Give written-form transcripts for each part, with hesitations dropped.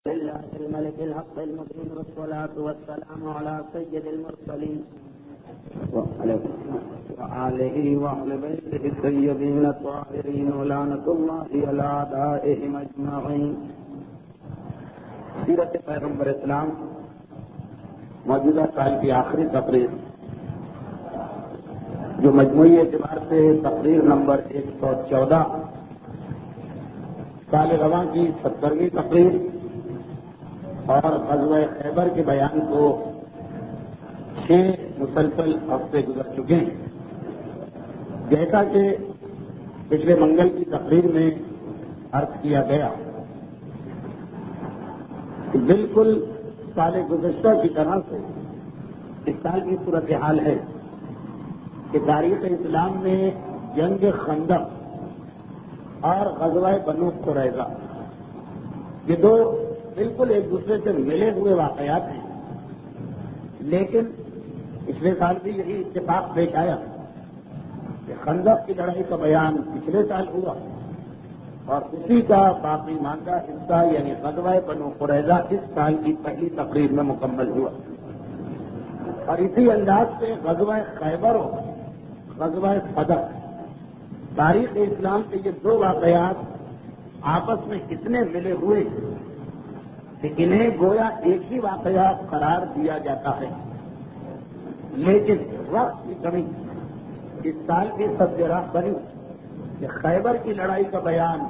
لله الملك الحق المبين والصلاة والسلام على سيد المرسلين وآله وأهل بيته الطيبين الطاهرين ولعنة الله على أعدائهم أجمعين. سیرت پیغمبر اسلام موجودہ سال کی آخری تقریر، جو مجموعی اعتبار سے تقریر نمبر 114، سال رواں کی 70ویں تقریر اور غزوہ خیبر کے بیان کو 6 مسلسل ہفتے گزر چکے ہیں. جیسا کہ پچھلے منگل کی تقریر میں عرض کیا گیا کہ بالکل سال گزشتہ کی طرح سے اس سال کی صورتحال ہے کہ تاریخ اسلام میں جنگ خندق اور غزوہ بنو قریظہ یہ دو بالکل ایک دوسرے سے ملے ہوئے واقعات ہیں، لیکن پچھلے سال بھی یہی اتفاق پیش آیا کہ خندق کی لڑائی کا بیان پچھلے سال ہوا اور اسی کا باقی ماندہ حصہ یعنی غزوہ بنو قریظہ اس سال کی پہلی تقریر میں مکمل ہوا. اور اسی انداز سے غزوہ خیبر اور غزوہ صدق، تاریخ اسلام کے یہ دو واقعات آپس میں اتنے ملے ہوئے کہ انہیں گویا ایک ہی واقعہ قرار دیا جاتا ہے، لیکن وقت کی کمی اس سال کی سب راہ بنی کہ خیبر کی لڑائی کا بیان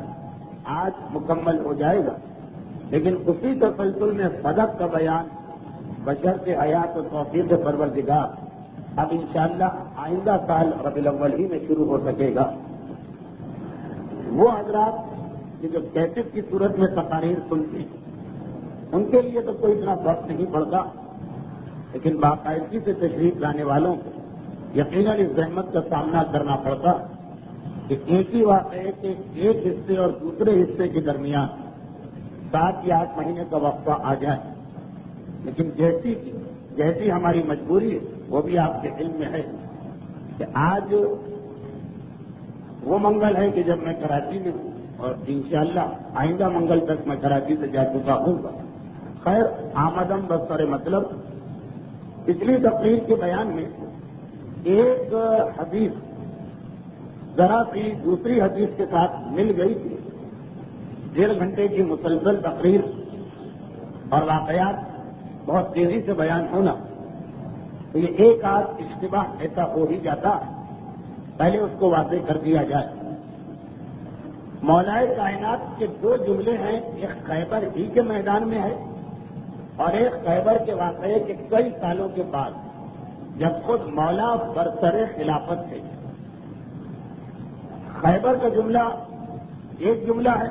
آج مکمل ہو جائے گا، لیکن اسی تسلسل میں صدق کا بیان بشرط حیات و توفیق پروردگار اب انشاءاللہ آئندہ سال ربیع الاول ہی میں شروع ہو سکے گا. وہ حضرات کہ جو کیسٹ کی صورت میں تقاریر سنتے ہیں ان کے لیے تو کوئی اتنا فرق نہیں پڑتا، لیکن باقاعدگی سے تشریف لانے والوں کو یقیناً اس زحمت کا سامنا کرنا پڑتا کہ ایک ہی واقعے کے ایک حصے اور دوسرے حصے کے درمیان 7 یا 8 مہینے کا وقفہ آ جائے. لیکن جیسی ہماری مجبوری ہے وہ بھی آپ کے علم میں ہے کہ آج وہ منگل ہے کہ جب میں کراچی میں ہوں اور انشاءاللہ آئندہ منگل تک میں کراچی سے جا چکا ہوں گا. خیر آمدم بسر مطلب پچھلی تقریر کے بیان میں ایک حدیث ذرا سی دوسری حدیث کے ساتھ مل گئی تھی. 1.5 گھنٹے کی مسلسل تقریر اور واقعات بہت تیزی سے بیان ہونا تو یہ ایک آدھ اشتباہ ایسا ہو ہی جاتا ہے، پہلے اس کو واضح کر دیا جائے. مولائے کائنات کے 2 جملے ہیں، ایک خیبر ہی کے میدان میں ہے اور ایک خیبر کے واقعے کے کئی سالوں کے بعد جب خود مولا برسر خلافت تھے. خیبر کا جملہ ایک جملہ ہے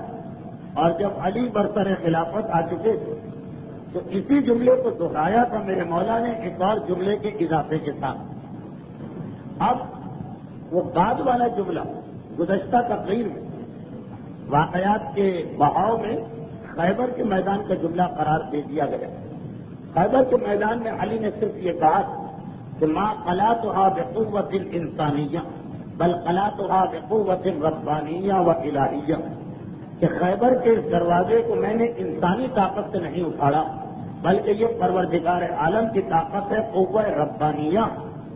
اور جب علی برسر خلافت آ چکے تھے تو اسی جملے کو دہرایا تھا میرے مولا نے ایک اور جملے کے اضافے کے ساتھ. اب وہ بعد والا جملہ گزشتہ تقریر میں واقعات کے بہاؤ میں خیبر کے میدان کا جملہ قرار دے دیا گیا. خیبر کے میدان میں علی نے صرف یہ کہا کہ ما قلاتها بقوت الانسانیہ بل قلاتها بقوت ربانیہ و الہیہ، کہ خیبر کے اس دروازے کو میں نے انسانی طاقت سے نہیں اٹھاڑا بلکہ یہ پروردگار عالم کی طاقت ہے قوت ربانیہ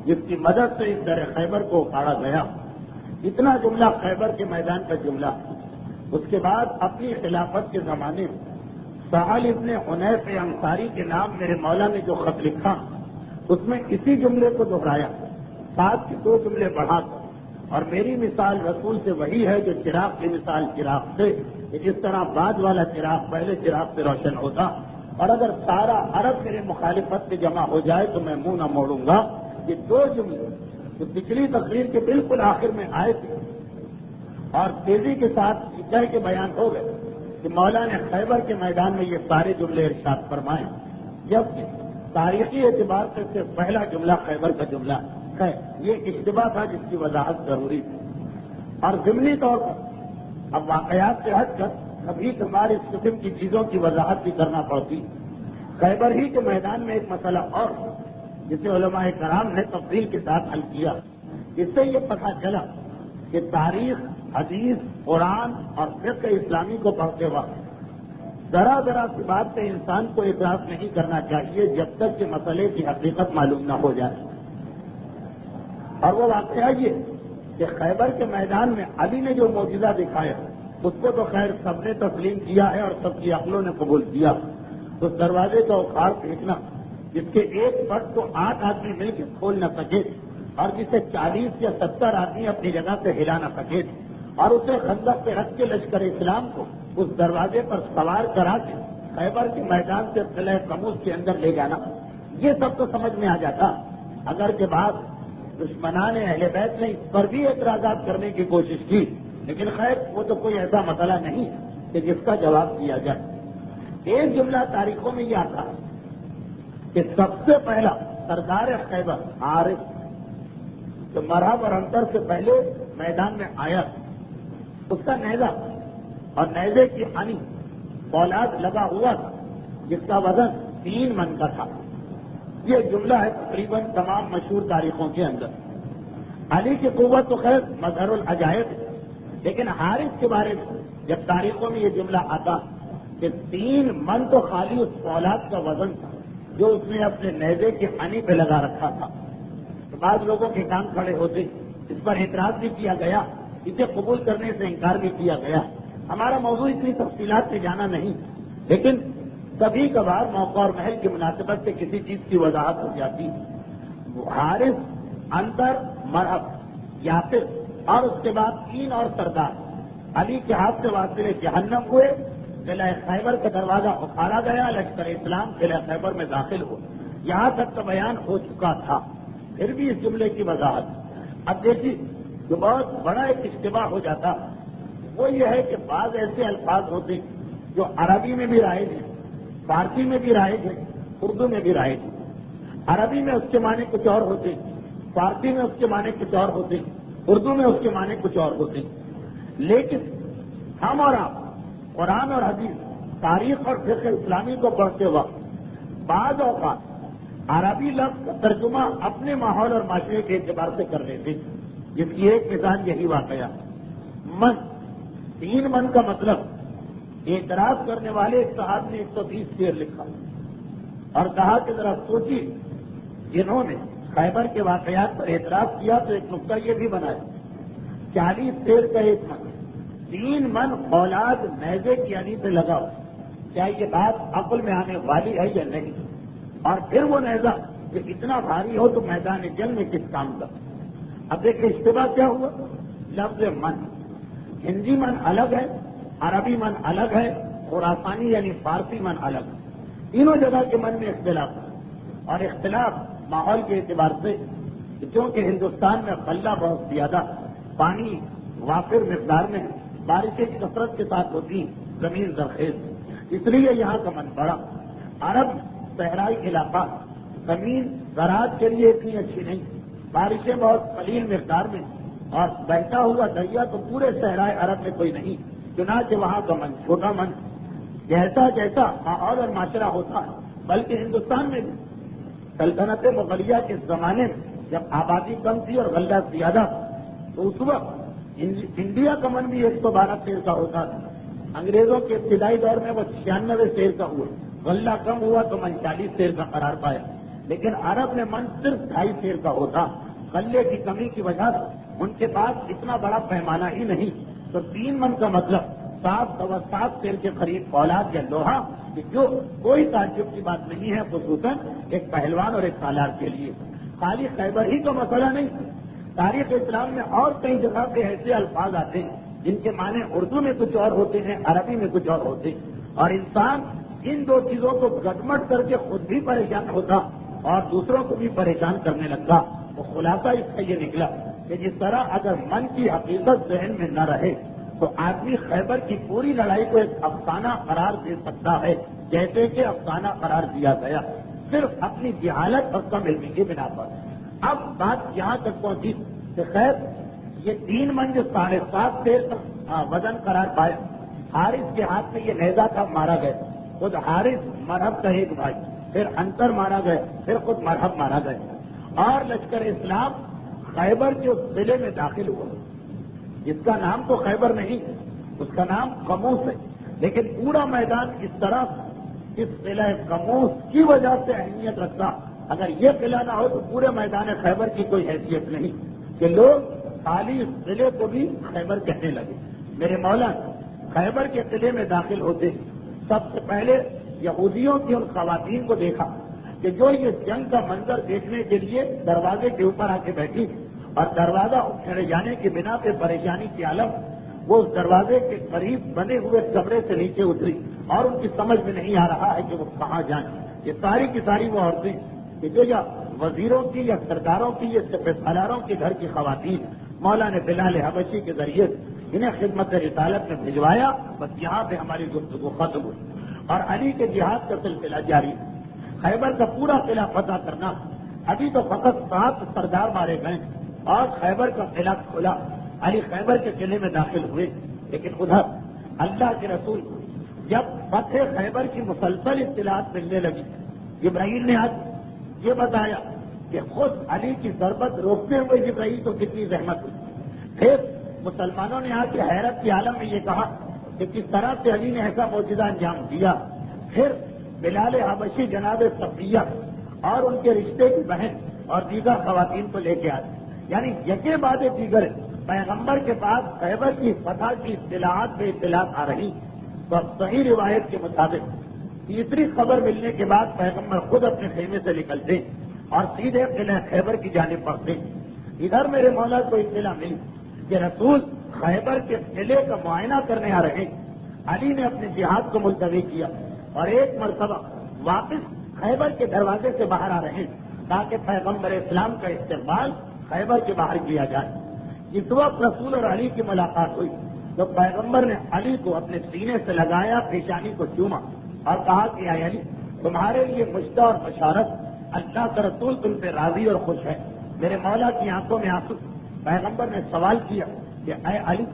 جس کی مدد سے اس در خیبر کو اٹھاڑا گیا. اتنا جملہ خیبر کے میدان کا جملہ. اس کے بعد اپنی خلافت کے زمانے میں سہل ابن حنیف انصاری کے نام میرے مولا نے جو خط لکھا اس میں اسی جملے کو دہرایا، ساتھ کے 2 جملے بڑھا کر. اور میری مثال رسول سے وہی ہے جو چراغ کی مثال چراغ سے، کہ جس طرح بعد والا چراغ پہلے چراغ سے روشن ہوتا اور اگر سارا عرب میرے مخالفت سے جمع ہو جائے تو میں منہ نہ موڑوں گا. یہ 2 جملے جو پچھلی تقریر کے بالکل آخر میں آئے تھے اور تیزی کے ساتھ کہہ کے بیان ہو گئے کہ مولا نے خیبر کے میدان میں یہ سارے جملے ارشاد فرمائے، جبکہ تاریخی اعتبار سے صرف پہلا جملہ خیبر کا جملہ ہے. یہ اشتباہ تھا جس کی وضاحت ضروری تھی. اور ضمنی طور پر اب واقعات سے ہٹ کر کبھی کبھار اس قسم کی چیزوں کی وضاحت بھی کرنا پڑتی. خیبر ہی کے میدان میں ایک مسئلہ اور جسے علماء کرام نے تفصیل کے ساتھ حل کیا. اس سے یہ پتہ چلا کہ تاریخ، حدیث، قرآن اور فقہ اسلامی کو پڑھتے وقت ذرا ذرا سی بات پہ انسان کو اعتراض نہیں کرنا چاہیے جب تک کہ مسئلے کی حقیقت معلوم نہ ہو جائے. اور وہ واقعہ یہ کہ خیبر کے میدان میں علی نے جو معجزہ دکھایا اس کو تو خیر سب نے تسلیم کیا ہے اور سب کی عقلوں نے قبول کیا. اس دروازے کا اکھاڑ پھینکنا جس کے ایک فٹ کو 8 آدمی مل کے کھول نہ سکے اور جسے 40 یا 70 آدمی اپنی جگہ سے ہلا نہ سکے اور اسے خندق پہ رکھ کے لشکر اسلام کو اس دروازے پر سوار کرا کے خیبر کے میدان سے قلعہ قموس کے اندر لے جانا، یہ سب تو سمجھ میں آ جاتا. اگر کے بعد دشمنان اہل بیت نے اس پر بھی اعتراضات کرنے کی کوشش کی، لیکن خیر وہ تو کوئی ایسا مسئلہ نہیں کہ جس کا جواب دیا جائے. ایک جملہ تاریخوں میں یہ آتا ہے کہ سب سے پہلا سردار خیبر عارف جو مرحب اور انتر سے پہلے میدان میں آیا، اس کا نیزہ اور نیزے کی ہنی فولاد لگا ہوا تھا جس کا وزن 3 من کا تھا. یہ جملہ ہے تقریباً تمام مشہور تاریخوں کے اندر. علی کی قوت تو خیر مظہر العجائب ہے، لیکن حارث کے بارے میں جب تاریخوں میں یہ جملہ آتا کہ 3 من تو خالی اس فولاد کا وزن تھا جو اس نے اپنے نیزے کی ہنی پہ لگا رکھا تھا، تو بعض لوگوں کے کام کھڑے ہوتے، اس پر اعتراض بھی کیا گیا، اسے قبول کرنے سے انکار بھی کیا گیا. ہمارا موضوع اتنی تفصیلات سے جانا نہیں، لیکن کبھی کبھار موقع اور محل کی مناسبت سے کسی چیز کی وضاحت ہو جاتی. حارث، انتر، مرحب، یاسر اور اس کے بعد 3 اور سردار علی کے ہاتھ سے واصل جہنم ہوئے. قلعہ خیبر کا دروازہ اکھاڑا گیا، لشکر اسلام قلعہ خیبر میں داخل ہو. یہاں تک کا بیان ہو چکا تھا، پھر بھی اس جملے کی وضاحت. اب دیکھیے جو بہت بڑا ایک اشتباہ ہو جاتا وہ یہ ہے کہ بعض ایسے الفاظ ہوتے جو عربی میں بھی رائج ہیں، فارسی میں بھی رائج ہیں، اردو میں بھی رائج ہیں. عربی میں اس کے معنی کچھ اور ہوتے، فارسی میں اس کے معنی کچھ اور ہوتے، اردو میں اس کے معنی کچھ اور ہوتے. لیکن ہم اور آپ قرآن اور حدیث، تاریخ اور فقہ اسلامی کو پڑھتے وقت بعض اوقات عربی لفظ کا ترجمہ اپنے ماحول اور معاشرے کے اعتبار سے کر لیتے، جس کی ایک مثال یہی واقعہ. من، 3 من کا مطلب اعتراض کرنے والے ایک صاحب نے 120 شعر لکھا اور کہا کہ ذرا سوچیے جنہوں نے خیبر کے واقعات پر اعتراض کیا تو ایک نقطہ یہ بھی بنایا 40 شعر کا 1 من، 3 من اولاد نیزے کی ہنی پہ لگاؤ. کیا یہ بات عقل میں آنے والی ہے یا نہیں؟ اور پھر وہ نیزہ کہ اتنا بھاری ہو تو میدان جنگ میں کس کام کا؟ اب دیکھیں اشتباہ کیا ہوا. لفظ من، ہندی من الگ ہے، عربی من الگ ہے، خراسانی یعنی فارسی من الگ ہے. تینوں جگہ کے من میں اختلاف ہے، اور اختلاف ماحول کے اعتبار سے کیونکہ ہندوستان میں غلہ بہت زیادہ، پانی وافر مقدار میں، بارشیں کثرت کے ساتھ ہوتی، زمین زرخیز، اس لیے یہاں کا من بڑا. عرب صحرائی علاقہ، زمین زراعت کے لیے اتنی اچھی نہیں، بارشیں بہت قلیل مقدار میں، اور بہتا ہوا دریا تو پورے صحرائے عرب میں کوئی نہیں، چنانچہ وہاں کا من چھوٹا من. جیسا جیسا ماحول اور معاشرہ ہوتا ہے، بلکہ ہندوستان میں بھی سلطنت مغلیہ کے زمانے میں جب آبادی کم تھی اور غلہ زیادہ تھا تو اس وقت انڈیا کا من بھی 112 شعر کا ہوتا تھا. انگریزوں کے ابتدائی دور میں وہ 96 شعر کا ہوا، غلہ کم ہوا تو من 40 شعر کا قرار پایا. لیکن عرب میں من صرف 2.5 شعر کا ہوتا. غلے کی کمی کی وجہ سے ان کے پاس اتنا بڑا پیمانہ ہی نہیں، تو 3 من کا مطلب 7 شعر کے قریب اولاد یا لوہا، جو کوئی تعجب کی بات نہیں ہے، خصوصاً ایک پہلوان اور ایک سالار کے لیے. خالی خیبر ہی کا مسئلہ نہیں، تاریخ اسلام میں اور کئی جگہ پہ ایسے الفاظ آتے ہیں جن کے معنی اردو میں کچھ اور ہوتے ہیں، عربی میں کچھ اور ہوتے ہیں، اور انسان ان 2 چیزوں کو گٹمٹ کر کے خود بھی پریشان ہوتا اور دوسروں کو بھی پریشان کرنے لگتا. تو خلاصہ اس کا یہ نکلا کہ جس طرح اگر من کی حقیقت ذہن میں نہ رہے تو آدمی خیبر کی پوری لڑائی کو ایک افسانہ قرار دے سکتا ہے، جیسے کہ افسانہ قرار دیا گیا صرف اپنی جہالت اور کم علمی کی بنا پر. اب بات یہاں تک پہنچی کہ خیر یہ 3 من جو 7.5 شعر کا وزن قرار پایا، حارث کے ہاتھ میں یہ نیزہ تھا، مارا گیا. خود حارث مرحب کا ایک بھائی، پھر انتر مارا گیا، پھر خود مرحب مارا گیا، اور لشکر اسلام خیبر کے اس قلعے میں داخل ہوا جس کا نام تو خیبر نہیں، اس کا نام قموس ہے. لیکن پورا میدان اس طرح اس قلعہ قموس کی وجہ سے اہمیت رکھتا. اگر یہ قلعہ نہ ہو تو پورے میدان خیبر کی کوئی حیثیت نہیں کہ لوگ خالی اس قلعے کو بھی خیبر کہنے لگے. میرے مولا خیبر کے قلعے میں داخل ہوتے سب سے پہلے یہودیوں کی ان خواتین کو دیکھا کہ جو یہ جنگ کا منظر دیکھنے کے لیے دروازے کے اوپر آ کے بیٹھی اور دروازہ اکھڑے جانے کی بنا پہ پریشانی کی عالم وہ اس دروازے کے قریب بنے ہوئے کمرے سے نیچے اتری اور ان کی سمجھ میں نہیں آ رہا ہے کہ وہ کہاں جائیں. یہ ساری کی ساری وہ عورتیں کہ جو یا وزیروں کی یا سرداروں کی یا سپہ سالاروں کے گھر کی خواتین مولانا بلال حبشی کے ذریعے انہیں خدمت رسالت میں بھجوایا. بس یہاں پہ ہماری گفتگو ختم ہوئی اور علی کے جہاد کا سلسلہ جاری. خیبر کا پورا قلعہ فتح کرنا. ابھی تو فقط 7 سردار مارے گئے اور خیبر کا قلعہ کھلا. علی خیبر کے قلعے میں داخل ہوئے. لیکن ادھر اللہ کے رسول جب فتح خیبر کی مسلسل اطلاعات ملنے لگی جبرائیل نے آج یہ بتایا کہ خود علی کی ضربت روکتے ہوئے جبرائیل کو کتنی زحمت ہوئی. پھر مسلمانوں نے آ کے حیرت کے عالم میں یہ کہا کہ کس طرح سے علی نے ایسا معجزہ انجام دیا. پھر بلال حبشی جناب صفیہ اور ان کے رشتے کی بہن اور دیگر خواتین کو لے کے آئے. یعنی یکے بعد دیگر پیغمبر کے پاس خیبر کی فتح کی اطلاعات بے اطلاعات آ رہی. تو اب صحیح روایت کے مطابق تیسری خبر ملنے کے بعد پیغمبر خود اپنے خیمے سے نکلتے اور سیدھے قلعہ خیبر کی جانب بڑھتے. ادھر میرے مولا کو اطلاع ملی کہ رسول خیبر کے قلعے کا معائنہ کرنے آ رہے. علی نے اپنے جہاد کو ملتوی کیا اور ایک مرتبہ واپس خیبر کے دروازے سے باہر آ رہے تاکہ پیغمبر اسلام کا استقبال خیبر کے باہر کیا جائے. جس وقت رسول اور علی کی ملاقات ہوئی تو پیغمبر نے علی کو اپنے سینے سے لگایا, پیشانی کو چوما اور کہا کہ اے علی تمہارے لیے مجدہ اور بشارت, اللہ کا رسول تم پہ راضی اور خوش ہے. میرے مولا کی آنکھوں میں آنسو. پیغمبر نے سوال کیا کہ اے علی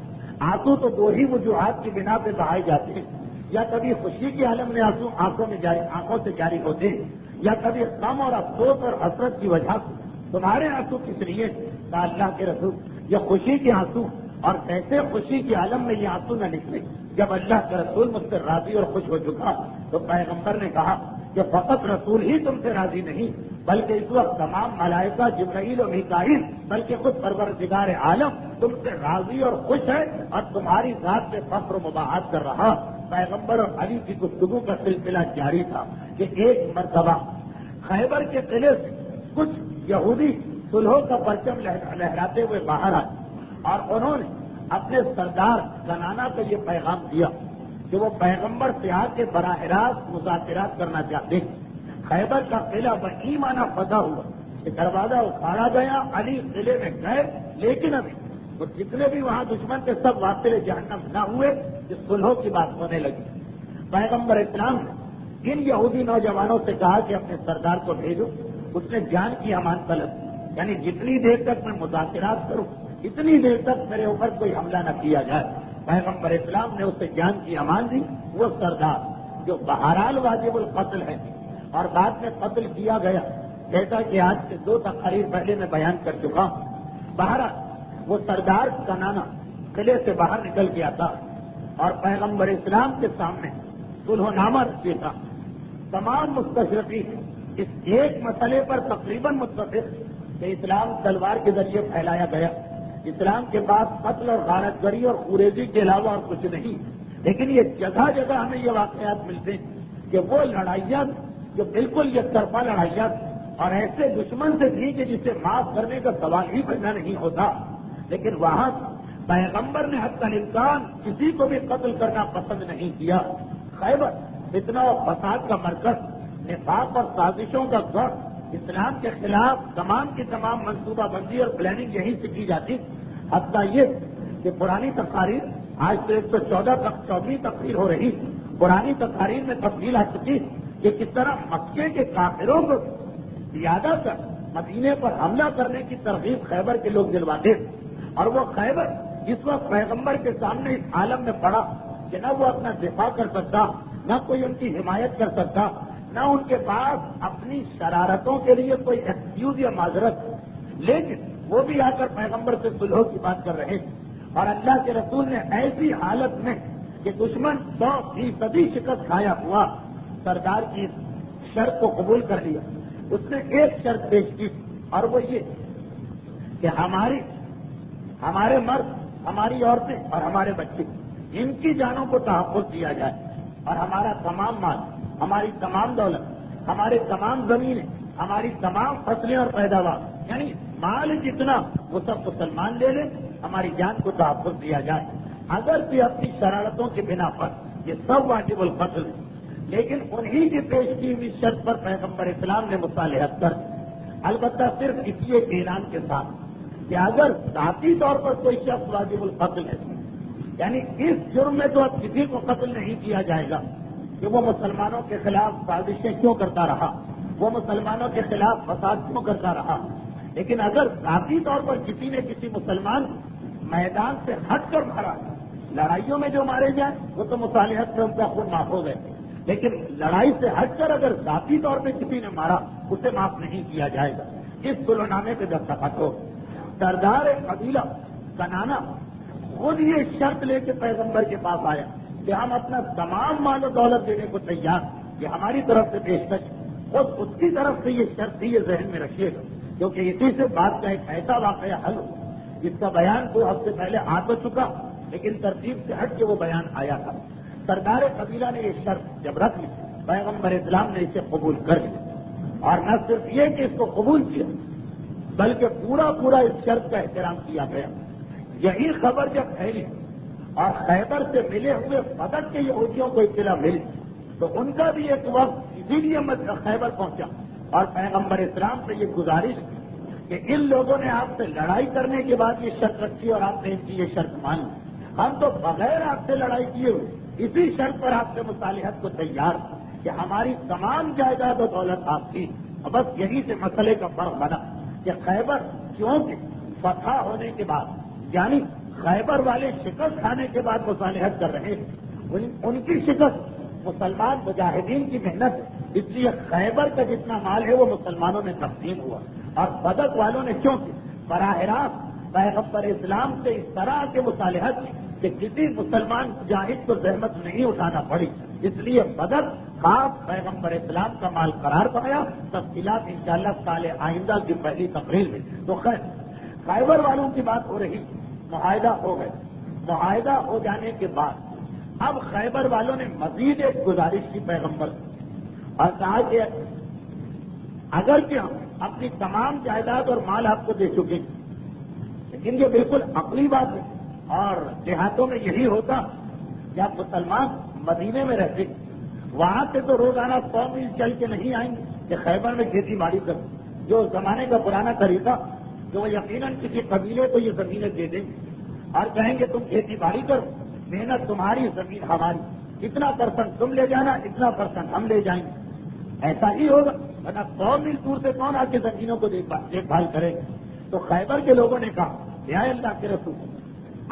آنسو تو 2 ہی وجوہات کی بنا پہ بہائے جاتے ہیں, یا کبھی خوشی کے عالم میں آنسو آنکھوں سے جاری ہوتے ہیں یا کبھی غم اور افسوس اور حسرت کی وجہ سے. تمہارے آنسو کس لیے؟ کہا اللہ کے رسول یہ خوشی کے آنسو, اور کیسے خوشی کے عالم میں یہ آنسو نہ نکلے جب اللہ کا رسول مجھ سے راضی اور خوش ہو چکا. تو پیغمبر نے کہا کہ فقط رسول ہی تم سے راضی نہیں بلکہ اس وقت تمام ملائکہ جبرائیل و میکائیل بلکہ خود پروردگار عالم تم سے راضی اور خوش ہے اور تمہاری ذات پہ فخر و مباحثت کر رہا. پیغمبر اور علی کی گفتگو کا سلسلہ جاری تھا کہ ایک مرتبہ خیبر کے قلعے سے کچھ یہودی صلحوں کا پرچم لہراتے ہوئے باہر آئے اور انہوں نے اپنے سردار کنانا کو یہ پیغام دیا کہ وہ پیغمبر سے آ کے براہ راست مذاکرات کرنا چاہتے ہیں. خیبر کا قلعہ بہیمانہ فتح ہوا, دروازہ اکھاڑا گیا, علی قلعے میں گئے, لیکن ابھی وہ جتنے بھی وہاں دشمن تھے سب واقع جہنم نہ ہوئے کہ صلحوں کی بات ہونے لگی. پیغمبر اسلام نے ان یہودی نوجوانوں سے کہا کہ اپنے سردار کو بھیجو. اس نے جان کی امان طلب, یعنی جتنی دیر تک میں مذاکرات کروں اتنی دیر تک میرے اوپر کوئی حملہ نہ کیا جائے. پیغمبر اسلام نے اسے جان کی امان دی. وہ سردار جو بہرحال واجب القتل ہے اور بعد میں قتل کیا گیا, جیسا کہ آج سے 2 تقریر پہلے میں بیان کر چکا ہوں. بہرحال وہ سردار کنانا قلعے سے باہر نکل گیا تھا اور پیغمبر اسلام کے سامنے صلح نامہ رکھے تھا. تمام مستشرقین اس ایک مسئلے پر تقریباً متفق کہ اسلام تلوار کے ذریعے پھیلایا گیا. اسلام کے پاس قتل اور غارت گری اور خوریزی کے علاوہ اور کچھ نہیں. لیکن یہ جگہ جگہ ہمیں یہ واقعات ملتے ہیں کہ وہ لڑائیاں جو بالکل یک طرفہ لڑائیاں اور ایسے دشمن سے تھی کہ جسے معاف کرنے کا سوال ہی پیدا نہیں ہوتا, لیکن وہاں پیغمبر نے حتی الامکان کسی کو بھی قتل کرنا پسند نہیں کیا. خیبر فتنہ و فساد کا مرکز, نفاق اور سازشوں کا گڑھ, اسلام کے خلاف تمام کی تمام منصوبہ بندی اور پلاننگ یہیں سے کی جاتی. حتیٰ یہ کہ پرانی تقاریر آج سے 114 تقریر ہو رہی, پرانی تقاریر میں تفصیل آ چکی کہ کس طرح مکے کے کافروں کو زیادہ کر مدینے پر حملہ کرنے کی ترغیب خیبر کے لوگ دلواتے, اور وہ خیبر اس وقت پیغمبر کے سامنے اس عالم میں پڑا کہ نہ وہ اپنا دفاع کر سکتا, نہ کوئی ان کی حمایت کر سکتا, نہ ان کے پاس اپنی شرارتوں کے لیے کوئی ایکسکیوز یا معذرت. لیکن وہ بھی آ کر پیغمبر سے صلحوں کی بات کر رہے ہیں اور اللہ کے رسول نے ایسی حالت میں کہ دشمن 100% شکست کھایا ہوا سردار کی شرط کو قبول کر لیا. اس نے ایک شرط پیش کی اور وہ یہ کہ ہمارے مرد، ہماری عورتیں اور ہمارے بچے، ان کی جانوں کو تحفظ دیا جائے اور ہمارا تمام مال، ہماری تمام دولت، ہمارے تمام زمینیں، ہماری تمام فصلیں اور پیداوار، یعنی مال جتنا وہ سب مسلمان لے لیں، ہماری جان کو تحفظ دیا جائے. اگر بھی اپنی شرارتوں کے بنا پر یہ سب واجب القتل ہے، لیکن انہی کی پیش کی ہوئی شرط پر پیغمبر اسلام نے مصالحت کر، البتہ صرف اسی ایک اعلان کے ساتھ کہ اگر ذاتی طور پر کوئی شخص واجب القتل ہے، یعنی اس جرم میں تو اب کسی کو قتل نہیں کیا جائے گا کہ وہ مسلمانوں کے خلاف سازشیں کیوں کرتا رہا، وہ مسلمانوں کے خلاف فساد کیوں کرتا رہا، لیکن اگر ذاتی طور پر کسی نے کسی مسلمان میدان سے ہٹ کر مارا، لڑائیوں میں جو مارے جائیں وہ تو مصالحت میں ان کا خون معاف ہو گئے، لیکن لڑائی سے ہٹ کر اگر ذاتی طور پہ کسی نے مارا اسے معاف نہیں کیا جائے گا. اس صلح نامے پہ دستخط ہو. سردار قبیلہ کنانا خود یہ شرط لے کے پیغمبر کے پاس آیا کہ ہم اپنا تمام مال و دولت دینے کو تیار، یہ ہماری طرف سے پیشکش. خود اس کی طرف سے یہ شرط تھی، یہ ذہن میں رکھیے گا، کیونکہ اسی سے بات کا ایک ایسا واقعہ حل ہو جس کا بیان 2 ہفتے پہلے آ تو چکا، لیکن ترتیب سے ہٹ کے وہ بیان آیا تھا. سردار قبیلہ نے یہ شرط جب رکھ لی، پیغمبر اسلام نے اسے قبول کر لیا، اور نہ صرف یہ کہ اس کو قبول کیا بلکہ پورا اس شرط کا احترام کیا گیا. یہی خبر جب پھیلی اور خیبر سے ملے ہوئے فدق کے یہودیوں کو اطلاع ملی تو ان کا بھی ایک وقت اسی لیے خیبر پہنچا اور پیغمبر اسلام سے یہ گزارش کہ ان لوگوں نے آپ سے لڑائی کرنے کے بعد یہ شرط رکھی اور آپ نے ان کی یہ شرط مانی، ہم تو بغیر آپ سے لڑائی کیے ہوئے اسی شرط پر آپ سے مصالحت کو تیار کہ ہماری تمام جائیداد و دولت آپ کی. بس یہی سے مسئلے کا فرق بنا کہ خیبر کیونکہ فتح ہونے کے بعد، یعنی خیبر والے شکست کھانے کے بعد مصالحت کر رہے ہیں، ان کی شکست مسلمان مجاہدین کی محنت ہے، اس لیے خیبر کا جتنا مال ہے وہ مسلمانوں میں تقسیم ہوا. اور بدک والوں نے کیوں کی براہ راست پیغمبر اسلام سے اس طرح کے مصالحت کی کہ کسی مسلمان مجاہد کو زحمت نہیں اٹھانا پڑی، اس لیے بدک خاص پیغمبر اسلام کا مال قرار پایا. تفصیلات انشاءاللہ سال آئندہ کی پہلی تقریر میں. تو خیبر والوں کی بات ہو رہی، معاہدہ ہو گئے. معاہدہ ہو جانے کے بعد اب خیبر والوں نے مزید ایک گزارش کی پیغمبر اور کہا کہ اگر کہ ہم اپنی تمام جائیداد اور مال آپ کو دے چکے، لیکن یہ بالکل عقلی بات ہے اور دیہاتوں میں یہی ہوتا کہ آپ مسلمان مدینے میں رہتے، وہاں سے تو روزانہ 100 میل چل کے نہیں آئیں گے کہ خیبر میں کھیتی باڑی کر، جو زمانے کا پرانا طریقہ جو وہ یقیناً کسی قبیلے کو یہ زمینیں دے دیں گے اور کہیں گے تم کھیتی باڑی کرو، محنت تمہاری، زمین ہماری، اتنا پرسنٹ تم لے جانا، اتنا پرسنٹ ہم لے جائیں گے. ایسا ہی ہوگا، ورنہ 100 میل دور سے کون آپ کی زمینوں کو دیکھ بھال کرے گا. تو خیبر کے لوگوں نے کہا یا اللہ کے رسول،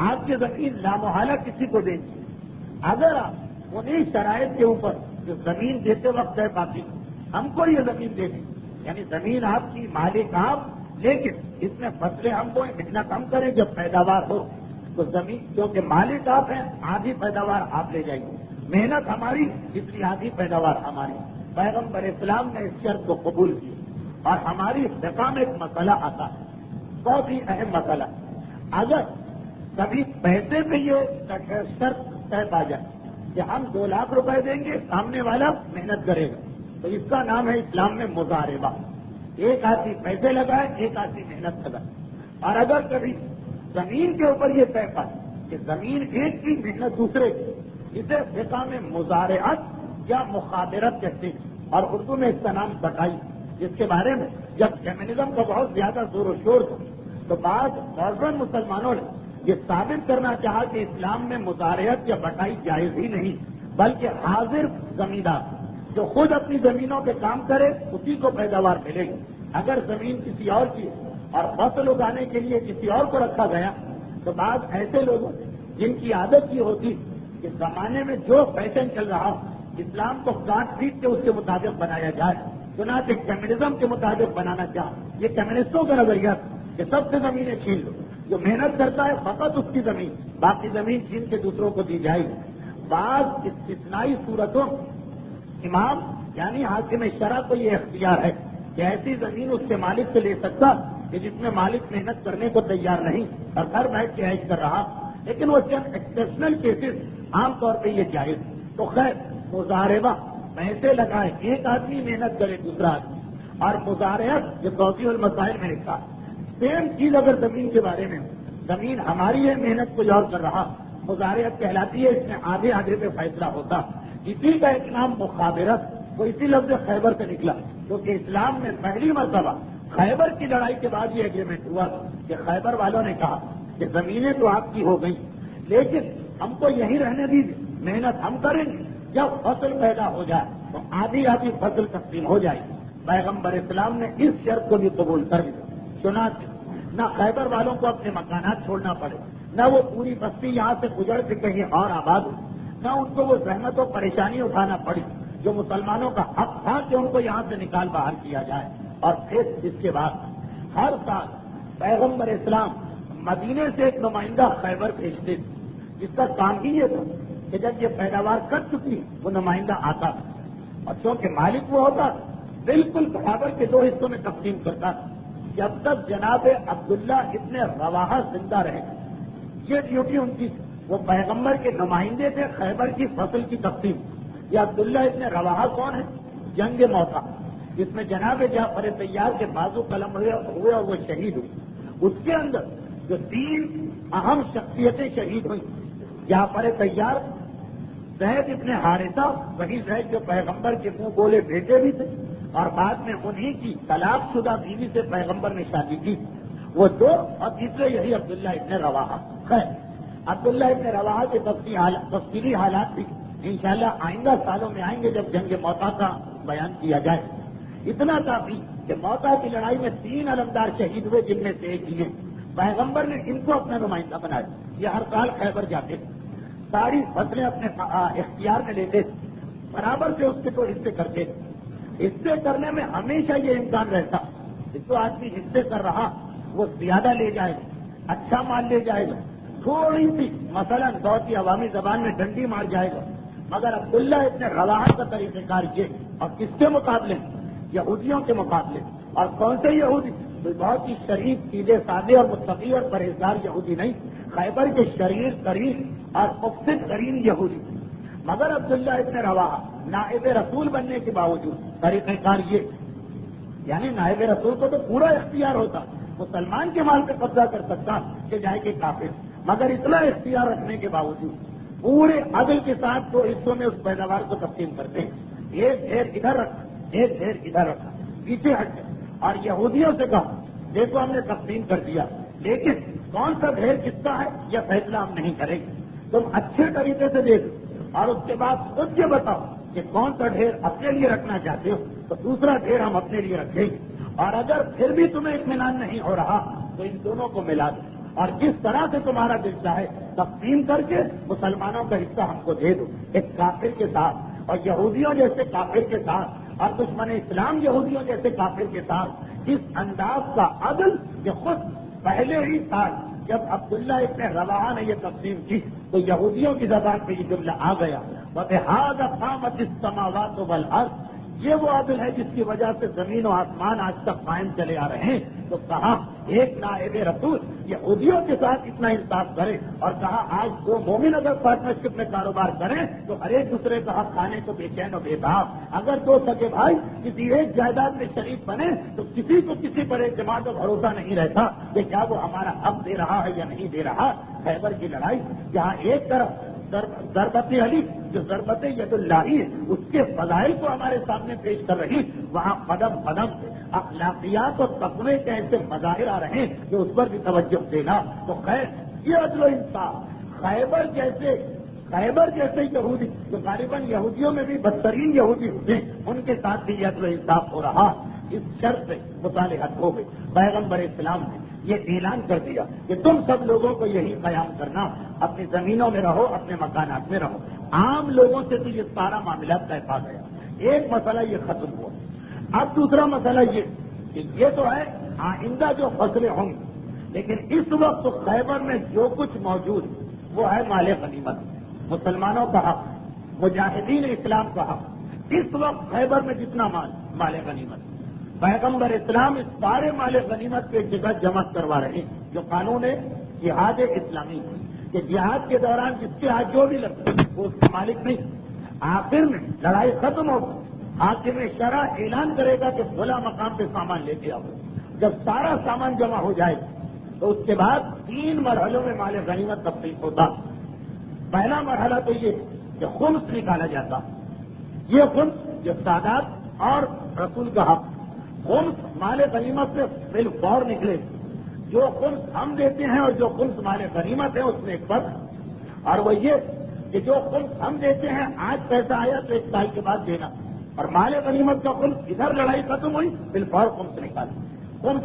آپ کی زمین لامحالہ کسی کو دیں گے اگر آپ انہیں شرائط کے اوپر جو زمین دیتے وقت طے پاتی ہم کو یہ زمین دے دیں، یعنی زمین آپ کی، مالک آپ، لیکن اس میں فصلیں ہم کو اتنا کم کریں جب پیداوار ہو تو زمین، کیونکہ مالک آپ ہیں، آدھی پیداوار آپ لے جائیں گے، محنت ہماری اس لیے آدھی پیداوار ہماری. پیغمبر اسلام نے اس شرط کو قبول کی اور ہماری فقہ میں ایک مسئلہ آتا ہے، بہت ہی اہم مسئلہ. اگر کبھی پیسے پہ یہ شرط طے پا جائے کہ ہم 2 لاکھ روپے دیں گے، سامنے والا محنت کرے گا، تو اس کا نام ہے اسلام میں مضاربہ. ایک آدمی پیسے لگائے، ایک آدمی محنت لگائے. اور اگر کبھی زمین کے اوپر یہ طے پائے کہ زمین ایک کی، محنت دوسرے کی، اسے فقہ میں مزارعت یا مخابرت کہتے ہیں اور اردو میں اس کا نام بٹائی، جس کے بارے میں جب فیمنزم کا بہت زیادہ زور و شور تھا تو بعض ماڈرن مسلمانوں نے یہ ثابت کرنا چاہا کہ اسلام میں مزارعت یا بٹائی جائز ہی نہیں، بلکہ حاضر زمیندار جو خود اپنی زمینوں پہ کام کرے اسی کو پیداوار ملے گی. اگر زمین کسی اور کی اور فصل اگانے کے لیے کسی اور کو رکھا گیا تو بعض ایسے لوگوں جن کی عادت یہ ہوتی کہ زمانے میں جو فیشن چل رہا ہو اسلام کو کاٹ پیٹ کے اس کے مطابق بنایا جائے، چنانچہ کمیونزم کے مطابق بنانا چاہے. یہ کمیونسٹوں کا نظریہ کہ سب سے زمینیں چھین لو، جو محنت کرتا ہے فقط اس کی زمین، باقی زمین چھین کے دوسروں کو دی جائے گی. بعض استثنائی صورتوں امام یعنی حاکم شرع کو یہ اختیار ہے کہ ایسی زمین اس کے مالک سے لے سکتا کہ جس میں مالک محنت کرنے کو تیار نہیں اور گھر بیٹھ کے عیش کر رہا، لیکن وہ چند ایکسپشنل کیسز عام طور پہ یہ جائز۔ تو خیر مزاربہ پیسے لگائے، ایک آدمی محنت کرے دوسرا آدمی، اور مزارعت جو توضیح المسائل میں لکھا سیم چیز اگر زمین کے بارے میں زمین ہماری ہے محنت کوئی اور کر رہا، مزارعت کہلاتی ہے، اس میں آدھے آدھے پہ فیصلہ ہوتا۔ اسی کا ایک نام مخابرت، وہ اسی لفظ خیبر سے نکلا، کیونکہ اسلام میں پہلی مرتبہ خیبر کی لڑائی کے بعد یہ ایگریمنٹ ہوا کہ خیبر والوں نے کہا کہ زمینیں تو آپ کی ہو گئی لیکن ہم کو یہیں رہنے دیجیے، محنت ہم کریں گے، جب فصل پیدا ہو جائے تو آدھی آدھی فصل تقسیم ہو جائے گی۔ پیغمبر اسلام نے اس شرط کو بھی قبول کر دیا، چنانچہ نہ خیبر والوں کو اپنے مکانات چھوڑنا پڑے، نہ وہ پوری بستی یہاں سے گزر کے کہیں اور آباد ہو، نہ ان کو وہ زحمت و پریشانی اٹھانا پڑی جو مسلمانوں کا حق تھا کہ ان کو یہاں سے نکال باہر کیا جائے۔ اور پھر اس کے بعد ہر سال پیغمبر اسلام مدینے سے ایک نمائندہ خیبر بھیجتے تھے، جس کا کام ہی یہ تھا کہ جب یہ پیداوار کر چکی وہ نمائندہ آتا تھا، اور چونکہ مالک وہ ہوتا بالکل برابر کے دو حصوں میں تقسیم کرتا تھا جب تک جناب عبداللہ ابن رواحہ زندہ رہے۔ یہ ڈیوٹی ان کی، وہ پیغمبر کے نمائندے تھے خیبر کی فصل کی تقسیم۔ یہ عبداللہ ابن رواحہ کون ہے؟ جنگ موتا، جس میں جناب جعفر طیار کے بازو قلم ہوئے اور وہ شہید ہوئی۔ اس کے اندر جو 3 اہم شخصیتیں شہید ہوئی، جعفر طیار، زید ابن حارثہ، وہی زید جو پیغمبر کے منہ بولے بیٹے بھی تھے، اور بعد میں انہی کی طلاق شدہ بیوی سے پیغمبر نے شادی کی، وہ 2، اور تیسرے یہی عبداللہ ابن رواحہ۔ خیر عبداللہ ابن رواحہ کے تفصیلی حالات بھی انشاءاللہ آئندہ سالوں میں آئیں گے جب جنگ موتا کا بیان کیا جائے۔ اتنا کافی کہ موتا کی لڑائی میں 3 علمدار شہید ہوئے، جن میں سے ایک یہ پیغمبر نے ان کو اپنا نمائندہ بنایا۔ یہ ہر سال خیبر جاتے تھے، ساری فصلیں اپنے اختیار میں لیتے تھے، برابر سے اس کے 2 حصے کرتے تھے۔ حصے کرنے میں ہمیشہ یہ امکان رہتا کہ جو آدمی حصے کر رہا وہ زیادہ لے جائے گا، اچھا مال لے جائے گا، تھوڑی سی مثلا بہت ہی عوامی زبان میں ڈنڈی مار جائے گا۔ مگر عبداللہ ابن رواحہ کا طریقہ کار یہ، اور کس کے مقابلے؟ یہودیوں کے مقابلے۔ اور کون سے یہودی؟ کوئی بہت ہی شریف، سیدھے سادے اور متقی اور پرہیزگار یہودی نہیں، خیبر کے شریر ترین اور مفسد ترین یہودی۔ مگر عبداللہ ابن رواحہ نائب رسول بننے کے باوجود طریقہ کار یہ، یعنی نائب رسول کو تو پورا اختیار ہوتا، مسلمان کے مال پہ قبضہ کر سکتا کہ جائے کہ کافر، مگر اتنا اختیار رکھنے کے باوجود پورے عدل کے ساتھ 2 حصوں میں اس پیداوار کو تقسیم کرتے ہیں۔ ایک ڈھیر ادھر رکھا، ایک ڈھیر ادھر رکھا، پیچھے ہٹ گئے، اور یہودیوں سے کہا دیکھو ہم نے تقسیم کر دیا، لیکن کون سا ڈھیر کس کا ہے یہ فیصلہ ہم نہیں کریں گے، تم اچھے طریقے سے دیکھو اور اس کے بعد خود یہ بتاؤ کہ کون سا ڈھیر اپنے لیے رکھنا چاہتے ہو تو دوسرا ڈھیر ہم اپنے لیے رکھیں گے، اور اگر پھر بھی تمہیں اطمینان نہیں ہو رہا تو ان دونوں کو ملا دو، اور جس طرح سے تمہارا دل چاہے تقسیم کر کے مسلمانوں کا حصہ ہم کو دے دو۔ ایک کافر کے ساتھ اور یہودیوں جیسے کافر کے ساتھ اور دشمن اسلام یہودیوں جیسے کافر کے ساتھ اس انداز کا عدل کہ خود پہلے ہی سال جب عبداللہ ابن رواحہ نے یہ تقسیم کی تو یہودیوں کی زبان پہ یہ جملہ آ گیا، وَبِهَذَا قَامَتِ السَّمَاوَاتُ وَالْأَرْضُ، یہ وہ عدل ہے جس کی وجہ سے زمین و آسمان آج تک قائم چلے آ رہے ہیں۔ تو کہا ایک نائب رسول یہودیوں کے ساتھ اتنا انصاف کرے، اور کہا آج 2 مومن اگر پارٹنرشپ میں کاروبار کریں تو ہر ایک دوسرے کا حق کھانے کو بے چین و بے تاب۔ اگر 2 سگے بھائی کسی ایک جائیداد میں شریک بنے تو کسی کو کسی پر اعتماد و بھروسہ نہیں رہتا کہ کیا وہ ہمارا حق دے رہا ہے یا نہیں دے رہا۔ خیبر کی لڑائی جہاں ایک طرف ضربت علی جو ضربت ید اللہ ہے اس کے فضائل کو ہمارے سامنے پیش کر رہی، وہاں قدم قدم سے اخلاقیات اور تقوی کے ایسے مظاہر آ رہے ہیں کہ اس پر بھی توجہ دینا۔ تو خیر یہ عدل و انصاف خیبر جیسے یہودی جو غالباً یہودیوں میں بھی بدترین یہودی ہوتے ہیں ان کے ساتھ بھی یہ عدل و انصاف ہو رہا۔ اس شرط سے مصالحت ہو گئی، پیغمبر اسلام نے یہ اعلان کر دیا کہ تم سب لوگوں کو یہی قیام کرنا، اپنی زمینوں میں رہو، اپنے مکانات میں رہو۔ عام لوگوں سے تو یہ سارا معاملہ طے پا گیا، ایک مسئلہ یہ ختم ہوا۔ اب دوسرا مسئلہ یہ کہ یہ تو ہے آئندہ جو فصلیں ہوں گی، لیکن اس وقت خیبر میں جو کچھ موجود وہ ہے مال غنیمت، مسلمانوں کا حق، مجاہدین اسلام کا حق، اس وقت خیبر میں جتنا مال غنیمت، پیغمبر اسلام اس سارے مال غنیمت کو ایک جگہ جمع کروا رہے ہیں، جو قانون ہے جہاد اسلامی کہ جہاد کے دوران جس کے ہاتھ جو بھی لگتا ہے وہ اس کا مالک نہیں. آخر میں لڑائی ختم ہو، حاکم شرع اعلان کرے گا کہ فلاں مقام پہ سامان لے کے آؤ. جب سارا سامان جمع ہو جائے تو اس کے بعد 3 مرحلوں میں مال غنیمت تقسیم ہوتا. پہلا مرحلہ تو یہ کہ خمس نکالا جاتا. یہ خمس جو سادات اور رسول کا حق، خمس مال غنیمت سے بالفور نکلے. جو خمس ہم دیتے ہیں اور جو خمس مال غنیمت ہے اس میں ایک فرق، اور وہ یہ کہ جو خمس ہم دیتے ہیں آج پیسہ آیا تو 1 سال کے بعد دینا، اور مال غنیمت کا خمس ادھر لڑائی ختم ہوئی بالفور خمس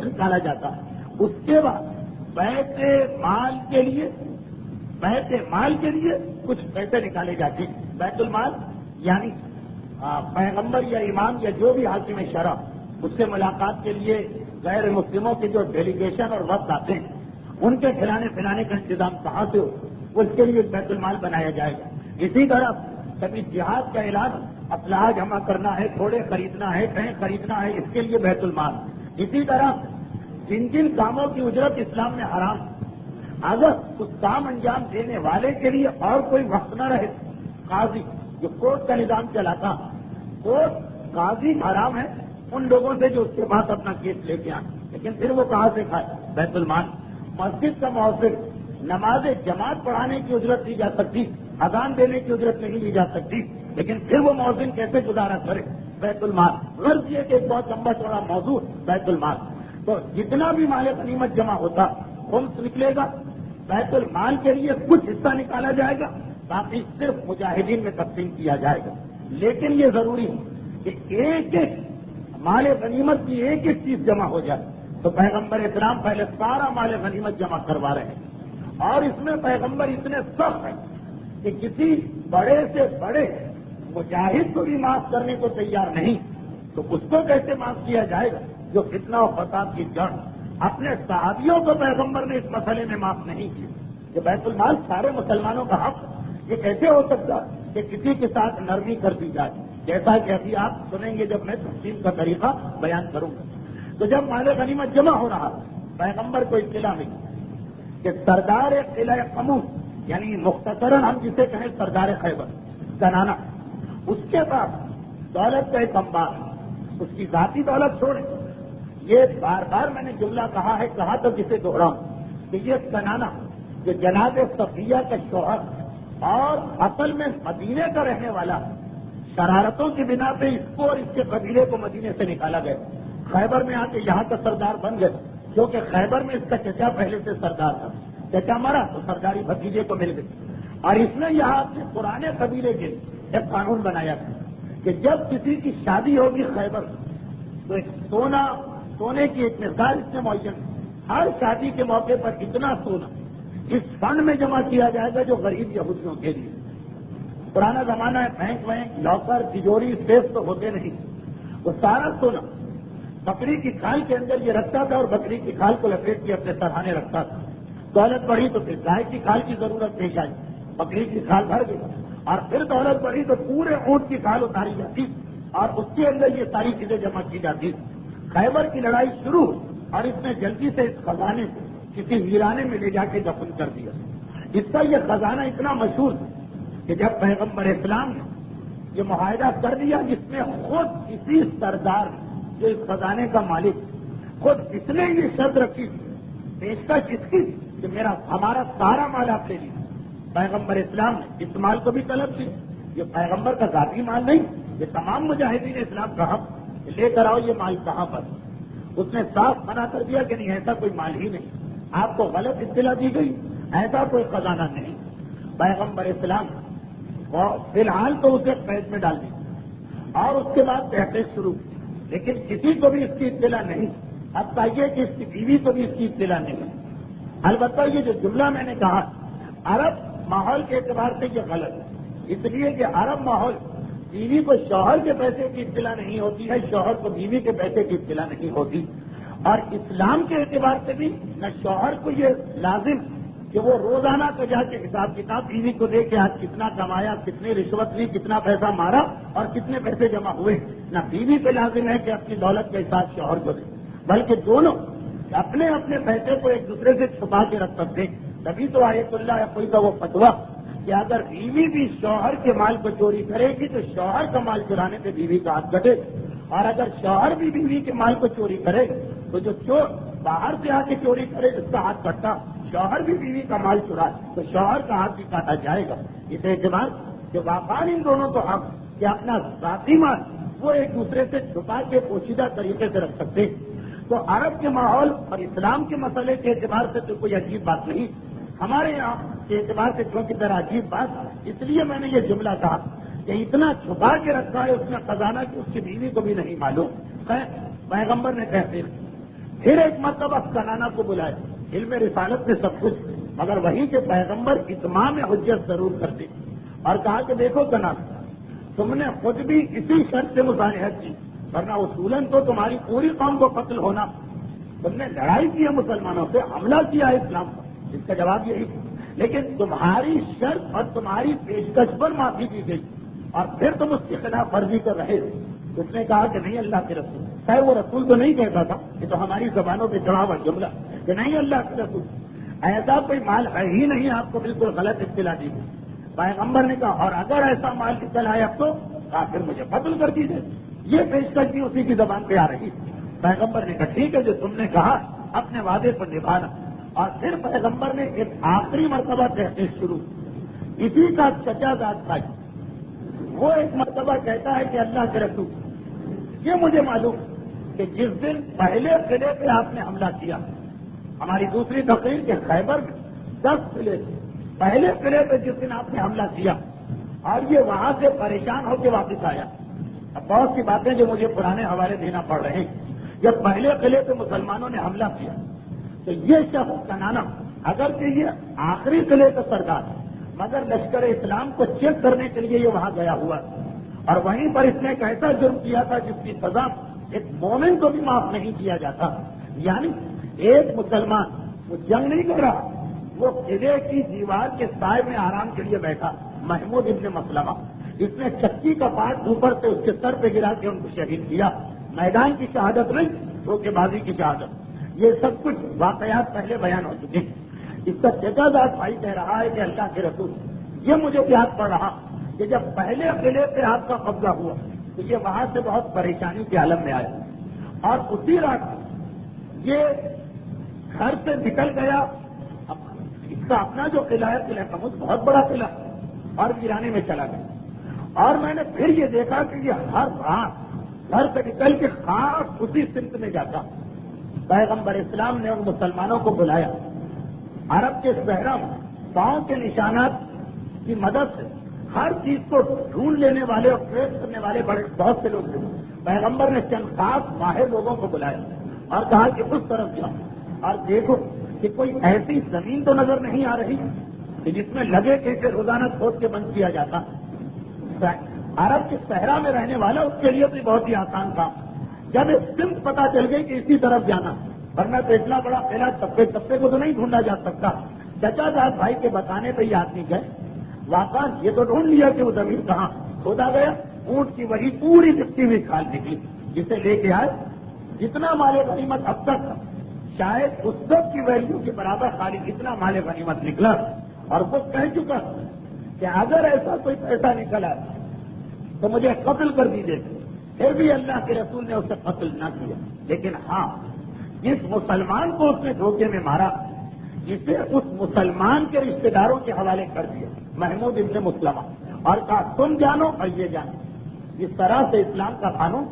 نکالا جاتا ہے. اس کے بعد بیت مال کے لیے کچھ پیسے نکالے جاتے ہیں. بیت المال یعنی پیغمبر یا امام یا جو بھی حاکم شرع اس سے ملاقات کے لیے غیر مسلموں کے جو ڈیلیگیشن اور وفد آتے ہیں ان کے کھلانے پلانے کا انتظام کہاں سے ہو، اس کے لیے بیت المال بنایا جائے گا. اسی طرح کبھی جہاد کا اعلان، اسلحہ جمع کرنا ہے، گھوڑے خریدنا ہے، کہیں خریدنا ہے، اس کے لیے بیت المال. اسی طرح جن کاموں کی اجرت اسلام میں حرام، اگر اس کام انجام دینے والے کے لیے اور کوئی وقت نہ رہے، قاضی جو کورٹ کا نظام چلاتا، کورٹ قاضی حرام ہے ان لوگوں سے جو اس کے پاس اپنا کیس لے کے آئیں، لیکن پھر وہ کہاں سے کھائے؟ بیت المال. مسجد کا مؤذن نماز جماعت پڑھانے کی اجرت لی جا سکتی، اذان دینے کی اجرت نہیں لی جا سکتی، لیکن پھر وہ مؤذن کیسے گزارا کرے؟ بیت المال. غرض یہ کہ ایک بہت لمبا چوڑا موضوع بیت المال. تو جتنا بھی مال غنیمت جمع ہوتا خمس نکلے گا، بیت المال کے لیے کچھ حصہ نکالا جائے گا، باقی صرف مجاہدین میں تقسیم کیا جائے گا. لیکن یہ ضروری ہے کہ ایک مال غنیمت کی ایک چیز جمع ہو جائے. تو پیغمبر اسلام پہلے سارا مال غنیمت جمع کروا رہے ہیں، اور اس میں پیغمبر اتنے سخت ہیں کہ کسی بڑے سے بڑے مجاہد کو بھی معاف کرنے کو تیار نہیں. تو اس کو کیسے معاف کیا جائے گا جو فتنہ و فساد کی جڑ؟ اپنے صحابیوں کو پیغمبر نے اس مسئلے میں معاف نہیں کیا کہ بیت المال سارے مسلمانوں کا حق. یہ کیسے ہو سکتا کہ کسی کے ساتھ نرمی کر دی جائے؟ جیسا کہ ابھی آپ سنیں گے جب میں تقسیم کا طریقہ بیان کروں گا. تو جب مال غنیمت جمع ہو رہا پیغمبر کو اطلاع ملی کہ سردار قلعہ قموس یعنی مختصراً ہم جسے کہیں سردار خیبر کنانا، اس کے پاس دولت کا ایک انبار ہے. اس کی ذاتی دولت چھوڑیں، یہ بار بار میں نے جملہ کہا تو جسے دوہراؤں کہ یہ کنانا جو جناب صفیہ کا شوہر اور اصل میں مدینے کا رہنے والا، شرارتوں کی بنا پہ اس کو اور اس کے قبیلے کو مدینے سے نکالا گیا، خیبر میں آ کے یہاں کا سردار بن گئے، کیونکہ خیبر میں اس کا چچا پہلے سے سردار تھا. چچا مرا تو سرداری بھتیجے کو مل گئی، اور اس نے یہاں اپنے پرانے قبیلے کے ایک قانون بنایا تھا کہ جب کسی کی شادی ہوگی خیبر تو ایک سونے کی ایک مثال اس نے معین، ہر شادی کے موقع پر اتنا سونا اس فنڈ میں جمع کیا جائے گا جو غریب یہودیوں کے لیے. پرانا زمانہ ہے، بینک وینک لاکر تجوری سیف تو ہوتے نہیں، وہ سارا سونا بکری کی کھال کے اندر یہ رکھتا تھا اور بکری کی کھال کو لپیٹ کے اپنے سرہانے رکھتا تھا. دولت بڑھی تو پھر گائے کی کھال کی ضرورت پیش آئی، بکری کی کھال بھر گئی، اور پھر دولت بڑھی تو پورے اونٹ کی کھال اتاری جاتی اور اس کے اندر یہ ساری چیزیں جمع کی جاتی. خیبر کی لڑائی شروع اور اس نے جلدی سے اس خزانے کو کسی ویرانے میں لے جا کے دفن کر دیا. اس کا یہ خزانہ اتنا مشہور کہ جب پیغمبر اسلام نے یہ معاہدہ کر دیا جس میں خود اسی سردار جو اس خزانے کا مالک خود اس نے یہ شرط رکھی پیشکش اس کی کہ ہمارا سارا مال آپ لے لیجیے. پیغمبر اسلام نے اس مال کو بھی طلب کی، یہ پیغمبر کا ذاتی مال نہیں، یہ تمام مجاہدین اسلام کا حق، لے کر آؤ یہ مال کہاں پر. اس نے صاف منع کر دیا کہ نہیں ایسا کوئی مال ہی نہیں، آپ کو غلط اطلاع دی گئی، ایسا کوئی خزانہ نہیں. پیغمبر اسلام فی الحال تو اسے قید میں ڈال دیا اور اس کے بعد تحقیق شروع کی، لیکن کسی کو بھی اس کی اطلاع نہیں. اب چاہیے کہ اس کی بیوی کو بھی اس کی اطلاع نہیں. البتہ یہ جو جملہ میں نے کہا عرب ماحول کے اعتبار سے یہ غلط ہے، اس لیے کہ عرب ماحول بیوی کو شوہر کے پیسے کی اطلاع نہیں ہوتی ہے، شوہر کو بیوی کے پیسے کی اطلاع نہیں ہوتی. اور اسلام کے اعتبار سے بھی نہ شوہر کو یہ لازم کہ وہ روزانہ کا جا کے حساب کتاب بیوی کو دے کے آج کتنا کمایا، کتنی رشوت لی، کتنا پیسہ مارا اور کتنے پیسے جمع ہوئے. نہ بیوی پہ لازم ہے کہ اپنی دولت کا حساب شوہر کو دے، بلکہ دونوں اپنے اپنے پیسے کو ایک دوسرے سے چھپا کے رکھ سکتے. تبھی تو آیت اللہ یا کوئی کا وہ فتویٰ کہ اگر بیوی بھی شوہر کے مال کو چوری کرے گی تو شوہر کا مال چرانے پہ بیوی کا ہاتھ کٹے، اور اگر شوہر بھی بیوی کے مال کو چوری کرے تو جو چور باہر سے آ کے چوری کرے اس کا ہاتھ کٹتا. شوہر بھی بیوی کا مال چرائے تو شوہر کا ہاتھ بھی کاٹا جائے گا. اس اعتبار کہ واقعی ان دونوں کو حق کہ اپنا ذاتی مال وہ ایک دوسرے سے چھپا کے پوشیدہ طریقے سے رکھ سکتے. تو عرب کے ماحول اور اسلام کے مسئلے کے اعتبار سے تو کوئی عجیب بات نہیں. ہمارے یہاں کے اعتبار سے کیونکہ ذرا عجیب بات، اس لیے میں نے یہ جملہ کہا کہ اتنا چھپا کے رکھا ہے اس نے خزانہ کہ اس کی بیوی کو بھی نہیں معلوم. پیغمبر نے کہتے پھر ایک مرتبہ کنانا کو بلایا. علم رسالت میں سب کچھ، مگر وہی کے پیغمبر اتمام حجت ضرور کرتے اور کہا کہ دیکھو کنانا، تم نے خود بھی اسی شرط سے مصالحت کی، ورنہ اصولاً تو تمہاری پوری قوم کو قتل ہونا. تم نے لڑائی کی ہے مسلمانوں سے، حملہ کیا ہے اسلام پر، اس کا جواب یہی. لیکن تمہاری شرط اور تمہاری پیشکش پر معافی دی گئی اور پھر تم اس کی خلاف ورزی کر رہے. اس نے کہا کہ نہیں اللہ کے رسول، چاہے وہ رسول تو نہیں کہتا تھا، یہ تو ہماری زبانوں پہ چڑھا ہوا جملہ کہ نہیں اللہ کے رسول، ایسا کوئی مال ہے ہی نہیں، آپ کو بالکل غلط اطلاع دی گئی. پیغمبر نے کہا اور اگر ایسا مال نکل آئے اب تو پھر مجھے قتل کر دیجیے. یہ پیشکش بھی اسی کی زبان پہ آ رہی. پیغمبر نے کہا ٹھیک ہے جو تم نے کہا اپنے وعدے پر نبھانا. اور پھر پیغمبر نے ایک آخری مرتبہ تحقیق شروع. اسی کا چچا داد بھائی وہ ایک مرتبہ کہتا ہے کہ اللہ کے رسول یہ مجھے معلوم کہ جس دن پہلے قلعے پہ آپ نے حملہ کیا، ہماری دوسری تقریر کے خیبر میں 10 قلعے پہلے قلعے پہ جس دن آپ نے حملہ کیا اور یہ وہاں سے پریشان ہو کے واپس آیا. اب بہت سی باتیں جو مجھے پرانے حوالے دینا پڑ رہے ہیں. جب پہلے قلعے پہ مسلمانوں نے حملہ کیا تو یہ شخص کنانا اگرچہ یہ آخری قلعے کا سردار ہے مگر لشکر اسلام کو چیک کرنے کے لیے یہ وہاں گیا ہوا اور وہیں پر اس نے ایک ایسا جرم کیا تھا جس کی سزا ایک مومن کو بھی معاف نہیں کیا جاتا. یعنی ایک مسلمان وہ جنگ نہیں کر رہا، وہ قلعے کی دیوار کے سائے میں آرام کے لیے بیٹھا. محمود ابن مسلمہ، اس نے چکی کا پارٹ اوپر سے اس کے سر پہ گرا کے ان کو شہید کیا. میدان کی شہادت نہیں، دھوکے بازی کی شہادت. یہ سب کچھ واقعات پہلے بیان ہو چکے ہیں. اس کا چچا داد بھائی کہہ رہا ہے کہ اللہ کے رسول یہ مجھے یاد پڑ رہا کہ جب پہلے قلعے پہ آپ کا قبضہ ہوا تو یہ وہاں سے بہت پریشانی کے عالم میں آیا اور اسی رات یہ گھر سے نکل گیا. اس کا اپنا جو قلعہ ہے قلعہ قموس بہت بڑا قلعہ اور ویرانے میں چلا گیا. اور میں نے پھر یہ دیکھا کہ یہ ہر رات گھر سے نکل کے خاص اسی سمت میں جاتا. پیغمبر اسلام نے ان مسلمانوں کو بلایا. عرب کے صحرا میں پاؤں کے نشانات کی مدد سے ہر چیز کو ڈھونڈ لینے والے اور ٹریس کرنے والے بہت سے لوگ تھے. پیغمبر نے چند خاص ماہر لوگوں کو بلایا اور کہا کہ اس طرف جاؤ اور دیکھو کہ کوئی ایسی زمین تو نظر نہیں آ رہی کہ جس میں لگے کہ اسے روزانہ کھود کے بند کیا جاتا. عرب کے صحرا میں رہنے والا اس کے لیے تو بہت ہی آسان تھا. جب ایک سمت پتا چل گئی کہ اسی طرف جانا، ورنہ تو اتنا بڑا قلعہ تپے تپے کو تو نہیں ڈھونڈا جا سکتا. چچا داد بھائی کے بتانے پہ یہ آدمی گئے. واقعہ یہ تو ڈھونڈ لیا کہ وہ زمین کہاں کھودا گیا. اونٹ کی وہی پوری دکھتی ہوئی کھال نکلی جسے لے کے آئے. جتنا مال غنیمت اب تک تھا شاید اس سب کی ویلیو کے برابر خالی اتنا مال غنیمت نکلا. اور وہ کہہ چکا کہ اگر ایسا کوئی پیسہ نکلا تو مجھے قتل کر دیجیے. پھر بھی اللہ کے رسول نے اسے قتل نہ کیا. لیکن ہاں جس مسلمان کو اس نے دھوکے میں مارا جسے اس مسلمان کے رشتے داروں کے حوالے کر دیا محمود ابن مسلمہ اور کہا تم جانو اور یہ جانو. اس طرح سے اسلام کا قانون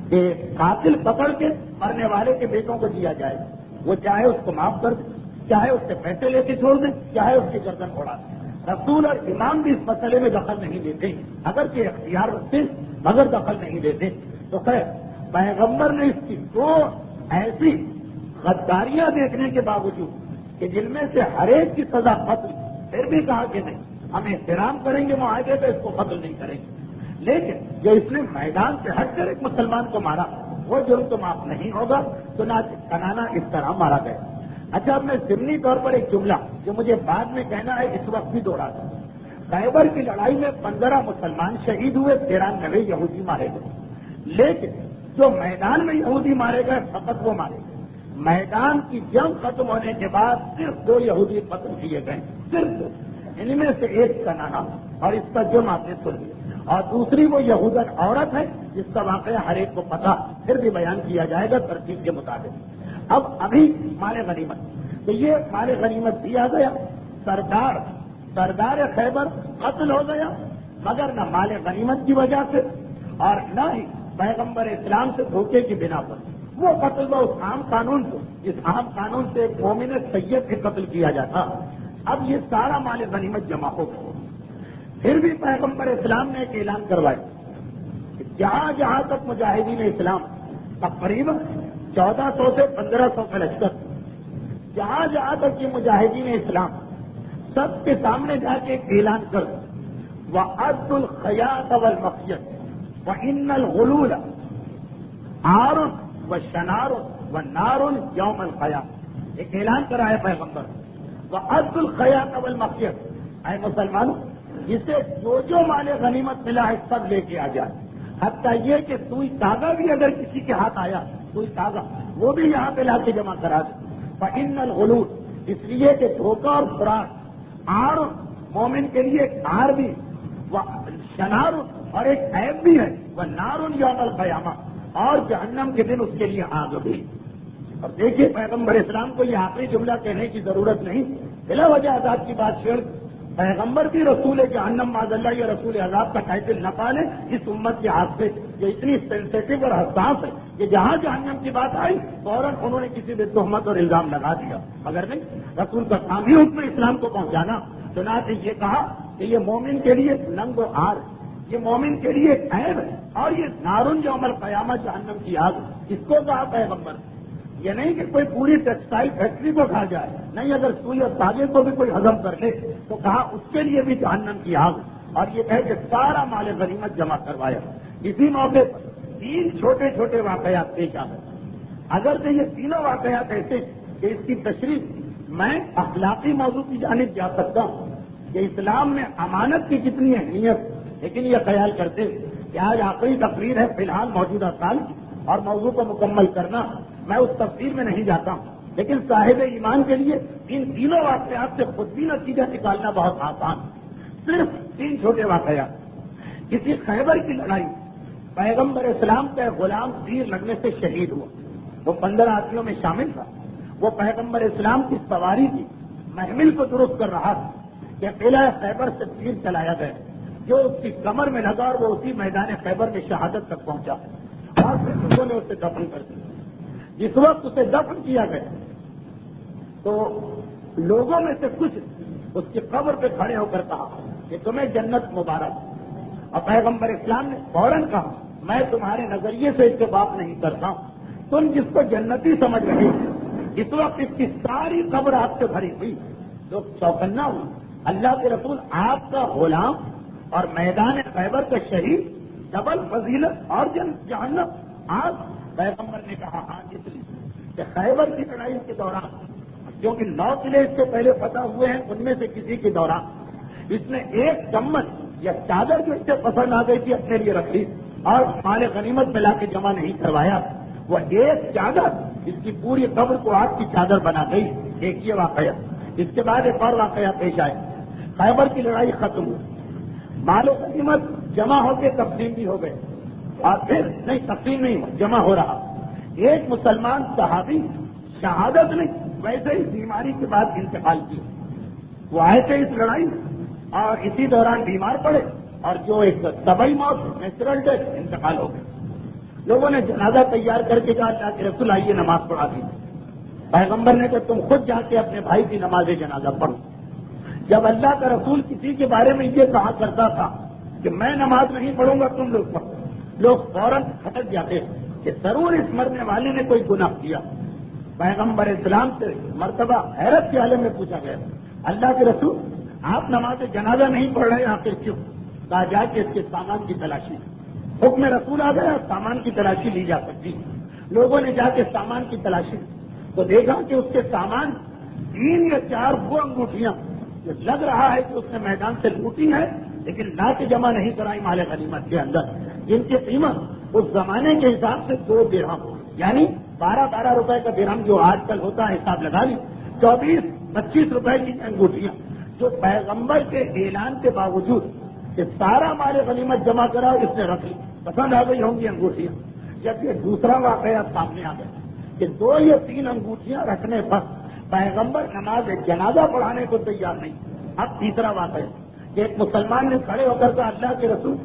کہ قاتل پکڑ کے مرنے والے کے بیٹوں کو دیا جائے. وہ چاہے اس کو معاف کر دے، چاہے اس سے پیسے لے کے چھوڑ دیں، چاہے اس کی گردن اڑا دیں. رسول اور امام بھی اس مسئلے میں دخل نہیں دیتے اگر کہ اختیار رکھتے مگر دخل نہیں دیتے. تو خیر پیغمبر نے اس کی دو ایسی غداریاں دیکھنے کے باوجود کہ جن میں سے ہر ایک کی سزا قتل، پھر بھی کہا کہ نہیں ہم احترام کریں گے معاہدے پہ، اس کو قتل نہیں کریں گے. لیکن جو اس نے میدان سے ہٹ کر ایک مسلمان کو مارا وہ جرم تو معاف نہیں ہوگا. تو نہ کنانا اس طرح مارا گیا. اچھا، اب میں ضمنی طور پر ایک جملہ جو مجھے بعد میں کہنا ہے اس وقت بھی دوہرا دوں. خیبر کی لڑائی میں 15 مسلمان شہید ہوئے، 93 یہودی مارے گئے. لیکن جو میدان میں یہودی مارے گئے فقط وہ مارے گئے. میدان کی جنگ ختم ہونے کے بعد صرف 2 یہودی قتل کیے گئے، صرف 2. ان میں سے ایک کا نام اور اس کا جرم آپ نے سن لیا، اور دوسری وہ یہودن عورت ہے جس کا واقعہ ہر ایک کو پتا، پھر بھی بیان کیا جائے گا ترتیب کے مطابق. اب ابھی مال غنیمت، تو یہ مال غنیمت دیا گیا. سردار خیبر قتل ہو گیا، مگر نہ مال غنیمت کی وجہ سے اور نہ ہی پیغمبر اسلام سے دھوکے کی بنا پر. وہ قتل ہوا اس عام قانون سے، جس عام قانون سے ایک مومن سید کے قتل کیا جاتا. اب یہ سارا مال غنیمت جمع ہو گیا. پھر بھی پیغمبر اسلام نے ایک اعلان کروایا کہ جہاں جہاں تک مجاہدین اسلام تقریباً 1400 سے 1500 کا لشکر، جہاں جہاں تک یہ مجاہدین اسلام سب کے سامنے جا کے ایک اعلان کر وَأَدُّ الْخَيَاطَ وَالْمَخْيَطَ وَإِنَّ الْغُلُولَ عَارٌ وَشَنَارٌ وَالنَّارٌ يَوْمَ الْقِيَامَةِ. ایک اعلان کرا ہے پیغمبر وَأَدُّ الْخَيَاطَ وَالْمَخْيَطَ. اے مسلمانوں، جسے جو مال غنیمت ملا ہے سب لے کے آ جائے. حتیٰ یہ کہ سوئی تاگا بھی اگر کسی کے ہاتھ آیا، سوئی تاگا وہ بھی یہاں پہ لا کے جمع کرا دے. فَإِنَّ الْغُلُولَ، اس لیے کہ دھوکہ اور فراڈ آر مومن کے لیے ایک آر بھی، وہ شنار اور ایک عیب بھی ہے، وہ نارن یوم القیامہ، اور جہنم کے دن اس کے لیے آگ بھی. اور دیکھیے پیغمبر اسلام کو یہ آخری جملہ کہنے کی ضرورت نہیں، بلا وجہ عذاب کی بات چھیڑ. پیغمبر بھی رسول جہنم معاذ اللہ یا رسول عذاب کا ٹائٹل نہ پالے اس امت کے ہاتھ سے، جو اتنی سینسیٹیو اور حساس ہے کہ جہاں جہنم کی بات آئی فوراً انہوں نے کسی پہ تہمت اور الزام لگا دیا. مگر نہیں، رسول کا کام ہی حکم اسلام کو پہنچانا. چنانچہ یہ کہا کہ یہ مومن کے لیے ننگ و آر، یہ مومن کے لیے عیب ہے، اور یہ نارن یوم القیامہ جہنم کی آگ. اس کو کہا پیغمبر. یہ نہیں کہ کوئی پوری ٹیکسٹائل فیکٹری کو کھا جائے، نہیں، اگر سوئی اور تاگے کو بھی کوئی ہضم کر لے تو کہا اس کے لیے بھی جہنم کی آگ. اور یہ کہہ کہ سارا مال غنیمت جمع کروایا. اسی موقع پر 3 چھوٹے چھوٹے واقعات پیش آ گئے. اگر سے یہ تینوں واقعات ایسے کہ اس کی تشریح میں اخلاقی موضوع کی جانب جا سکتا ہوں کہ اسلام میں امانت کی کتنی اہمیت. لیکن یہ خیال کرتے کہ آج آخری تقریر ہے فی الحال موجودہ سال کی، اور موضوع کو مکمل کرنا، میں اس تفصیل میں نہیں جاتا ہوں. لیکن صاحب ایمان کے لیے ان تینوں واقعات سے خود بھی نتیجہ نکالنا بہت آسان. صرف 3 چھوٹے واقعات. کسی خیبر کی لڑائی پیغمبر اسلام کا غلام تیر لگنے سے شہید ہوا. وہ 15 آدمیوں میں شامل تھا. وہ پیغمبر اسلام کی سواری کی محمل کو درست کر رہا تھا کہ قلعہ خیبر سے تیر چلایا گیا، جو اس کی کمر میں لگا اور وہ اسی میدان خیبر میں شہادت تک پہنچا، اور پھر لوگوں نے اسے دفن کر دیا. جس وقت اسے دفن کیا گیا تو لوگوں میں سے کچھ اس کی قبر پہ کھڑے ہو کر کہا کہ تمہیں جنت مبارک. اور پیغمبر اسلام نے فوراً کہا میں تمہارے نظریے سے اتفاق نہیں کرتا ہوں. تم جس کو جنتی سمجھ رہے ہو اس وقت اس کی ساری قبر آپ سے بھری ہوئی. لوگ چوکنا ہوئے. اللہ کے رسول آپ کا غلام اور میدان خیبر کا شہید، ڈبل فضیلت اور جہنم آج. پیغمبر نے کہا ہاں، اس لیے کہ خیبر کی لڑائی کے دوران، کیونکہ 9 قلعے اس سے پہلے فتح ہوئے ہیں، ان میں سے کسی کے دوران اس نے ایک چمچ یا چادر جو اس سے پسند آ گئی تھی اپنے لیے رکھ لی اور مال غنیمت میں لا کے جمع نہیں کروایا. وہ ایک چادر اس کی پوری قبر کو آگ کی چادر بنا گئی. ایک یہ واقعہ. اس کے بعد ایک اور واقعہ پیش آئے. خیبر کی لڑائی ختم ہوئی، مال و غنیمت جمع ہو کے تقسیم بھی ہو گئے، اور پھر نہیں تقسیم نہیں جمع ہو رہا. ایک مسلمان صحابی شہادت نہیں ویسے ہی بیماری کے بعد انتقال کیا. وہ آئے تھے اس لڑائی میں اور اسی دوران بیمار پڑے، اور جو ایک طبعی موت نیچرل ڈیتھ انتقال ہو گیا. لوگوں نے جنازہ تیار کر کے کہا اللہ کے رسول آئیے نماز پڑھا دی. پیغمبر نے کہا تم خود جا کے اپنے بھائی کی نماز جنازہ پڑھو. جب اللہ کا رسول کسی کے بارے میں یہ کہا کرتا تھا کہ میں نماز نہیں پڑھوں گا تم لوگ پڑھو، لوگ فوراً کھٹک جاتے کہ ضرور اس مرنے والے نے کوئی گناہ کیا. پیغمبر اسلام سے مرتبہ حیرت کے عالم میں پوچھا گیا اللہ کے رسول آپ نماز جنازہ نہیں پڑھ رہے آخر کیوں؟ کہا جا کہ اس کے سامان کی تلاشی. حکم رسول آ گیا، سامان کی تلاشی لی جا سکتی. لوگوں نے جا کے سامان کی تلاشی. تو دیکھا کہ اس کے سامان 3 یا 4 وہ انگوٹھیاں جو لگ رہا ہے کہ اس نے میدان سے لوٹی ہے لیکن لا کے جمع نہیں کرائی مال غنیمت کے اندر، جن کی قیمت اس زمانے کے حساب سے 2 درہم، یعنی 12 روپے کا درہم جو آج کل ہوتا ہے حساب لگا لی، 24-25 روپے کی انگوٹھیاں جو پیغمبر کے اعلان کے باوجود کہ سارا مال غنیمت جمع کرا اس نے رکھ لی، پسند آ گئی ہوں گی انگوٹھیاں. جب یہ دوسرا واقعہ سامنے آ گیا کہ 2 یا 3 انگوٹھیاں رکھنے پر پیغمبر نماز جنازہ پڑھانے کو تیار نہیں. اب تیسرا واقعہ کہ ایک مسلمان نے کھڑے ہو کر کہا اللہ کے رسول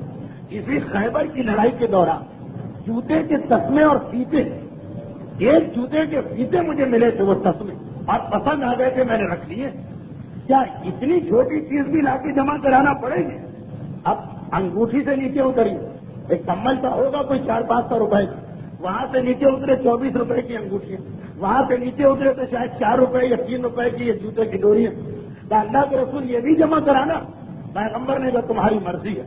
اسی خیبر کی لڑائی کے دوران جوتے کے تسمے اور فیتے، ایک جوتے کے فیتے مجھے ملے تھے وہ تسمے اور پسند آ گئے تھے میں نے رکھ لیے، کیا اتنی چھوٹی چیز بھی لا کے جمع کرانا پڑے گی؟ اب انگوٹھی سے نیچے اتری، ایک کمل کا ہوگا کوئی 400-500 روپے کا، وہاں سے نیچے اترے 24 روپے کی انگوٹھیاں، وہاں سے نیچے اترے تو شاید 4 روپے یا 3 روپے کی یہ جوتے کی ڈوریاں. تو اللہ کے رسول یہ بھی جمع کرانا؟ پیغمبر نے جو تمہاری مرضی ہے،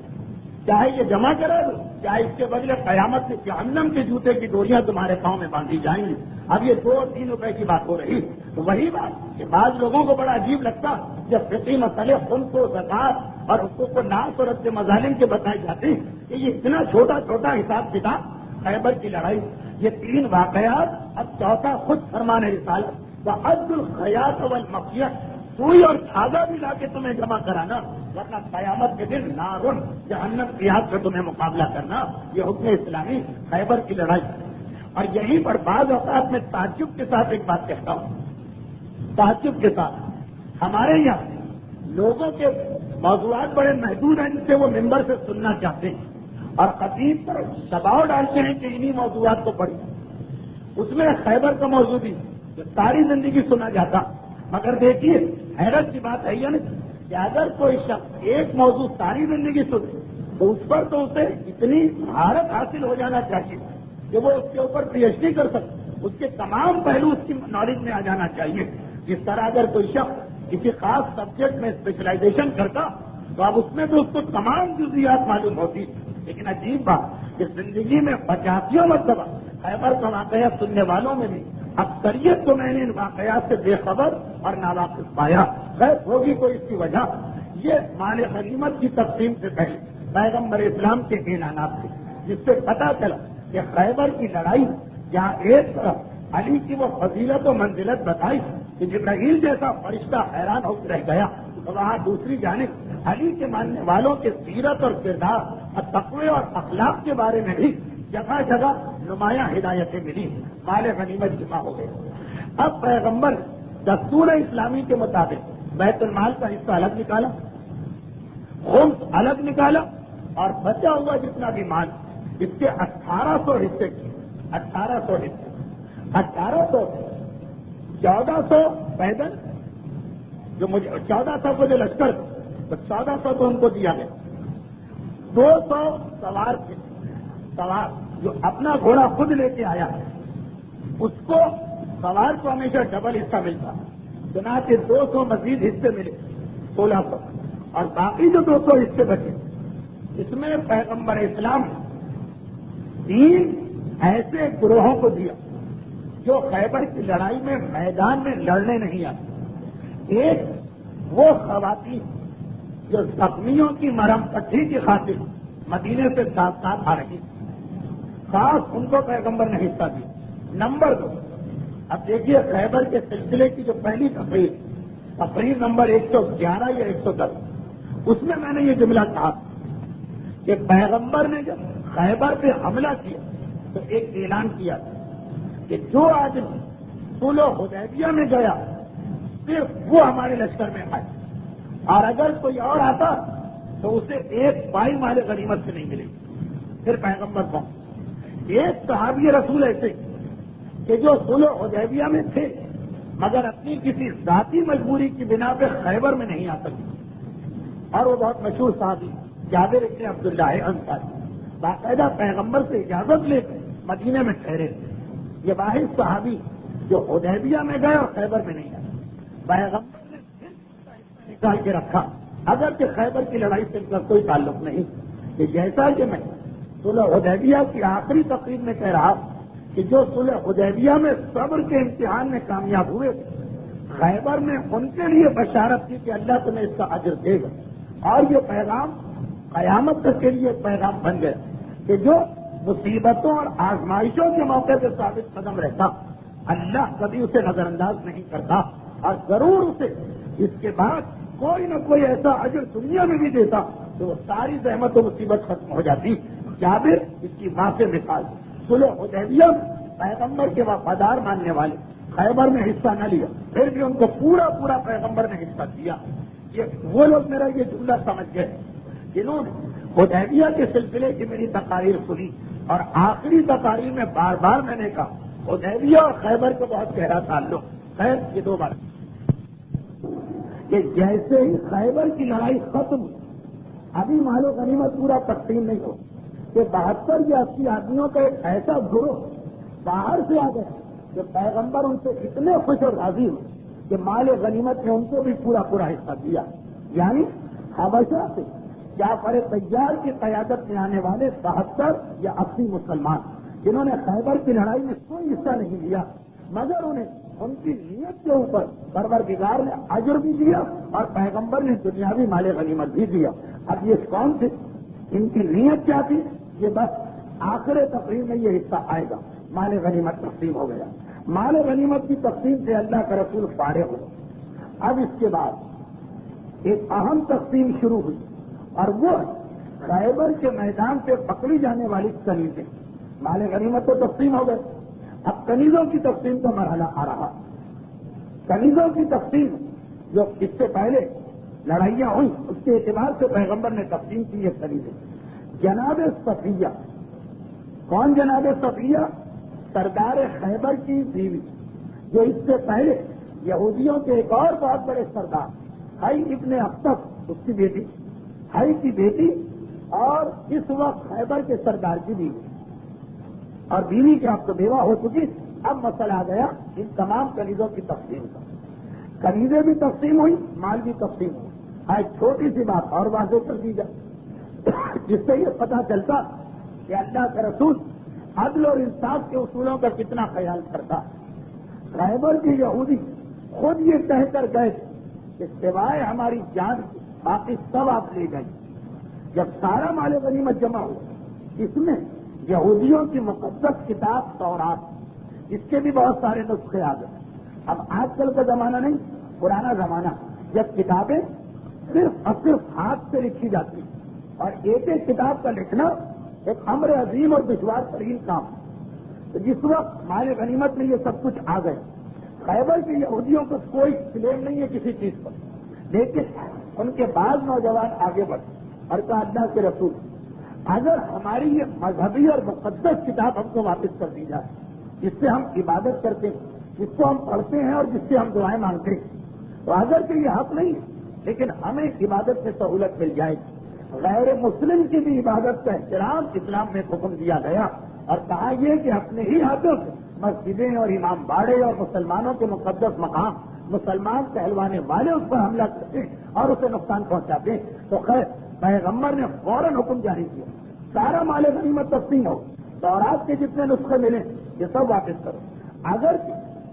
چاہے یہ جمع کرا دو، چاہے اس کے بدلے قیامت سے جہنم کے جوتے کی ڈوریاں تمہارے پاؤں میں باندھی جائیں گی. اب یہ 2-3 روپے کی بات ہو رہی، تو وہی بات کہ بعض لوگوں کو بڑا عجیب لگتا جب فقہی مسئلے خن کو زکات اور حقوق کو ناس اور رد مظالم کے بتائے جاتے ہیں کہ یہ اتنا چھوٹا چھوٹا حساب کتاب. خیبر کی لڑائی، یہ 3 واقعات، اب چوتھا خود فرمان رسالت وعد الخیاط والمقیت، سوئی اور دھاگا بھی لا کے تمہیں جمع کرانا، ورنہ قیامت کے دن نارن جہنم کی آگ سے تمہیں مقابلہ کرنا. یہ حکم اسلامی خیبر کی لڑائی. اور یہیں پر بعض اوقات میں تعجب کے ساتھ ایک بات کہتا ہوں، تعجب کے ساتھ ہمارے یہاں لوگوں کے موضوعات بڑے محدود ہیں جن سے وہ ممبر سے سننا چاہتے ہیں اور خطیب پر دباؤ ڈالتے ہیں کہ انہی موضوعات کو پڑھیں. اس میں خیبر کا موضوع بھی جو ساری زندگی سنا جاتا، مگر دیکھیے حیرت کی بات ہے یہ نہیں کہ اگر کوئی شخص ایک موضوع ساری زندگی سنے تو اس پر تو اسے اتنی مہارت حاصل ہو جانا چاہیے کہ وہ اس کے اوپر پی ایچ ڈی کر سکے، اس کے تمام پہلو اس کی نالج میں آ جانا چاہیے. جس طرح اگر کوئی شخص کسی خاص سبجیکٹ میں اسپیشلائزیشن کرتا تو اب اس میں تو اس کو تمام جزیات معلوم ہوتی. لیکن عجیب بات کہ زندگی میں 50 مرتبہ خیبر کا واقعہ سننے والوں میں بھی اکثریت کو میں نے ان واقعات سے بے خبر اور ناواقف پایا. خیر ہوگی کوئی اس کی وجہ، یہ مال غنیمت کی تقسیم سے پہلے پیغمبر اسلام کے اعلانات تھے جس سے پتہ چلا کہ خیبر کی لڑائی جہاں ایک طرف علی کی وہ فضیلت و منزلت بتائی کہ جبرائیل جیسا فرشتہ حیران ہو رہ گیا، تو وہاں دوسری جانب علی کے ماننے والوں کے سیرت اور کردار اور تقوی اور اخلاق کے بارے میں بھی جگہ جگہ نمایاں ہدایتیں ملی. مال غنیمت جمع ہو گئے. اب پیغمبر دستور اسلامی کے مطابق بیت المال کا حصہ الگ نکالا، خمس الگ نکالا، اور بچا ہوا جتنا بھی مال اس کے 1800 حصے کیے. 1800 حصے، 1800 1400 پیدل جو مجھے 1400 کو جو لشکر تو 1400 تو ان کو دیا گیا. 200 سوار تھے، سوار جو اپنا گھوڑا خود لے کے آیا اس کو سوار کو ہمیشہ ڈبل حصہ ملتا، چنانچہ 200 مزید حصے ملے 1600، اور باقی جو 200 حصے بچے اس میں پیغمبر اسلام 3 ایسے گروہوں کو دیا جو خیبر کی لڑائی میں میدان میں لڑنے نہیں آتے. ایک وہ خواتین جو زخمیوں کی مرہم پٹی کی خاطر مدینے سے ساتھ ساتھ آ رہی، خاص ان کو پیغمبر نے حصہ دیا. نمبر 2، اب دیکھیے خیبر کے سلسلے کی جو پہلی تقریر نمبر 111 یا 110، اس میں نے یہ جملہ کہا کہ پیغمبر نے جب خیبر پہ حملہ کیا تو ایک اعلان کیا کہ جو آدمی صلح حدیبیہ میں گیا صرف وہ ہمارے لشکر میں آئے، اور اگر کوئی اور آتا تو اسے ایک پائی مال غنیمت سے نہیں ملے گی. پھر پیغمبر کون؟ ایک صحابی رسول ایسے کہ جو صلح حدیبیہ میں تھے مگر اپنی کسی ذاتی مجبوری کی بنا پہ خیبر میں نہیں آ سکتے، اور وہ بہت مشہور صحابی جابر بن عبداللہ انصاری باقاعدہ پیغمبر سے اجازت لے کر مدینے میں ٹھہرے تھے. یہ واحد صحابی جو حدیبیہ میں گئے اور خیبر میں نہیں آئے. پیغمبر نے پھر نکال کے رکھا اگرچہ خیبر کی لڑائی سے ان کا کوئی تعلق نہیں، کہ جیسا کہ میں صلح حدیبیہ کی آخری تقریب میں کہہ رہا کہ کہ جو صلح حدیبیہ میں صبر کے امتحان میں کامیاب ہوئے خیبر میں ان کے لیے بشارت کی کہ اللہ تمہیں اس کا اجر دے گا، اور یہ پیغام قیامت تک کے لیے پیغام بن گیا کہ جو مصیبتوں اور آزمائشوں کے موقع پہ ثابت قدم رہتا اللہ کبھی اسے نظر انداز نہیں کرتا، اور ضرور اسے اس کے بعد کوئی نہ کوئی ایسا اجر دنیا میں بھی دیتا تو وہ ساری زحمت و مصیبت ختم ہو جاتی۔ جابر اس کی واضح مثال، صلح حدیبیہ پیغمبر کے وفادار ماننے والے خیبر میں حصہ نہ لیا، پھر بھی ان کو پورا پیغمبر نے حصہ دیا۔ یہ وہ لوگ میرا یہ جملہ سمجھ گئے جنہوں نے حدیبیہ کے سلسلے کی میری تقاریر سنی، اور آخری تقاریر میں بار بار میں نے کہا حدیبیہ اور خیبر کو بہت گہرا تعلق۔ خیر یہ دو بات کہ جیسے ہی خیبر کی لڑائی ختم ہوئی، ابھی مال و غنیمت پورا تقسیم نہیں ہو کہ 72 یا 80 آدمیوں کا ایک ایسا گروہ باہر سے آ گیا کہ پیغمبر ان سے اتنے خوش اور راضی ہوئے کہ مال غنیمت نے ان کو بھی پورا حصہ دیا۔ یعنی حبشہ سے جعفر طیار کی قیادت میں آنے والے 72 یا 80 مسلمان جنہوں نے خیبر کی لڑائی میں کوئی حصہ نہیں لیا، مگر انہیں ان کی نیت کے اوپر پروردگار نے اجر بھی دیا اور پیغمبر نے دنیاوی مال غنیمت بھی دیا۔ اب یہ کون تھے؟ ان کی نیت کیا تھی؟ یہ بس آخر تقریر میں یہ حصہ آئے گا۔ مال غنیمت تقسیم ہو گیا، مال غنیمت کی تقسیم سے اللہ کا رسول فارغ ہو۔ اب اس کے بعد ایک اہم تقسیم شروع ہوئی، اور وہ خیبر کے میدان سے پکڑی جانے والی کنیزیں۔ مال غنیمت تو تقسیم ہو گئے، اب کنیزوں کی تقسیم کا مرحلہ آ رہا۔ کنیزوں کی تقسیم جو اس سے پہلے لڑائیاں ہوئی اس کے اعتبار سے پیغمبر نے تقسیم کی یہ کنیزیں۔ جناب صفیہ، کون جناب صفیہ؟ سردار خیبر کی بیوی، جو اس سے پہلے یہودیوں کے ایک اور بہت بڑے سردار حی ابن اخطب، اس کی بیٹی، حی کی بیٹی، اور اس وقت خیبر کے سردار کی بیوی، اور بیوی کے اب تو بیوہ ہو چکی۔ اب مسئلہ آ گیا ان تمام کنیزوں کی تقسیم کا۔ کنیزیں بھی تقسیم ہوئی، مال بھی تقسیم ہوئی۔ ایک چھوٹی سی بات اور واضح کر دی جائے جس سے یہ پتہ چلتا کہ اللہ کا رسول عدل اور انصاف کے اصولوں کا کتنا خیال کرتا۔ خیبر کی یہودی خود یہ کہہ کر گئے کہ سوائے ہماری جان کی باقی سب آپ لے گئے۔ جب سارا مال غنیمت جمع ہوا، اس میں یہودیوں کی مقدس کتاب تورات، اس کے بھی بہت سارے نسخے آ گئے۔ اب آج کل کا زمانہ نہیں، پرانا زمانہ جب کتابیں صرف اور صرف ہاتھ سے لکھی جاتی اور ایک ایک کتاب کا لکھنا ایک امر عظیم اور دشوار ترین کام، تو جس وقت مال غنیمت میں یہ سب کچھ آ گئے، خیبر کے یہودیوں کو کوئی کلیم نہیں ہے کسی چیز پر، لیکن ان کے بعض نوجوان آگے بڑھے اور کہا اللہ کے رسول اگر ہماری یہ مذہبی اور مقدس کتاب ہم کو واپس کر دی جائے، جس سے ہم عبادت کرتے ہیں، جس کو ہم پڑھتے ہیں اور جس سے ہم دعائیں مانگتے ہیں، تو اگر کہ یہ حق نہیں ہے لیکن ہمیں عبادت میں سہولت مل جائے گی۔ غیر مسلم کی بھی عبادت کا احترام اسلام میں حکم دیا گیا، اور کہا یہ کہ اپنے ہی ہاتھوں سے مسجدیں اور امام باڑے اور مسلمانوں کے مقدس مقام مسلمان کہلوانے والے اس پر حملہ کرتے ہیں اور اسے نقصان پہنچاتے ہیں، تو خیر پیغمبر نے فوراً حکم جاری کیا سارا مال غنیمت تقسیم ہو، تورات کے جتنے نسخے ملے یہ سب واپس کرو۔ اگر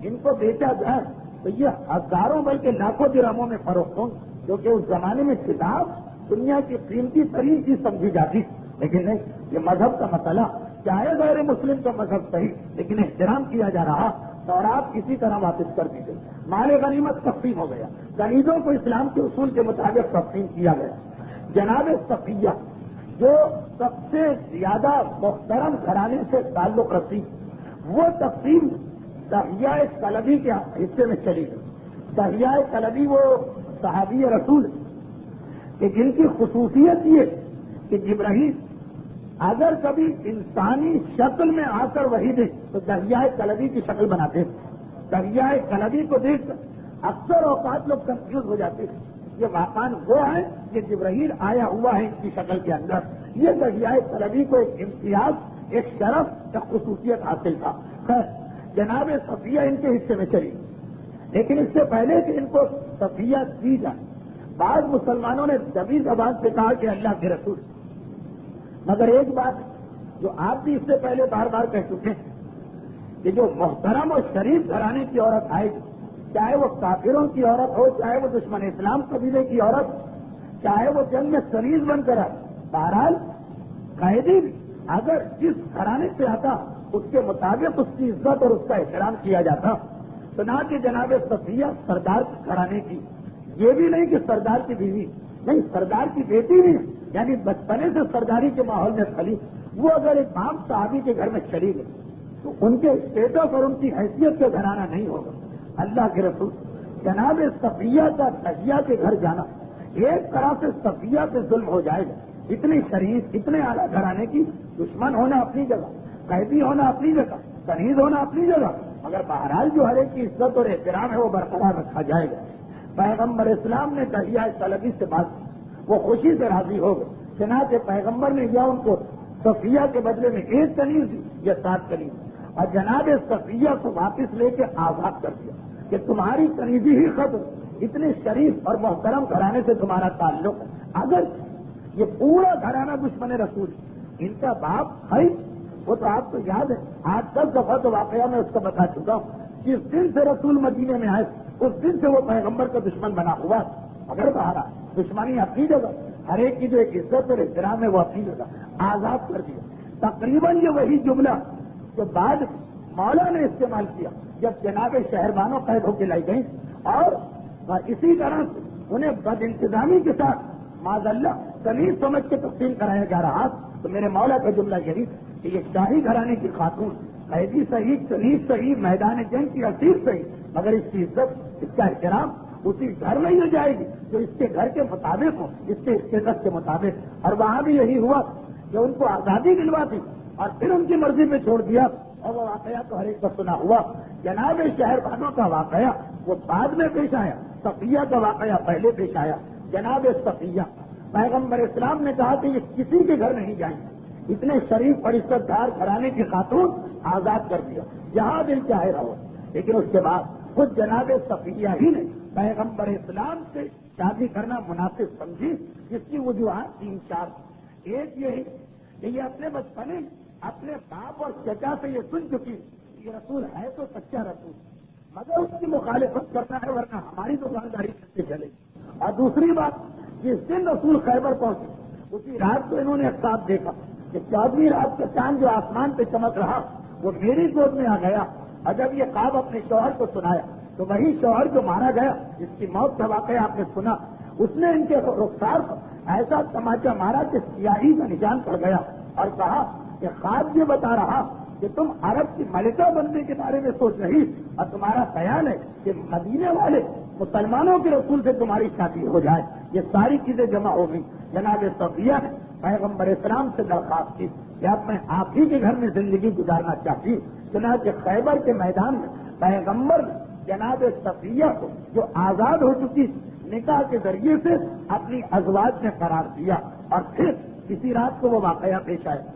ان کو بیچا جائے تو یہ ہزاروں بلکہ لاکھوں درہموں میں فروخت ہوں، کیونکہ اس زمانے میں کتاب دنیا کی قیمتی ترین چیز سمجھی جاتی، لیکن نہیں، یہ مذہب کا مسئلہ، چاہے غیر مسلم کا مذہب صحیح لیکن احترام کیا جا رہا، تورات کسی طرح واپس کر دی گئی، مال غنیمت تقسیم ہو گیا، کنیزوں کو اسلام کے اصول کے مطابق تقسیم کیا گیا۔ جناب صفیہ جو سب سے زیادہ محترم گھرانے سے تعلق رکھتی، وہ تقسیم دہیہ کلبی کے حصے میں چلی گئی۔ دہیہ کلبی وہ صحابی رسول کہ جن کی خصوصیت یہ کہ جبرائیل اگر کبھی انسانی شکل میں آ کر وحی دے تو دہیہ کلبی کی شکل بناتے ہیں۔ دہیہ کلبی کو دیکھ کر اکثر اوقات لوگ کنفیوز ہو جاتے ہیں، یہ واقعان وہ ہے کہ جبرائیل آیا ہوا ہے ان کی شکل کے اندر۔ یہ دہیہ کلبی کو ایک امتیاز، ایک شرف، ایک خصوصیت حاصل تھا۔ خیر جناب صفیہ ان کے حصے میں چلی، لیکن اس سے پہلے کہ ان کو صفیہ دی جائے بعض مسلمانوں نے دبی زبان سے کہا کہ اللہ کے رسول، مگر ایک بات جو آپ بھی اس سے پہلے بار بار کہہ چکے ہیں کہ جو محترم اور شریف گھرانے کی عورت آئے گی، چاہے وہ کافروں کی عورت ہو، چاہے وہ دشمن اسلام قبیلے کی عورت، چاہے وہ جنگ میں سریز بن کر آئے، بہرحال قیدی بھی اگر جس گھرانے سے آتا اس کے مطابق اس کی عزت اور اس کا احترام کیا جاتا. تو نہ کہ جناب صفیہ سردار کے گھرانے کی، یہ بھی نہیں کہ سردار کی بیوی، نہیں، سردار کی بیٹی بھی، یعنی بچپنے سے سرداری کے ماحول میں پھلی، وہ اگر ایک عام صحابی کے گھر میں چلی گئی تو ان کے اسٹیٹس اور ان کی حیثیت کا گھرانہ نہیں ہوگا. اللہ کے رسول جناب صفیہ کا تہیہ کے گھر جانا ایک طرح سے صفیہ سے ظلم ہو جائے گا. اتنی شریف، اتنے اعلیٰ گھرانے کی، دشمن ہونا اپنی جگہ، قیدی ہونا اپنی جگہ، کنیز ہونا اپنی جگہ، مگر بہرحال جو ہر ایک کی عزت اور احترام ہے وہ برقرار رکھا جائے گا. پیغمبر اسلام نے تہیہ طلبی سے بات کی، وہ خوشی سے راضی ہو گئے. چنانچہ پیغمبر نے یا ان کو صفیہ کے بدلے میں 1 کنیز دی یا 7 کنیز، اور جناب صفیہ کو واپس لے کے آزاد کر دیا کہ تمہاری کنیزی ہی ختم. اتنے شریف اور محترم گھرانے سے تمہارا تعلق ہے. اگر یہ پورا گھرانہ دشمن رسول، ان کا باپ ہے، وہ تو آپ کو یاد ہے، 8-10 دفعہ تو واقعہ میں اس کو بتا چکا ہوں. جس دن سے رسول مدینے میں آئے اس دن سے وہ پیغمبر کا دشمن بنا ہوا. اگر بہرا دشمنی اپنی جگہ، ہر ایک کی جو ایک عزت اور احترام ہے وہ اپنی جگہ، آزاد کر دیا. تقریباً یہ وہی جملہ جو بعد مولا نے استعمال کیا جب جناب شہربانو قید ہو کے لائی گئی، اور اسی طرح سے انہیں بد انتظامی کے ساتھ معاذ اللہ کنیز سمجھ کے تقسیم کرایا جا رہا. تو میرے مولا کا جملہ یہی کہ یہ شاہی گھرانے کی خاتون قیدی صحیح، کنیز صحیح، میدان جنگ کی اسیر صحیح، مگر اس کی عزت، اس کا احترام اسی گھر میں ہی جائے گی جو اس کے گھر کے مطابق ہو، اس کے اسٹیٹس کے مطابق. اور وہاں بھی یہی ہوا کہ ان کو آزادی دلوا دی اور پھر ان کی مرضی پہ چھوڑ دیا. اور وہ واقعہ تو ہر ایک کا سنا ہوا. جناب شہربانو کا واقعہ وہ بعد میں پیش آیا، صفیہ کا واقعہ پہلے پیش آیا. جناب صفیہ، پیغمبر اسلام نے کہا کہ یہ کسی کے گھر نہیں جائیں گے. اتنے شریف اور عزت دار گھرانے کی خاتون آزاد کر دیا، جہاں دل چاہے رہو. لیکن اس کے بعد خود جناب صفیہ ہی نے پیغمبر اسلام سے شادی کرنا مناسب سمجھی، جس کی وجوہات 3-4. ایک یہی کہ یہ اپنے بچپنے اپنے باپ اور چچا سے یہ سن چکی کہ یہ رسول ہے تو سچا رسول، مگر اس کی مخالفت کرنا ہے ورنہ ہماری دکانداری کیسے چلے گی. اور دوسری بات، جس دن رسول خیبر پہنچے اسی رات کو انہوں نے ایک خواب دیکھا کہ 14ویں رات کا چاند جو آسمان پہ چمک رہا وہ میری گود میں آ گیا. اور جب یہ خواب اپنے شوہر کو سنایا تو وہی شوہر جو مارا گیا، جس کی موت کا واقعہ آپ نے سنا، اس نے ان کے رخسار پر ایسا تماچا مارا کہ سیاہی کا نشان پڑ گیا اور کہا کہ خواب یہ بتا رہا کہ تم عرب کی ملکہ بننے کے بارے میں سوچ رہی اور تمہارا خیال ہے کہ مدینے والے مسلمانوں کے رسول سے تمہاری شادی ہو جائے. یہ ساری چیزیں جمع ہو گئی. جناب صفیہ نے پیغمبر اسلام سے درخواست کی کہ اب میں آپ ہی کے گھر میں زندگی گزارنا چاہتی ہوں. چنانچہ خیبر کے میدان میں پیغمبر نے جناب صفیہ کو جو آزاد ہو چکی نکاح کے ذریعے سے اپنی ازواج میں قرار دیا. اور پھر کسی رات کو وہ واقعہ پیش آیا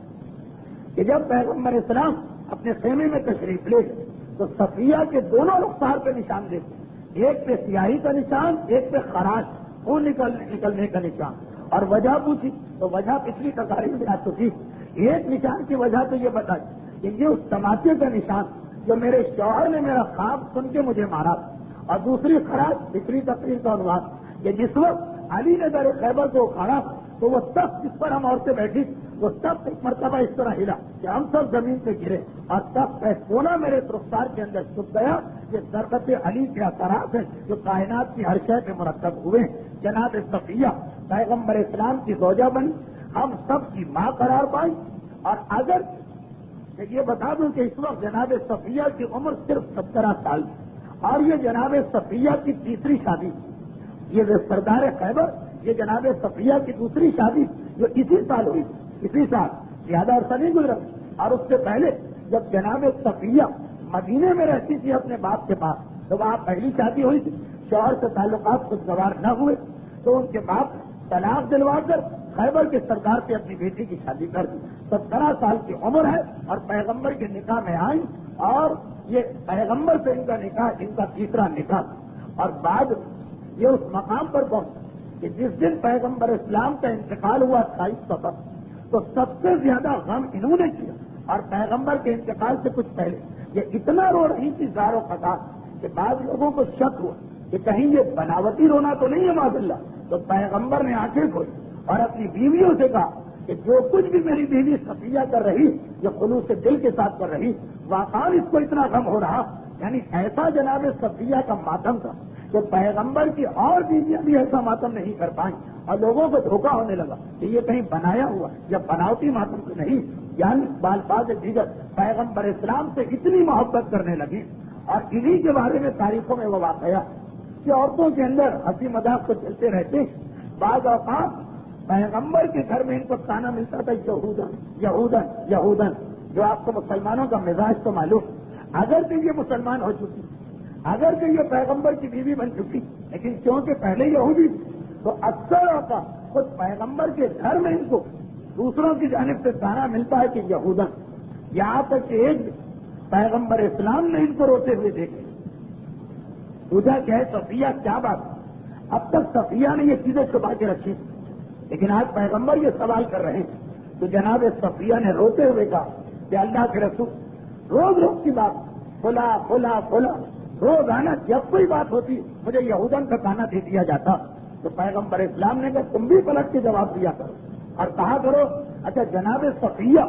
کہ جب پیغمبر اسلام اپنے خیمے میں تشریف لے گئے تو صفیہ کے دونوں رخسار پہ نشان دیتے، ایک پہ سیاہی کا نشان، ایک پہ خراش خون نکلنے کا نشان. اور وجہ پوچھی تو وجہ پچھلی تقاریر میں آ چکی. ایک نشان کی وجہ تو یہ بتائی کہ یہ اس تماچے کا نشان جو میرے شوہر نے میرا خواب سن کے مجھے مارا. اور دوسری خراش پچھلی تقریر کا عنوان کہ جس وقت علی نے در خیبر کو اکھاڑا تو وہ تخت جس پر ہم عورتیں بیٹھی وہ تخت ایک مرتبہ اس طرح ہلا کہ ہم سب زمین پہ گرے اور تخت کا سونا میرے رخسار کے اندر چھپ گیا. یہ درخت علی کے اثرات ہیں جو کائنات کی ہر شے پہ مرتب ہوئے. جناب صفیہ پیغمبر اسلام کی زوجہ بنی، ہم سب کی ماں قرار پائی. اور اگر یہ بتا دوں کہ اس وقت جناب صفیہ کی عمر صرف 17 سال اور یہ جناب صفیہ کی تیسری شادی، یہ سردار خیبر، یہ جناب صفیہ کی دوسری شادی جو اسی سال ہوئی، اسی سال، زیادہ عرصہ نہیں گزرا. اور اس سے پہلے جب جناب صفیہ مدینے میں رہتی تھی اپنے باپ کے پاس تو وہاں پہلی شادی ہوئی تھی. شوہر سے تعلقات خوشگوار نہ ہوئے تو ان کے باپ طلاق دلوا کر خیبر کے سردار سے اپنی بیٹی کی شادی کر دی. 17 سال کی عمر ہے اور پیغمبر کے نکاح میں آئی اور یہ پیغمبر سے ان کا نکاح ان کا تیسرا نکاح. اور بعد یہ اس مقام پر پہنچا کہ جس دن پیغمبر اسلام کا انتقال ہوا 28 صفر تو سب سے زیادہ غم انہوں نے کیا اور پیغمبر کے انتقال سے کچھ پہلے یہ اتنا رو رہی تھی زار و قطار کہ بعض لوگوں کو شک ہوا کہ کہیں یہ بناوٹی رونا تو نہیں ہے معاذ اللہ. تو پیغمبر نے آنکھیں کھولی اور اپنی بیویوں سے کہا کہ جو کچھ بھی میری بیوی صفیہ کر رہی، جو خلوص سے دل کے ساتھ کر رہی، واقعی اس کو اتنا غم ہو رہا. یعنی ایسا جناب صفیہ کا ماتم تھا کہ پیغمبر کی اور بیویاں بھی ایسا ماتم نہیں کر پائیں، اور لوگوں کو دھوکہ ہونے لگا کہ یہ کہیں بنایا ہوا یا بناوٹی ماتم تو نہیں. یعنی بالفاظ دیگر پیغمبر اسلام سے اتنی محبت کرنے لگی. اور انہی کے بارے میں تاریخوں میں وہ واقعہ کہ عورتوں کے اندر ہنسی مذاق تو چلتے رہتے. بعض اوقات پیغمبر کے گھر میں ان کو تانا ملتا تھا یہودن یہودن یہودن، جو آپ کو مسلمانوں کا مزاج تو معلوم. اگر کہ یہ مسلمان ہو چکی، اگر کہ یہ پیغمبر کی بیوی بن چکی، لیکن کیونکہ پہلے یہودی تو اکثر اوقات خود پیغمبر کے گھر میں ان کو دوسروں کی جانب سے تانا ملتا ہے کہ یہودن. یہاں تک کہ ایک پیغمبر اسلام نے ان کو روتے ہوئے دیکھے. پوچھا کہ ہے صفیہ کیا بات؟ اب تک صفیہ نے یہ چیزیں چھپا کے رکھی، لیکن آج پیغمبر یہ سوال کر رہے ہیں. تو جناب صفیہ نے روتے ہوئے کہا کہ اللہ کے رسول روز روز کی بات کھلا کھلا کھلا، روزانہ جب کوئی بات ہوتی مجھے یہودن کا تانا دے دیا جاتا. تو پیغمبر اسلام نے کہا تم بھی پلٹ کے جواب دیا کرو اور کہا کرو اچھا جناب صفیہ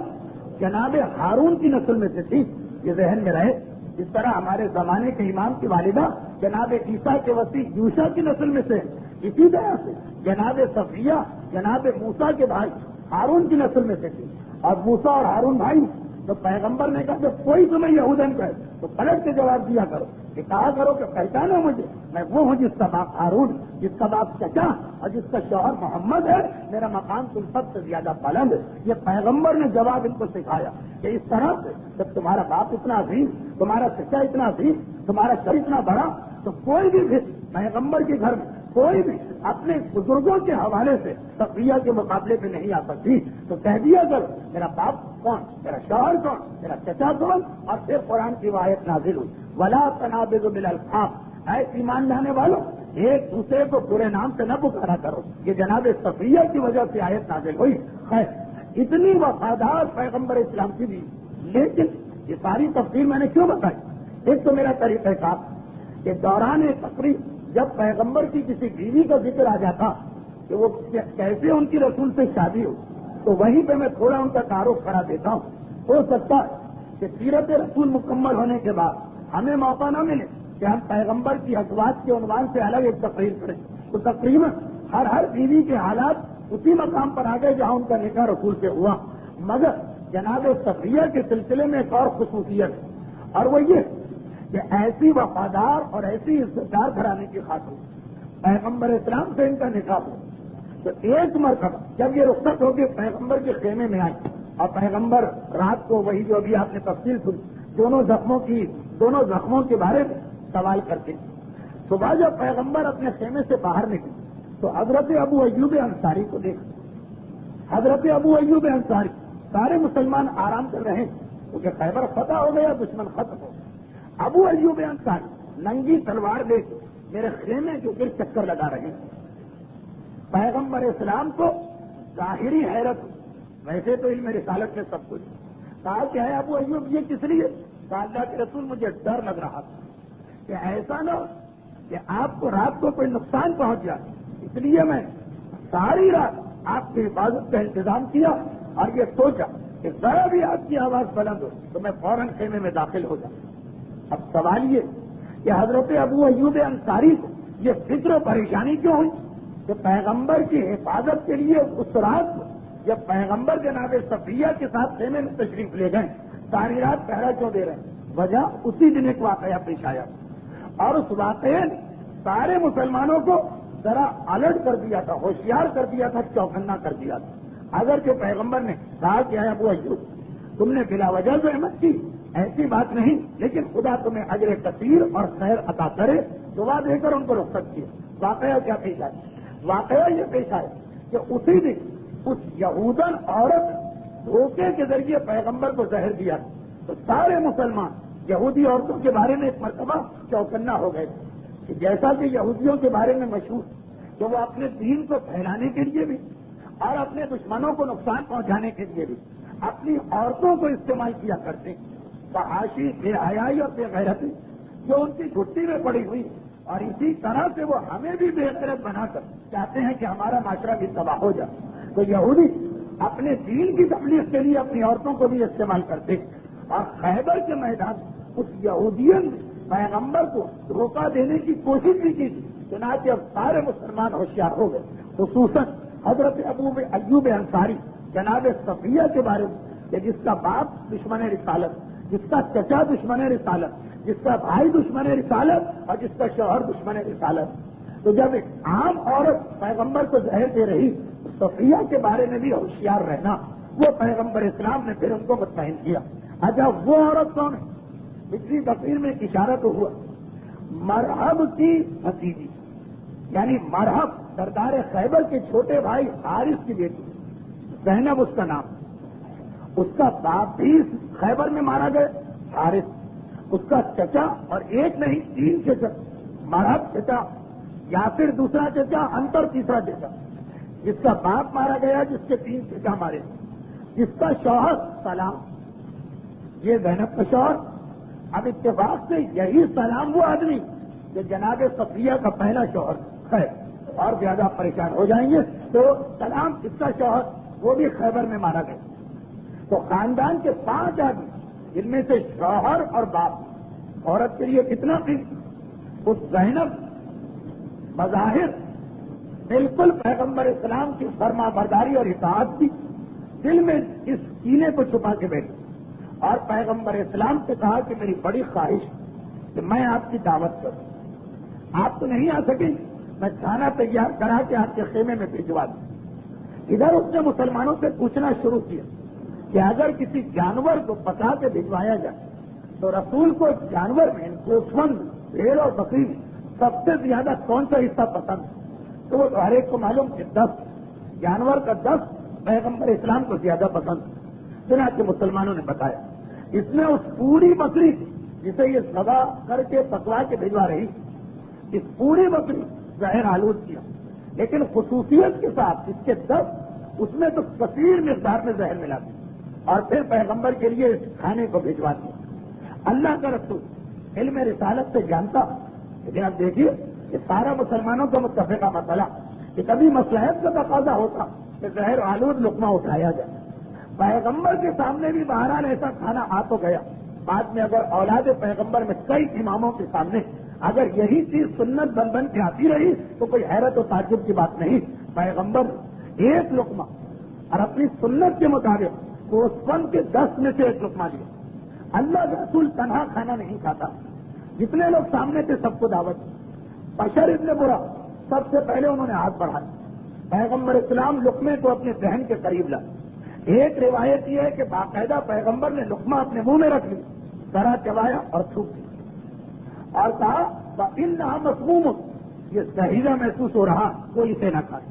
جناب ہارون کی نسل میں سے تھی. یہ ذہن میں رہے. جس طرح ہمارے زمانے کے امام کی والدہ جناب عیسیٰ کے وسیع یوشا کی نسل میں سے، اسی طرح سے جناب صفیہ جناب موسیٰ کے بھائی ہارون کی نسل میں سے تھی. اور موسیٰ اور ہارون بھائی. تو پیغمبر نے کہا جب کوئی تمہیں یہودن کہے تو پلٹ کے جواب دیا کرو کہ کہا کرو کہ پہچانو مجھے، میں وہ ہوں جس کا باپ ہارون، جس کا باپ چچا اور جس کا شوہر محمد ہے. میرا مقام تم سب سے زیادہ بلند ہے. یہ پیغمبر نے جواب ان کو سکھایا کہ اس طرح سے جب تمہارا باپ اتنا عظیم، تمہارا چچا اتنا عظیم، تمہارا شر اتنا بڑا، تو کوئی بھی پیغمبر کے گھر میں کوئی بھی اپنے بزرگوں کے حوالے سے صفیہ کے مقابلے پہ نہیں آ سکتی. تو کہہ دیا کرو میرا باپ کون، میرا شوہر کون، میرا چچا کون. اور پھر قرآن کی آیت نازل ہوئی ولا تنابذوا بالالقاب، اے ایمان لانے والوں ایک دوسرے کو برے نام سے نہ پکارا کرو. یہ جناب صفیہ کی وجہ سے آیت نازل ہوئی. خیر اتنی وفادار پیغمبر اسلام کی بھی، لیکن یہ ساری تفصیل میں نے کیوں بتائی؟ ایک تو میرا طریقہ کار کہ دوران تقریر جب پیغمبر کی کسی بیوی کا ذکر آ جاتا کہ وہ کیسے ان کی رسول سے شادی ہو، تو وہیں پہ میں تھوڑا ان کا تعارف کرا دیتا ہوں. ہو سکتا ہے کہ سیرت رسول مکمل ہونے کے بعد ہمیں موقع نہ ملے کہ ہم پیغمبر کی ازواج کے عنوان سے الگ ایک تقریر کریں. تو تقریباً ہر بیوی کے حالات اسی مقام پر آ گئے جہاں ان کا نکاح رسول سے ہوا. مگر جناب صفیہ کے سلسلے میں ایک اور خصوصیت ہے، اور وہ یہ کہ ایسی وفادار اور ایسی عزتدار گھرانے کی خاطر پیغمبر اسلام سے ان کا نکاح ہو. تو ایک مرتبہ جب یہ رخصت ہو کے پیغمبر کے خیمے میں آئی اور پیغمبر رات کو وہی جو ابھی آپ نے تفصیل سنی دونوں زخموں کے بارے میں سوال کرتے، صبح جب پیغمبر اپنے خیمے سے باہر نکلے تو حضرت ابو ایوب انصاری کو دیکھا. حضرت ابو ایوب انصاری سارے مسلمان آرام کر رہے ہیں کیونکہ خیبر فتح ہو گیا، دشمن ختم ہو گیا. ابو ایوب انصاری ننگی تلوار لے کے میرے خیمے کے اوپر چکر لگا رہے ہیں. پیغمبر اسلام کو ظاہری حیرت، ویسے تو علم رسالت میں سب کچھ. کہا کہ ہے ابو ایوب یہ کس لیے؟ کہا اللہ کے رسول مجھے ڈر لگ رہا تھا کہ ایسا نہ ہو کہ آپ کو رات کو کوئی نقصان پہنچ جائے، اس لیے میں ساری رات آپ کی حفاظت کا انتظام کیا اور یہ سوچا کہ ذرا بھی آپ کی آواز بلند ہو تو میں فوراً خیمے میں داخل ہو جاؤں. اب سوال یہ کہ حضرت ابو ایوب انصاری کو یہ فکر و پریشانی کیوں ہوئی کہ پیغمبر کی حفاظت کے لیے اس رات کو جب پیغمبر جناب صفیہ کے ساتھ خیمے میں تشریف لے گئے ساری رات پہرا کیوں دے رہے ہیں؟ وجہ اسی دن ایک واقعہ پیش آیا اور اس واقعے نے سارے مسلمانوں کو ذرا الرٹ کر دیا تھا، ہوشیار کر دیا تھا، چوکنا کر دیا تھا. اگر کہ پیغمبر نے کہا کہ ابو ایوب تم نے بلا وجہ زحمت کی، ایسی بات نہیں، لیکن خدا تمہیں اجر کثیر اور خیر عطا کرے، دعا دے کر ان کو رخصت کیا. واقعہ کیا پیش آیا؟ واقعہ یہ پیش آیا کہ اسی دن اس یہودن عورت دھوکے کے ذریعے پیغمبر کو زہر دیا تو سارے مسلمان یہودی عورتوں کے بارے میں ایک مرتبہ چوکنا ہو گئے کہ جیسا کہ یہودیوں کے بارے میں مشہور کہ وہ اپنے دین کو پھیلانے کے لیے بھی اور اپنے دشمنوں کو نقصان پہنچانے کے لیے بھی اپنی عورتوں کو استعمال کیا کرتے فحاشی، بے حیائی اور بے غیرتی جو ان کی گھٹی میں پڑی ہوئی، اور اسی طرح سے وہ ہمیں بھی بے غیرت بنا کر چاہتے ہیں کہ ہمارا معاشرہ بھی تباہ ہو جائے۔ تو یہودی اپنے دین کی تبلیغ کے لیے اپنی عورتوں کو بھی استعمال کرتے، اور خیبر کے میدان اس یہودین نے پیغمبر کو دھوکہ دینے کی کوشش بھی کی تھی، چنانچہ اب سارے مسلمان ہوشیار ہو گئے، خصوصاً حضرت ابو ایوب انصاری جناب صفیہ کے بارے میں کہ جس کا باپ دشمن رسالت، جس کا چچا دشمن رسالت، جس کا بھائی دشمن رسالت اور جس کا شوہر دشمن رسالت۔ تو جب ایک عام عورت پیغمبر کو زہر دے رہی، صفیہ کے بارے میں بھی ہوشیار رہنا، وہ پیغمبر اسلام نے پھر ان کو مطمئن کیا۔ اچھا وہ عورت کون ہے؟ پچھلی تقریر میں اشارہ تو ہوا، مرحب کی بھتیجی، یعنی مرحب سردار خیبر کے چھوٹے بھائی حارث کی بیٹی زینب اس کا نام، اس کا باپ بھی خیبر میں مارا گئے حارث، اس کا چچا اور ایک نہیں 3 چچا، مرحب چچا یا پھر دوسرا چچا انتر تیسرا چچا، جس کا باپ مارا گیا، جس کے 3 چچا مارے، جس کا شوہر سلام، یہ زینب کا شوہر۔ اب اتفاق سے یہی سلام وہ آدمی جو جناب صفیہ کا پہلا شوہر ہے، اور زیادہ پریشان ہو جائیں گے تو سلام اس کا شوہر وہ بھی خیبر میں مارا گیا۔ تو خاندان کے 5 آدمی، جن میں سے شوہر اور باپ، عورت کے لیے کتنا قیمت۔ اس زینب بظاہر بالکل پیغمبر اسلام کی فرما برداری اور اطاعت کی، دل میں اس کینے کو چھپا کے بیٹھی، اور پیغمبر اسلام سے کہا کہ میری بڑی خواہش کہ میں آپ کی دعوت کروں، آپ تو نہیں آ سکیں، میں کھانا تیار کرا کے آپ کے خیمے میں بھجوا دوں۔ ادھر اس نے مسلمانوں سے پوچھنا شروع کیا کہ اگر کسی جانور کو پکا کے بھجوایا جائے تو رسول کو جانور میں گوشت، بھیڑ اور بکری سب سے زیادہ کون سا حصہ پسند ہے؟ تو وہ ہر ایک کو معلوم کہ 10 جانور کا 10 پیغمبر اسلام کو زیادہ پسند ہے۔ چنانچہ مسلمانوں نے بتایا، اس نے اس پوری بکری جسے یہ ذبح کر کے پکوا کے بھجوا رہی، اس پوری بکری زہر آلود کیا، لیکن خصوصیت کے ساتھ اس کے 10 اس میں تو کثیر مقدار میں زہر ملا دیا، اور پھر پیغمبر کے لیے اس کھانے کو بھجوا دیا۔ اللہ کا رسول علم رسالت سے جانتا، لیکن اب دیکھیے کہ سارا مسلمانوں کا متفقہ مسئلہ کہ کبھی مصلحت کا تقاضا ہوتا کہ زہر آلود لقمہ اٹھایا جائے، پیغمبر کے سامنے بھی بہرحال ایسا کھانا آ تو گیا، بعد میں اگر اولاد پیغمبر میں کئی اماموں کے سامنے اگر یہی چیز سنت بن بن کے آتی رہی تو کوئی حیرت و تعجب کی بات نہیں۔ پیغمبر ایک لقمہ اور اپنی سنت کے مطابق گوشت کے 10 میں سے 1 لقمہ لیا۔ اللہ کے رسول تنہا کھانا نہیں کھاتا، جتنے لوگ سامنے تھے سب کو دعوت دی۔ بشر ابن برا سب سے پہلے انہوں نے ہاتھ بڑھایا، پیغمبر اسلام لقمے کو اپنے ذہن کے قریب لا۔ ایک روایت یہ ہے کہ باقاعدہ پیغمبر نے لقمہ اپنے منہ میں رکھ لی، ذرا چبایا اور تھوک دیا، اور کہا فَإِنَّهَا مَسْمُومٌ، یہ زہریلا محسوس ہو رہا، کوئی اسے نہ کھائے۔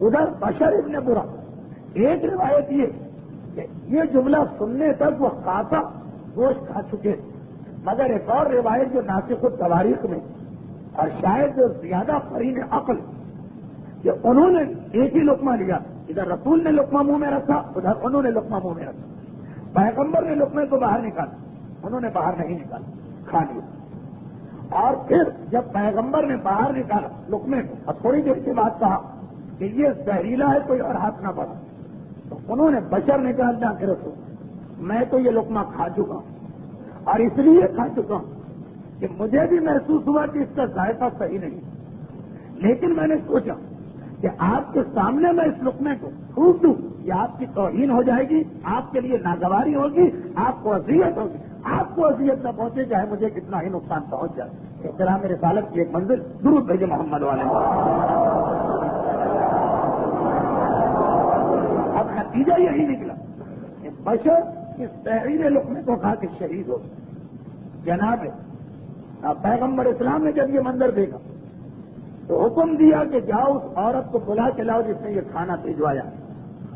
ادھر بشر ابن برا ایک روایت یہ کہ یہ جملہ سننے تک وہ خاصا گوشت کھا چکے، مگر ایک اور روایت جو ناسخ التواریخ میں اور شاید جو زیادہ قرین عقل کہ انہوں نے ایک ہی لقمہ لیا، ادھر رسول نے لقمہ منہ میں رکھا، ادھر انہوں نے لقمہ منہ میں رکھا۔ پیغمبر نے لقمے کو باہر نکالا، انہوں نے باہر نہیں نکالا، کھا لیا۔ اور پھر جب پیغمبر نے باہر نکالا لقمے کو اور تھوڑی دیر کے بعد کہا کہ یہ زہریلا ہے، کوئی اور ہاتھ نہ بڑھا، تو انہوں نے بشر نکال دیا کہ رسول میں تو یہ لقمہ کھا چکا ہوں، اور اس لیے کھا چکا ہوں کہ مجھے بھی محسوس ہوا کہ اس کا ذائقہ صحیح نہیں، لیکن میں نے سوچا کہ آپ کے سامنے میں اس لقمے کو پھونک دوں، یہ آپ کی توہین ہو جائے گی، آپ کے لیے ناگواری ہوگی، آپ کو اذیت ہوگی، آپ کو اذیت نہ پہنچے چاہے مجھے کتنا ہی نقصان پہنچ جائے۔ احترام رسالت کی ایک منزل، درود بھیجے محمد والے۔ اب نتیجہ یہی نکلا کہ بشر اس زہریلے لقمے کو کھا کے شہید ہو جناب پیغمبر اسلام نے جب یہ منظر دیکھا تو حکم دیا کہ جاؤ اس عورت کو بلا کے لاؤ جس نے یہ کھانا بھجوایا۔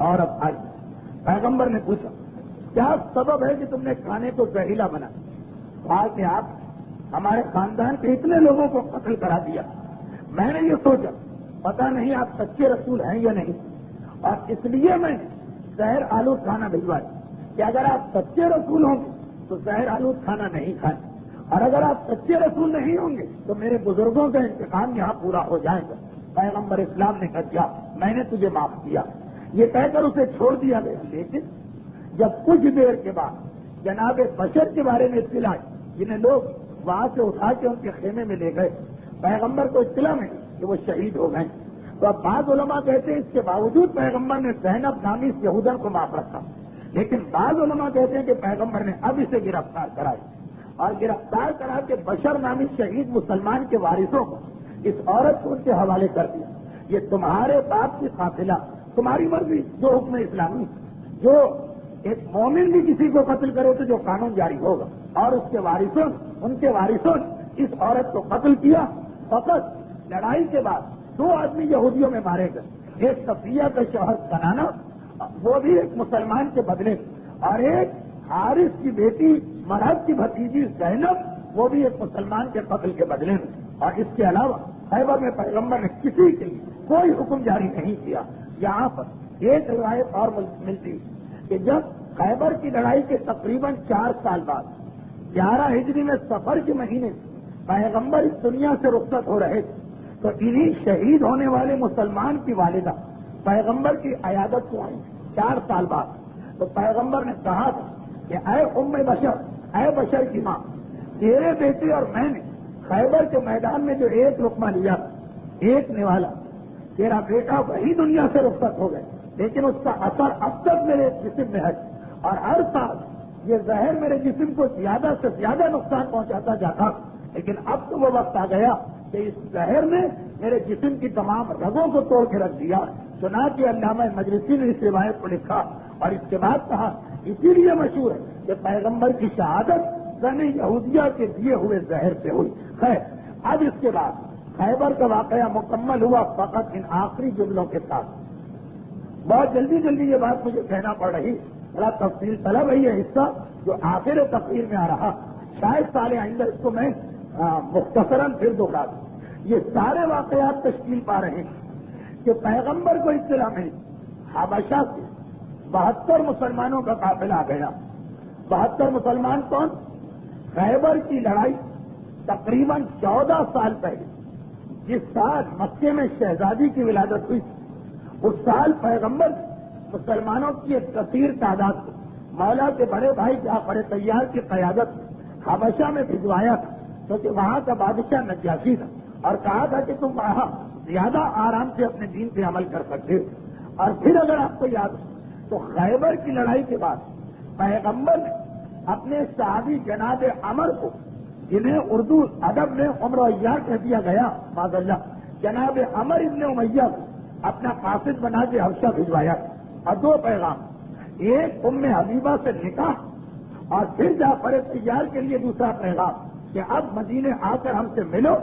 عورت آئی، پیغمبر نے پوچھا کیا سبب ہے کہ تم نے کھانے کو زہریلا بنا؟ کہا کہ آپ ہمارے خاندان کے اتنے لوگوں کو قتل کرا دیا، میں نے یہ سوچا پتہ نہیں آپ سچے رسول ہیں یا نہیں، اور اس لیے میں زہر آلود کھانا بھجوائے کہ اگر آپ سچے رسول ہوں گے تو زہر آلود کھانا نہیں کھائیں، اور اگر آپ سچے رسول نہیں ہوں گے تو میرے بزرگوں کا انتقام یہاں پورا ہو جائے گا۔ پیغمبر اسلام نے کہا دیا، میں نے تجھے معاف کیا، یہ کہہ کر اسے چھوڑ دیا گیا۔ لیکن جب کچھ دیر کے بعد جناب بشر کے بارے میں اطلاع آئی، جنہیں لوگ وہاں سے اٹھا کے ان کے خیمے میں لے گئے، پیغمبر کو اطلاع ملی کہ وہ شہید ہو گئے، تو اب بعض علماء کہتے ہیں اس کے باوجود پیغمبر نے زینب نامی اس یہودن کو معاف رکھا، لیکن بعض علماء کہتے ہیں کہ پیغمبر نے اب اسے گرفتار کرائی اور گرفتار کرا کے بشر نامی شہید مسلمان کے وارثوں کو اس عورت کو ان کے حوالے کر دیا، یہ تمہارے باپ کی قاتلہ، تمہاری مرضی، جو حکم اسلامی، جو ایک مومن بھی کسی کو قتل کرے تو جو قانون جاری ہوگا، اور اس کے وارثوں، ان کے وارثوں نے اس عورت کو قتل کیا۔ فقط لڑائی کے بعد 2 آدمی یہودیوں میں مارے گئے، ایک صفیہ کا شوہر کنانا، وہ بھی ایک مسلمان کے بدلے، اور ایک حارث کی بیٹی مرحب کی بھتیجی زینب، وہ بھی ایک مسلمان کے قتل کے بدلے میں۔ اور اس کے علاوہ خیبر میں پیغمبر نے کسی کے لیے کوئی حکم جاری نہیں کیا۔ یہاں پر ایک روایت اور ملتی کہ جب خیبر کی لڑائی کے تقریباً 4 سال بعد 11 ہجری میں صفر کے مہینے پیغمبر اس دنیا سے رخصت ہو رہے تھے، تو انہی شہید ہونے والے مسلمان کی والدہ پیغمبر کی عیادت کو آئی 4 سال بعد، تو پیغمبر نے کہا تھا کہ اے ام بشر، اے بشر کی ماں، تیرے بیٹے اور میں نے خیبر کے میدان میں جو ایک لقمہ لیا، ایک نوالا، تیرا بیٹا وہی دنیا سے رخصت ہو گئے، لیکن اس کا اثر اب تک میرے جسم میں ہے، اور ہر سال یہ زہر میرے جسم کو زیادہ سے زیادہ نقصان پہنچاتا جاتا، لیکن اب تو وہ وقت آ گیا کہ اس زہر نے میرے جسم کی تمام رگوں کو توڑ کے رکھ دیا۔ چنانچہ علامہ مجلسی نے اس روایت کو لکھا اور اس کے بعد کہا، اسی لیے مشہور ہے کہ پیغمبر کی شہادت زن یہودیہ کے دیے ہوئے زہر سے ہوئی۔ خیر، اب اس کے بعد خیبر کا واقعہ مکمل ہوا فقط ان آخری جملوں کے ساتھ۔ بہت جلدی یہ بات مجھے کہنا پڑ رہی، بڑا تفصیل طلب ہے یہ حصہ جو آخر تقریر میں آ رہا، شاید سال آئندہ اس کو میں مختصراً پھر دوہرا دوں۔ یہ سارے واقعات تشکیل پا رہے ہیں کہ پیغمبر کو اطلاع ملی حبشہ سے 72 مسلمانوں کا قافلہ آ گیا۔ 72 مسلمان کون؟ خیبر کی لڑائی تقریباً 14 سال پہلے، جس سال مکے میں شہزادی کی ولادت ہوئی تھی، اس سال پیغمبر مسلمانوں کی ایک کثیر تعداد کو مولا کے بڑے بھائی جعفر طیار کی قیادت حبشہ میں بھجوایا تھا، کیونکہ وہاں کا بادشاہ نجاشی تھا، اور کہا تھا کہ تم وہاں زیادہ آرام سے اپنے دین پہ عمل کر سکتے ہو۔ اور پھر اگر آپ کو یاد ہو تو خیبر کی لڑائی کے بعد پیغمبر نے اپنے صحابی جناب عمر کو، جنہیں اردو ادب میں عمر عیار کہہ دیا گیا معاذ اللہ، جناب عمر ابن امیہ کو اپنا قاصد بنا کے حبشہ بھجوایا، اور 2 پیغام، ایک ام حبیبہ سے نکاح، اور پھر جعفر طیار کے لیے دوسرا پیغام کہ اب مدینے آ کر ہم سے ملو،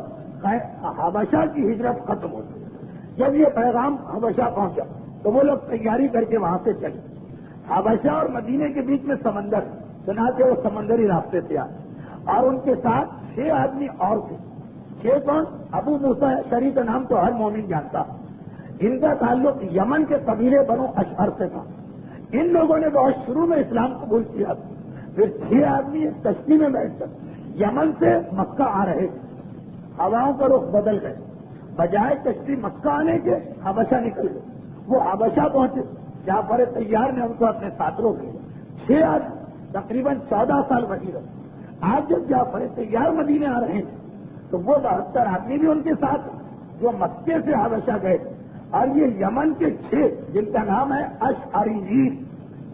حبشہ کی ہجرت ختم ہو گئی۔ جب یہ پیغام حبشہ پہنچا تو وہ لوگ تیاری کر کے وہاں سے چلے۔ حبشہ اور مدینے کے بیچ میں سمندر، چنانچہ وہ سمندری راستے سے آئے، اور ان کے ساتھ 6 آدمی اور تھے۔ 6 کون؟ ابو موسیٰ شریف کا نام تو ہر مومن جانتا، ان کا تعلق یمن کے قبیلے بنو اشعر سے تھا۔ ان لوگوں نے بہت شروع میں اسلام قبول کیا، پھر 6 آدمی ایک کشتی میں بیٹھ کر یمن سے مکہ آ رہے تھے، ہواؤں کا رخ بدل گئے، بجائے کشتی مکہ آنے کے حبشہ نکل گئے۔ وہ حبشہ پہنچے، جعفر طیار نے ان کو اپنے ساتھ روک لیا۔ 6 آدمی تقریباً 14 سال وہیں رہے۔ آج جب جعفر طیار مدینے آ رہے ہیں تو وہ 72 آدمی بھی ان کے ساتھ جو مکے سے حبشہ گئے، اور یہ یمن کے 6 جن کا نام ہے اشعریین،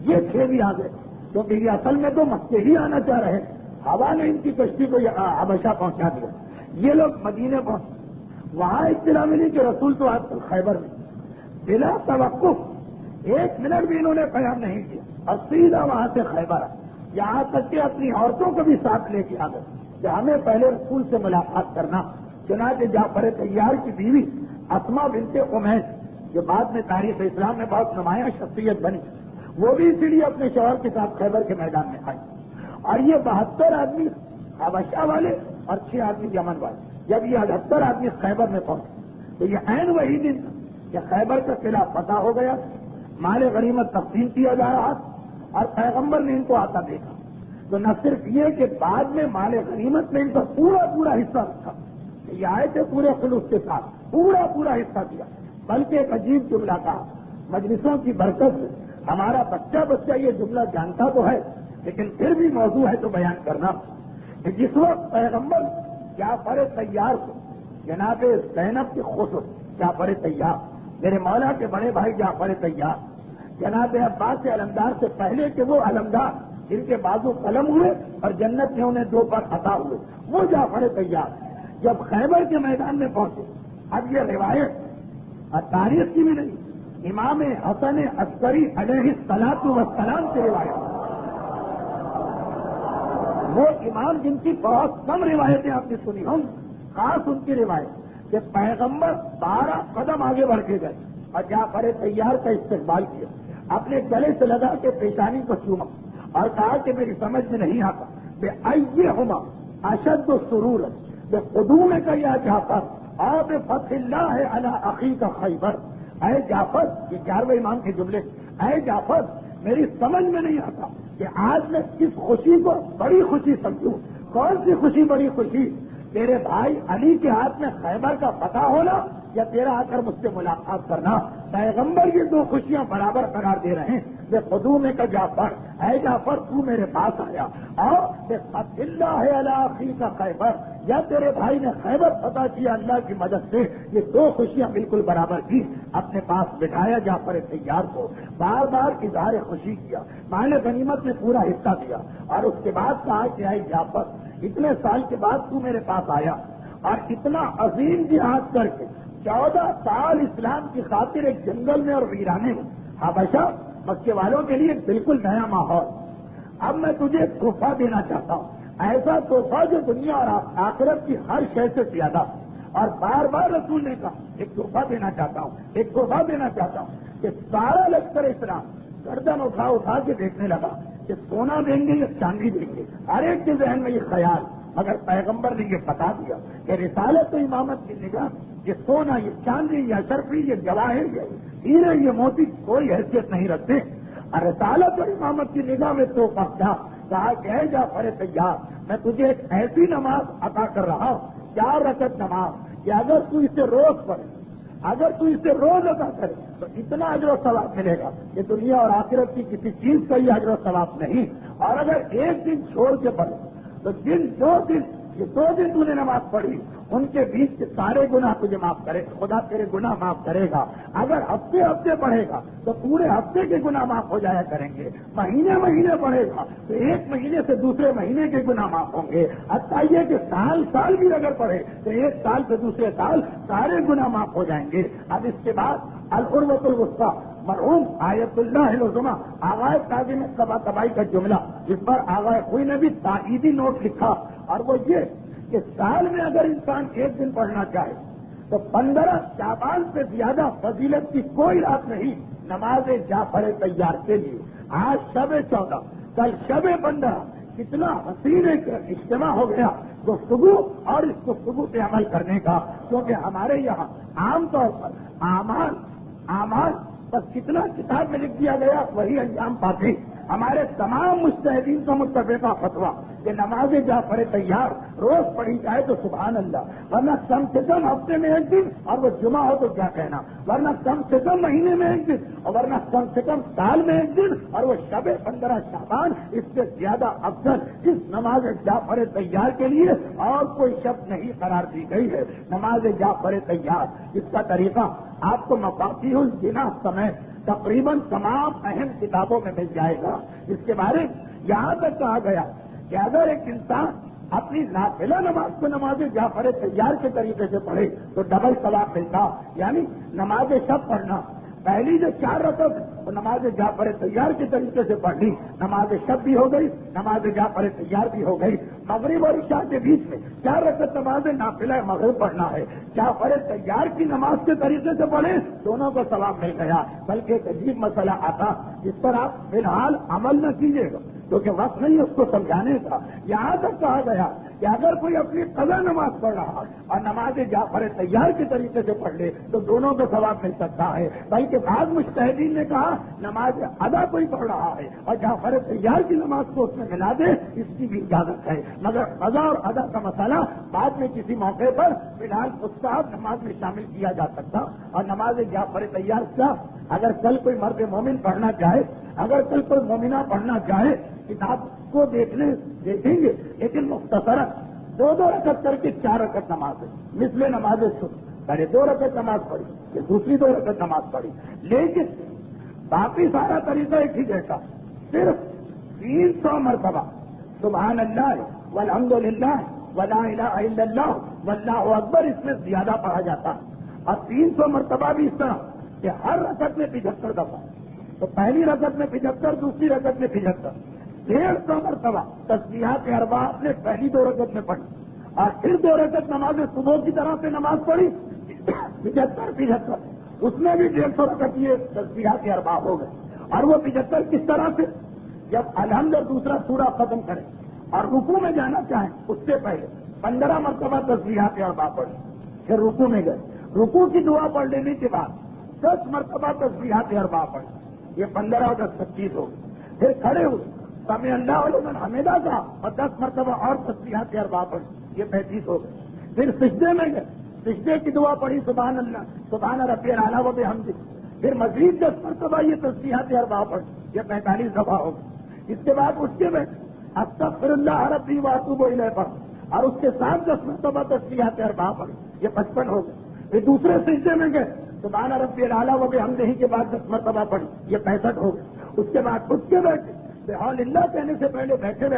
یہ 6 بھی آ گئے، کیونکہ یہ اصل میں تو مکے ہی آنا چاہ رہے ہیں، ہوا نے ان کی کشتی کو حبشہ پہنچا دیا۔ یہ لوگ مدینے پہنچے، وہاں اطلاع ملی کہ رسول تو آج کل خیبر میں، بلا توقف 1 منٹ بھی انہوں نے قیام نہیں کیا، اور سیدھا وہاں سے خیبر آئے، یہاں تک کہ اپنی عورتوں کو بھی ساتھ لے کے آ گئے کہ ہمیں پہلے رسول سے ملاقات کرنا۔ چنانچہ جعفر طیار کی بیوی اسما بنت امیس، جو بعد میں تاریخ اسلام میں بہت نمایاں شخصیت بنی، وہ بھی اسی لیے اپنے شوہر کے ساتھ خیبر کے میدان میں آئی، اور یہ 72 آدمی حبشہ والے اور 6 آدمی یمن والے۔ جب یہ 78 آدمی خیبر میں پہنچے تو یہ عین وہی دن کہ خیبر کا قلعہ فتح ہو گیا، مال غنیمت تقسیم کیا جا رہا اور پیغمبر نے ان کو آتا دیکھا تو نہ صرف یہ کہ بعد میں مال غنیمت میں ان کا پورا حصہ رکھا، یہ آئے تھے پورے خلوص کے ساتھ پورا حصہ دیا، بلکہ ایک عجیب جملہ کہا مجلسوں کی برکت سے ہمارا بچہ یہ جملہ جانتا تو ہے لیکن پھر بھی موضوع ہے تو بیان کرنا کہ جس وقت پیغمبر جعفر طیار کو جناب زینب کے خسر جعفر طیار میرے مولا کے بڑے بھائی جعفر طیار جناب عباس علمدار سے پہلے کہ وہ علمدار جن کے بازو قلم ہوئے اور جنت میں انہیں 2 پر عطا ہوئے، وہ جعفر طیار جب خیبر کے میدان میں پہنچے، اب یہ روایت اور تاریخ کی بھی نہیں، امام حسن عسکری علیہ الصلاۃ والسلام کی روایت، وہ امام جن کی بہت کم روایتیں آپ نے سنی ہوں، خاص ان کی روایت کہ پیغمبر 12 قدم آگے بڑھ کے گئے اور جعفر طیار کا استقبال کیا، اپنے گلے سے لگا کے پیشانی کو چوما اور کہا کہ میری سمجھ میں نہیں آتا بے آئیے ہوما اشد سرور بے قدوم کا یا جعفر اور بے فتح اللہ ہے علی اخی کا خیبر، اے جعفر، یہ 11ویں امام کے جملے، اے جعفر میری سمجھ میں نہیں آتا کہ آج میں کس خوشی کو بڑی خوشی سمجھوں، کون سی خوشی بڑی خوشی، تیرے بھائی علی کے ہاتھ میں خیبر کا فتح ہونا یا تیرا آ کر مجھ سے ملاقات کرنا، پیغمبر یہ 2 خوشیاں برابر قرار دے رہے ہیں، بے قدوم کا جعفر، اے جعفر تو میرے پاس آیا، اور بے فتح اللہ علی اخی کا خیبر، یا تیرے بھائی نے خیبر فتح کیا اللہ کی مدد سے، یہ 2 خوشیاں بالکل برابر کی، اپنے پاس بٹھایا جعفر طیار کو، بار بار اظہار خوشی کیا، مال غنیمت میں پورا حصہ دیا، اور اس کے بعد کہا کہ اے جعفر اتنے سال کے بعد تو میرے پاس آیا اور اتنا عظیم جہاد کر کے 14 سال اسلام کی خاطر ایک جنگل میں اور ویرانے میں، حبشہ مکے والوں کے لیے بالکل نیا ماحول، اب میں تجھے ایک تحفہ دینا چاہتا ہوں، ایسا تحفہ جو دنیا اور آخرت کی ہر شے سے زیادہ، اور بار بار رسول نے کہا ایک تحفہ دینا چاہتا ہوں کہ سارا لشکر اسلام گردن اٹھا کے دیکھنے لگا کہ سونا دیں گے یا چاندی دیں گے، ہر ایک کے ذہن میں یہ خیال، مگر پیغمبر نے یہ بتا دیا کہ رسالت و امامت کی نگاہ یہ سونا، یہ چاندی، یہ اشرفی، یہ جواہر، یہ ہیرے، یہ موتی کوئی حیثیت نہیں رکھتے، اور رسالت اور امامت کی نگاہ میں تو کہا کہ اے جعفر طیار میں تجھے ایک ایسی نماز عطا کر رہا ہوں، 4 رکعت نماز کہ اگر تو اسے روز پڑھے، اگر تو اسے روز ادا کرے تو اتنا اجر و ثواب ملے گا کہ دنیا اور آخرت کی کسی چیز کا یہ اجر و ثواب نہیں، اور اگر ایک دن چھوڑ کے پڑھے تو یہ 2 دن تو نے نماز پڑھی ان کے بیچ کے سارے گناہ تجھے معاف کرے، خدا تیرے گناہ معاف کرے گا، اگر ہفتے پڑھے گا تو پورے ہفتے کے گناہ معاف ہو جایا کریں گے، مہینے پڑھے گا تو 1 مہینے سے دوسرے مہینے کے گناہ معاف ہوں گے، حتیٰ یہ کہ سال بھی اگر پڑھے تو 1 سال سے دوسرے سال سارے گناہ معاف ہو جائیں گے۔ اب اس کے بعد العروۃ الوثقیٰ مرحوم آیت اللہ العظمیٰ آغائے کاظم صبا تبائی کا جملہ، جس پر آغائے کوئی نے بھی تائیدی نوٹ لکھا، اور وہ یہ کہ سال میں اگر انسان 1 دن پڑھنا چاہے تو 15 شعبان سے زیادہ فضیلت کی کوئی رات نہیں نماز جعفر طیار کے لیے۔ آج شب 14، کل شب 15، کتنا حسین ایک اجتماع ہو گیا گفتگو اور اس گفتگو پہ عمل کرنے کا، کیونکہ ہمارے یہاں عام طور پر اعمال بس کتنا کتاب میں لکھ دیا گیا وہی انجام پاتے، ہمارے تمام مجتہدین کا متفقہ فتویٰ کہ نماز جعفر طیار روز پڑھی جائے تو سبحان اللہ، ورنہ کم سے کم ہفتے میں 1 دن، اور وہ جمعہ ہو تو کیا کہنا، ورنہ کم سے کم مہینے میں 1 دن، اور ورنہ کم سے کم سال میں 1 دن، اور وہ شب 15 شعبان، اس سے زیادہ افضل اس نماز جعفر طیار کے لیے اور کوئی شب نہیں قرار دی گئی ہے۔ نماز جعفر طیار اس کا طریقہ آپ کو مفاتیح الجناح سمیت تقریباً تمام اہم کتابوں میں مل جائے گا۔ اس کے بارے یہاں تک کہا گیا کہ اگر ایک انسان اپنی نافلہ نماز کو نماز جعفر طیار کے طریقے سے پڑھے تو ڈبل ثواب ملتا، یعنی نماز شب پڑھنا، پہلی جو 4 رکعت وہ نماز جعفر طیار کے طریقے سے پڑھنی، نماز شب بھی ہو گئی، نماز جعفر طیار بھی ہو گئی، مغرب اور عشاء کے بیچ میں 4 رکعت نماز نافلہ مغرب پڑھنا ہے، جعفر طیار کی نماز کے طریقے سے پڑھیں، دونوں کو ثواب مل گیا۔ بلکہ ایک عجیب مسئلہ آتا جس پر آپ فی الحال عمل نہ کیجیے گا کیونکہ وقت نہیں اس کو سمجھانے کا۔ یہاں تک کہا گیا کہ اگر کوئی اپنی قضا نماز پڑھ رہا اور نماز جعفر طیار کے طریقے سے پڑھ لے تو دونوں کو ثواب مل سکتا ہے، بلکہ بعض مجتہدین نے کہا نماز ادا کوئی پڑھ رہا ہے اور جعفر طیار کی نماز کو اس میں ملا دے، اس کی بھی اجازت ہے، مگر قضا اور ادا کا مسئلہ بعد میں کسی موقع پر فی الحال مستحب نماز میں شامل کیا جا سکتا۔ اور نماز جعفر طیار کا اگر کل کوئی مرد مومن پڑھنا چاہے، اگر کل کوئی مومنہ پڑھنا چاہے، کتاب کو دیکھیں گے لیکن مختصرا 2 رکعت کر کے 4 رکعت نماز ہے، مثل نماز صبح، پہلے 2 رکعت نماز پڑھی پھر دوسری 2 رکعت نماز پڑھی، لیکن باقی سارا طریقہ ایک ہی جیسا، صرف 300 مرتبہ سبحان اللہ والحمدللہ ولا الہ الا اللہ واللہ اکبر اس میں زیادہ پڑھا جاتا ہے، اور 300 مرتبہ بھی اس طرح کہ ہر رکعت میں 75 دفعہ، تو پہلی رکعت میں 75، دوسری رکعت میں 75، 150 مرتبہ تسبیحات اربعہ آپ نے پہلی 2 رکعت میں پڑھی، اور پھر 2 رکعت نماز صبح کی طرح سے نماز پڑھی 75، اس میں بھی 150 رکعت یہ تسبیحات اربعہ ہو گئے، اور وہ 75 کس طرح سے؟ جب الحمد اور دوسرا سورہ ختم کریں اور رکوع میں جانا چاہیں اس سے پہلے 15 مرتبہ تسبیحات اربعہ پڑھی، پھر رکوع میں گئے، رکوع کی دعا پڑھ لینے کے بعد 10 مرتبہ تسبیحات اربعہ پڑھی، یہ 15 اور 10 25 ہو گئے، پھر کھڑے ہوئے سمع اللہ لمن حمدہ کا اور 10 مرتبہ اور تسبیحات اربعہ پڑھی، یہ 35 ہو گئے، پھر سجدے میں گئے، سجدے کی دعا پڑھی سبحان اللہ سبحان ربی الاعلیٰ و بحمدہ، پھر مزید 10 مرتبہ یہ تسبیحات اربعہ پڑھی، یہ 45 دفعہ ہو گئے، اس کے بعد اٹھ کے بیٹھے استغفر اللہ ربی واتوب الیہ پڑھ، اور اس کے ساتھ 10 مرتبہ تسبیحات اربعہ پڑھی، یہ 55 ہو گئے، پھر دوسرے سجدے میں گئے سبحان ربی الاعلیٰ و بحمدہ کے بعد 10 مرتبہ پڑھی، یہ 65 ہو گئے، اس کے بعد اٹھ کے بیٹھے بحال اللہ کہنے سے پہلے بیٹھے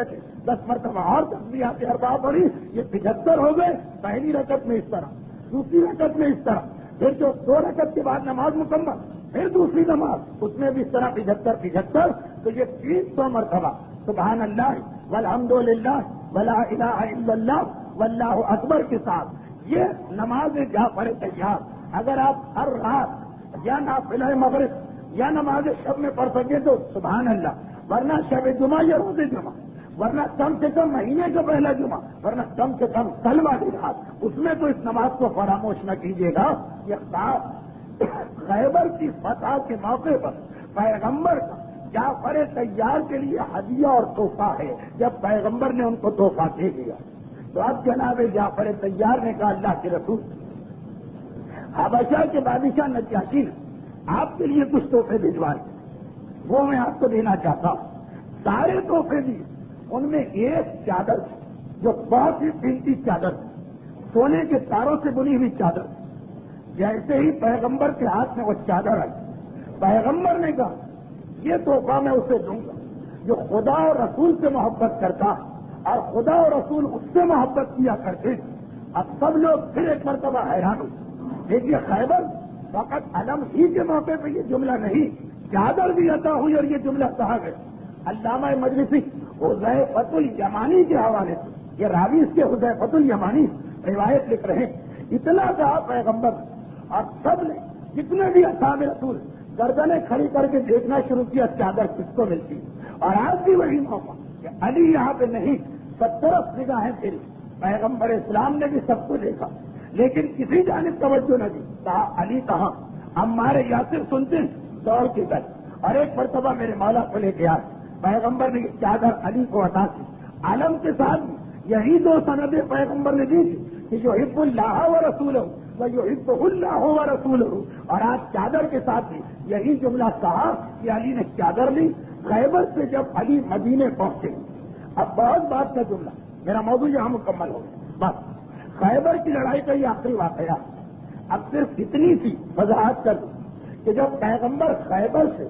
10 مرتبہ اور تسبیحات اربعہ پڑھی، یہ 75 ہو گئے، پہلی رکعت میں اس طرح، دوسری رکعت میں اس طرح، پھر جو 2 رکعت کے بعد نماز مکمل، پھر دوسری نماز اس میں بھی اس طرح 75، تو یہ 300 مرتبہ سبحان اللہ والحمدللہ ولا الہ الا اللہ واللہ اکبر کے ساتھ یہ نماز جعفر طیار اگر آپ ہر رات یا نافلہ مغرب یا نماز شب میں پڑھ سکیں تو سبحان اللہ، ورنہ شب جمعہ یا روز جمعہ، ورنہ کم سے کم مہینے کا پہلا جمعہ، ورنہ کم سے کم کل والی رات، اس میں تو اس نماز کو فراموش نہ کیجیے گا۔ یہ خیبر کی فتح کے موقع پر پیغمبر کا جعفر طیار کے لیے ہدیہ اور تحفہ ہے، جب پیغمبر نے ان کو تحفہ دے دیا تو اب جناب جعفر طیار نے کہا اللہ کے رسول حبشہ کے بادشاہ نجاشی نے آپ کے لیے کچھ تحفے بھجوائے، وہ میں آپ کو دینا چاہتا ہوں۔ سارے تحفے دیے، ان میں ایک چادر جو بہت ہی قیمتی چادر، سونے کے تاروں سے بنی ہوئی چادر، جیسے ہی پیغمبر کے ہاتھ میں وہ چادر آئی، پیغمبر نے کہا یہ تحفہ میں اسے دوں گا جو خدا اور رسول سے محبت کرتا اور خدا اور رسول اس سے محبت کیا کرتے۔ اب سب لوگ پھر ایک مرتبہ حیران ہوئے، دیکھیے خیبر فقط علم ہی کے موقع پہ یہ جملہ نہیں، چادر بھی عطا ہوئی اور یہ جملہ کہا گیا۔ علامہ مجلسی حذیفۃ الیمانی کے حوالے سے، یہ راوی اس کے حذیفۃ الیمانی روایت لکھ رہے ہیں، اتنا کہا پیغمبر اور سب نے جتنے بھی اصحاب رسول گردنیں کھڑی کر کے دیکھنا شروع کیا چادر کس کو ملتی، اور آج بھی وہی موقع کہ علی یہاں پہ نہیں، 70 نگاہیں پھری، پیغمبر اسلام نے بھی سب کو دیکھا لیکن کسی جانب توجہ نہ دی، کہا علی کہاں؟ عمار یاسر سنتے دوڑ کے گئے اور ایک مرتبہ میرے مولا کو لے کے آئے، پیغمبر نے یہ چادر علی کو عطا کی۔ عالم کے ساتھ یہی 2 سندیں پیغمبر نے دی تھی کہ جو حب اللہ و رسولہ وَيُحِبُّهُ اللَّهُ وَرَسُولُهُ، اور آج چادر کے ساتھ بھی یہی جملہ کہا کہ علی نے چادر لی۔ خیبر سے جب علی مدینے پہنچے، اب بہت بات کا جملہ، میرا موضوع یہاں مکمل ہو گیا، بس خیبر کی لڑائی کا یہ آخری واقعہ، اب صرف اتنی سی وضاحت کر دوں کہ جب پیغمبر خیبر سے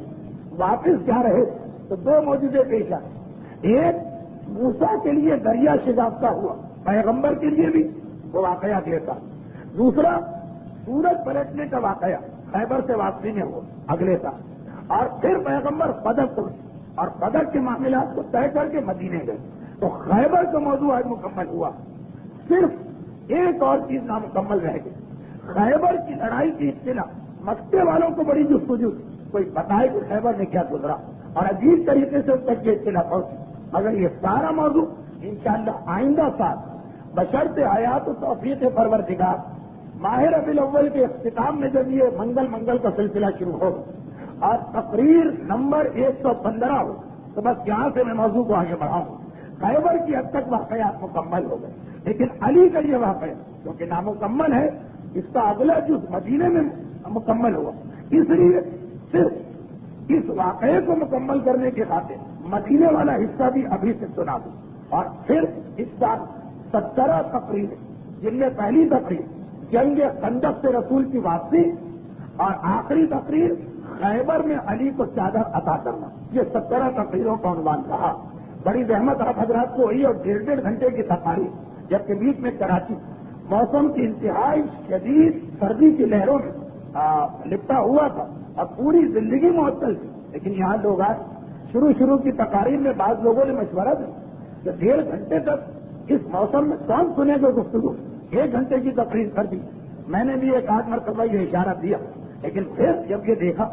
واپس جا رہے تو 2 معجزے پیش آئے، ایک موسیٰ کے لیے دریا شگافتہ ہوا، پیغمبر کے لیے بھی وہ واقعہ اگلے سال، دوسرا سورج پلٹنے کا واقعہ خیبر سے واپسی میں ہوا اگلے سال، اور پھر پیغمبر بدر پہنچے اور بدر کے معاملات کو طے کر کے مدینے گئے، تو خیبر کا موضوع آج مکمل ہوا، صرف ایک اور چیز نامکمل رہ گئی، خیبر کی لڑائی کی اطلاع مکے والوں کو بڑی جستجو تھی، کوئی بتائے کہ خیبر میں کیا گزرا، اور عجیب طریقے سے ان تک یہ اطلاع پہنچی، مگر یہ سارا موضوع انشاءاللہ آئندہ سال بشرط حیات و توفیق پروردگار ماہ ربیع الاول کے اختتام میں جب یہ منگل کا سلسلہ شروع ہو اور تقریر نمبر 115 ہو تو بس یہاں سے میں موضوع کو آگے بڑھاؤں. خیبر کی حد تک واقعات مکمل ہو گئے, لیکن علی کا یہ واقعہ کیونکہ نامکمل ہے, اس کا اگلا جز مدینے میں مکمل ہوا, اس لیے صرف اس واقعے کو مکمل کرنے کے خاطر مدینے والا حصہ بھی ابھی سے سنا دوں. اور پھر اس سال 17 تقریر جن میں پہلی تقریر جنگ خندق سے رسول کی واپسی اور آخری تقریر خیبر میں علی کو چادر عطا کرنا, یہ 17 تقریروں کا عنوان رہا. بڑی زحمت آپ حضرات کو ہوئی اور 1.5 گھنٹے کی تقاریر, جبکہ بیچ میں کراچی موسم کی انتہائی شدید سردی کی لہروں میں لپٹا ہوا تھا اور پوری زندگی معطل تھی. لیکن یہاں لوگ آئے, شروع کی تقاریر میں بعض لوگوں نے مشورہ دیا کہ 1.5 گھنٹے تک اس موسم میں کون سنے گا گفتگو, 1 گھنٹے کی تقریر کر دی. میں نے بھی ایک آدھ مرتبہ یہ اشارہ دیا, لیکن پھر جب یہ دیکھا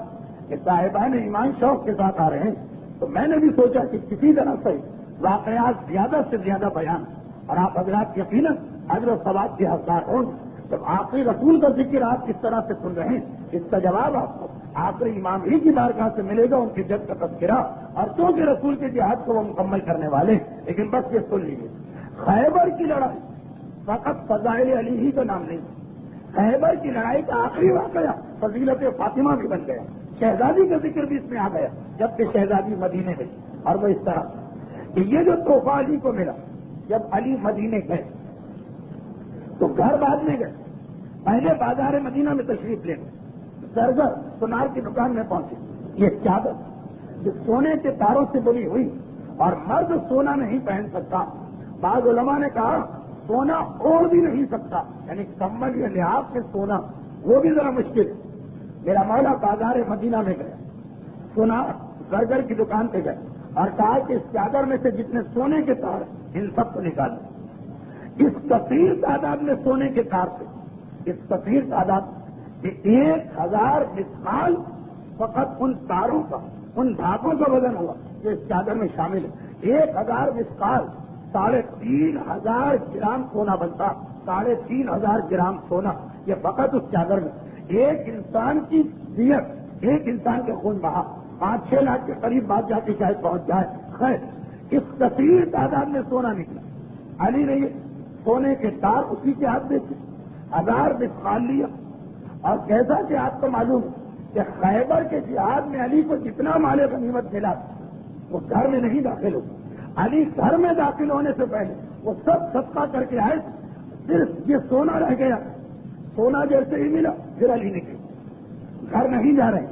کہ صاحبان ایمان شوق کے ساتھ آ رہے ہیں تو میں نے بھی سوچا کہ کسی طرح سے واقعات زیادہ سے زیادہ بیان, اور آپ حضرات یقیناً اجر و ثواب کے حقدار ہوں. جب آخری رسول کا ذکر آپ کس طرح سے سن رہے ہیں, اس کا جواب آپ کو آخری امام ہی کی بارگاہ سے ملے گا, ان کے جد کا تذکرہ, اور کیونکہ رسول کے جہاد کو وہ مکمل کرنے والے ہیں. لیکن بس یہ سن لیجیے, خیبر کی لڑائی فقط فضائل علی ہی کا نام نہیں, خیبر کی لڑائی کا آخری واقعہ فضیلت فاطمہ بھی بن گیا, شہزادی کا ذکر بھی اس میں آ گیا, جبکہ شہزادی مدینے میں, اور وہ اس طرح کہ یہ جو تحفہ علی کو ملا جب علی مدینے گئے تو گھر بعد میں گئے, پہلے بازار مدینہ میں تشریف لے گئے, زرگر سونار کی دکان میں پہنچے. یہ چادر جو سونے کے تاروں سے بنی ہوئی اور مرد سونا نہیں پہن سکتا, بعض علماء نے کہا سونا اوڑھ بھی نہیں سکتا, یعنی کمبل یا لحاظ سے سونا وہ بھی ذرا مشکل. میرا مولا بازار مدینہ میں گیا, سونار زرگر کی دکان پہ گئے اور کہا کہ اس چادر میں سے جتنے سونے کے تار ان سب کو نکالیں. اس کثیر تعداد میں سونے کے تار سے, اس کثیر تعداد 1000 مثقال فقط ان تاروں کا, ان دھاگوں کا وزن ہوا جو اس چادر میں شامل ہے. 1000 مثقال 3500 گرام سونا بنتا, 3500 گرام سونا, یہ فقط اس چادر میں. ایک انسان کی دیت, ایک انسان کے خون بہا 5-6 لاکھ کے قریب بات جا کے شاید پہنچ جائے. خیر, اس کثیر تعداد میں سونا نکلا. علی نے یہ سونے کے تار اسی کے ہاتھ دیکھے, 1000 مثقال لیا. اور کیسا کہ آپ کو معلوم کہ خیبر کے جہاد میں علی کو جتنا مال غنیمت ملا وہ گھر میں نہیں داخل ہو. علی گھر میں داخل ہونے سے پہلے وہ سب صدقہ کر کے آئے, صرف یہ سونا رہ گیا. سونا جیسے ہی ملا پھر علی نکلے, گھر نہیں جا رہے.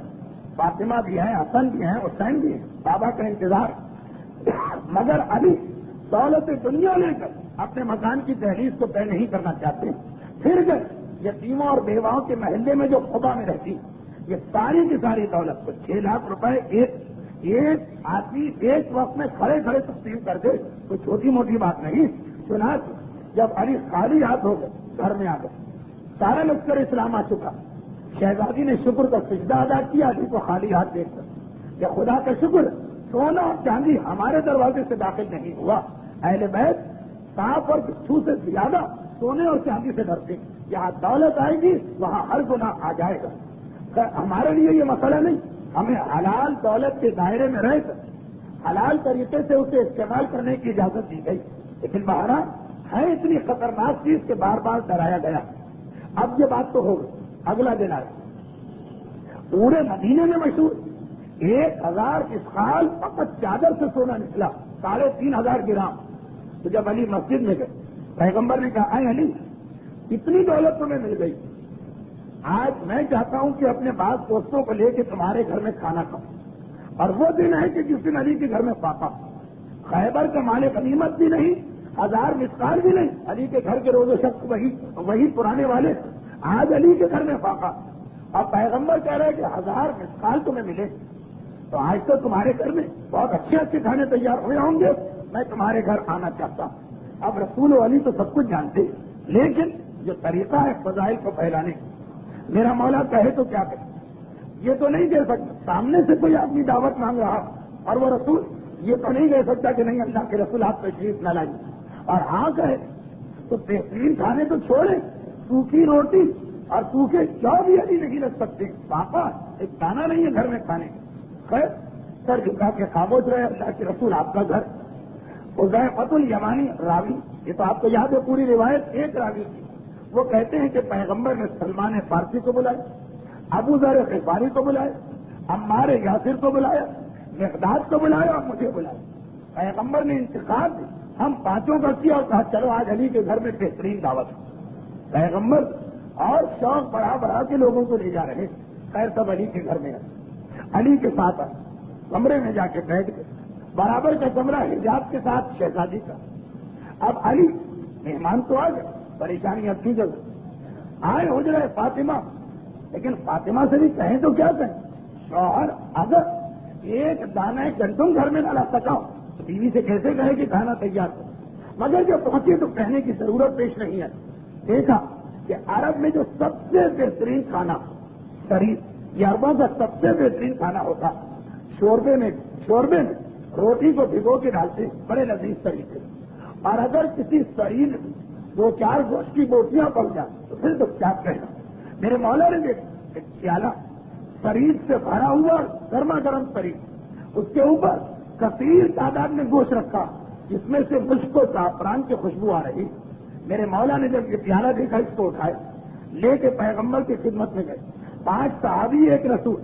فاطمہ بھی ہیں, حسن بھی ہیں, حسین بھی ہیں, بابا کا انتظار. مگر علی دولت دنیا لے کر اپنے مکان کی دہلیز کو طے نہیں کرنا چاہتے. پھر گئے یتیموں اور بیواؤں کے محلے میں جو خدا میں رہتی, یہ ساری کی ساری دولت کو 6 لاکھ روپے ایک آدمی ایک وقت میں کھڑے کھڑے تقسیم کر دے, کوئی چھوٹی موٹی بات نہیں. چنانچہ جب علی خالی ہاتھ ہو گئے, گھر میں آ گئے, سارا لشکر اسلام آ چکا, شہزادی نے شکر کا سجدہ ادا کیا علی کو خالی ہاتھ دیکھ کر کہ خدا کا شکر, سونا اور چاندی ہمارے دروازے سے داخل نہیں ہوا. اہل بیت سانپ اور بچھو سے زیادہ سونے اور چاندی سے ڈرتے, جہاں دولت آئے گی وہاں ہر گناہ آ جائے گا. ہمارے لیے یہ مسئلہ نہیں, ہمیں حلال دولت کے دائرے میں رہ کر حلال طریقے سے اسے استعمال کرنے کی اجازت دی گئی. لیکن بہرحال ہے اتنی خطرناک چیز کہ بار بار ڈرایا گیا. اب یہ بات تو ہو گئی. اگلا دن آیا, پورے مدینے میں مشہور 1000 مثقال فقط چادر سے سونا نکلا, 3500 گرام. تو جب علی مسجد میں گئے, پیغمبر نے کہا اے علی اتنی دولت تمہیں مل گئی, آج میں چاہتا ہوں کہ اپنے بعض دوستوں کو لے کے تمہارے گھر میں کھانا کھاؤں. اور وہ دن ہے کہ جس دن علی کے گھر میں فاقہ, خیبر کا مال غنیمت بھی نہیں, 1000 مثقال بھی نہیں, علی کے گھر کے روز و شخص وہی پرانے والے. آج علی کے گھر میں فاقہ, اور پیغمبر کہہ رہے کہ 1000 مثقال تمہیں ملے. تو آج تو تمہارے گھر میں بہت اچھے اچھے کھانے تیار ہوئے ہوں گے, میں تمہارے گھر آنا چاہتا ہوں. اب رسول و علی تو سب کچھ جانتے, لیکن جو طریقہ ہے فضائل کو پھیلانے کا, میرا مولا کہے تو کیا کرے, یہ تو نہیں کہہ سکتا. سامنے سے کوئی آدمی دعوت مانگ رہا اور وہ رسول یہ تو نہیں کہہ سکتا کہ نہیں اللہ کے رسول آپ تشریف نہ لائیں, اور ہاں کہے تو بہترین کھانے تو چھوڑے، سوکھی روٹی اور سوکھے چو بھی علی نہیں لگ سکتے، پاپا ایک دانہ نہیں ہے گھر میں کھانے۔ خیر سر جھکا کے خاموش رہے اللہ کے رسول آپ کا گھر۔ حذیفہ الیمانی راوی، یہ تو آپ کو یاد ہے پوری روایت ایک راوی کی، وہ کہتے ہیں کہ پیغمبر نے سلمان فارسی کو بلایا، ابو ذر غفاری کو بلایا، عمار یاسر کو بلایا، مقداد کو بلایا اور مجھے بلایا۔ پیغمبر نے انتخاب دی، ہم پانچوں کا کیا اور کہا چلو آج علی کے گھر میں بہترین دعوت ہے۔ پیغمبر اور شوق بڑھا بڑھا کے لوگوں کو لے جا رہے، خیر سب علی کے گھر میں آئے، علی کے ساتھ آئے، کمرے میں جا کے بیٹھ گئے، برابر کا کمرہ حجاب کے ساتھ شہزادی کا۔ اب علی مہمان تو آ گئے، پریشانی اب کی جگہ آئے حجرہ فاطمہ، لیکن فاطمہ سے بھی کہیں تو کیا کہیں، شوہر اگر ایک دانہ گندم گھر میں نہ لا سکا تو بیوی سے کیسے کہے کہ کھانا تیار کرو، مگر جب پہنچے تو کہنے کی ضرورت پیش نہیں ہے۔ دیکھا کہ عرب میں جو سب سے بہترین کھانا شریف، یہ عربوں کا سب سے بہترین کھانا ہوتا، شوربے میں روٹی کو بھگو کے ڈالتے بڑے لذیذ طریقے سے، اور اگر کسی شریر میں دو چار گوشت کی بوٹیاں پڑ جائیں تو پھر تو کیا کہنا۔ میرے مولا نے دیکھا ایک پیالہ شریر سے بھرا ہوا گرما گرم شریر، اس کے اوپر کثیر تعداد میں گوشت رکھا جس میں سے مشک و زعفران کی خوشبو آ رہی۔ میرے مولا نے جب یہ پیالہ دیکھا اس کو اٹھائے، لے کے پیغمبر کی خدمت میں گئے، 5 صحابی 1 رسول،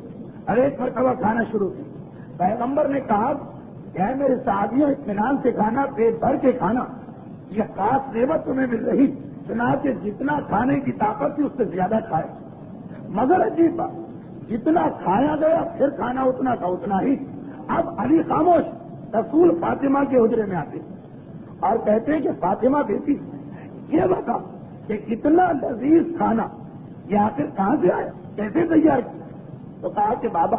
اور ایک مرتبہ کھانا شروع کی۔ پیغمبر نے کہا کہ اے میرے صحابیوں اطمینان سے کھانا، پیٹ بھر کے کھانا، یہ خاص نعمت تمہیں مل رہی، چنانچہ جتنا کھانے کی طاقت تھی اس سے زیادہ کھائے۔ مگر عجیب بات، جتنا کھایا گیا پھر کھانا اتنا کا اتنا ہی۔ اب علی خاموش، رسول فاطمہ کے حجرے میں آتے اور کہتے ہیں کہ فاطمہ بیٹی یہ بتا کہ اتنا لذیذ کھانا یہ آخر کہاں سے آیا، کیسے تیار کیا؟ تو کہا کہ بابا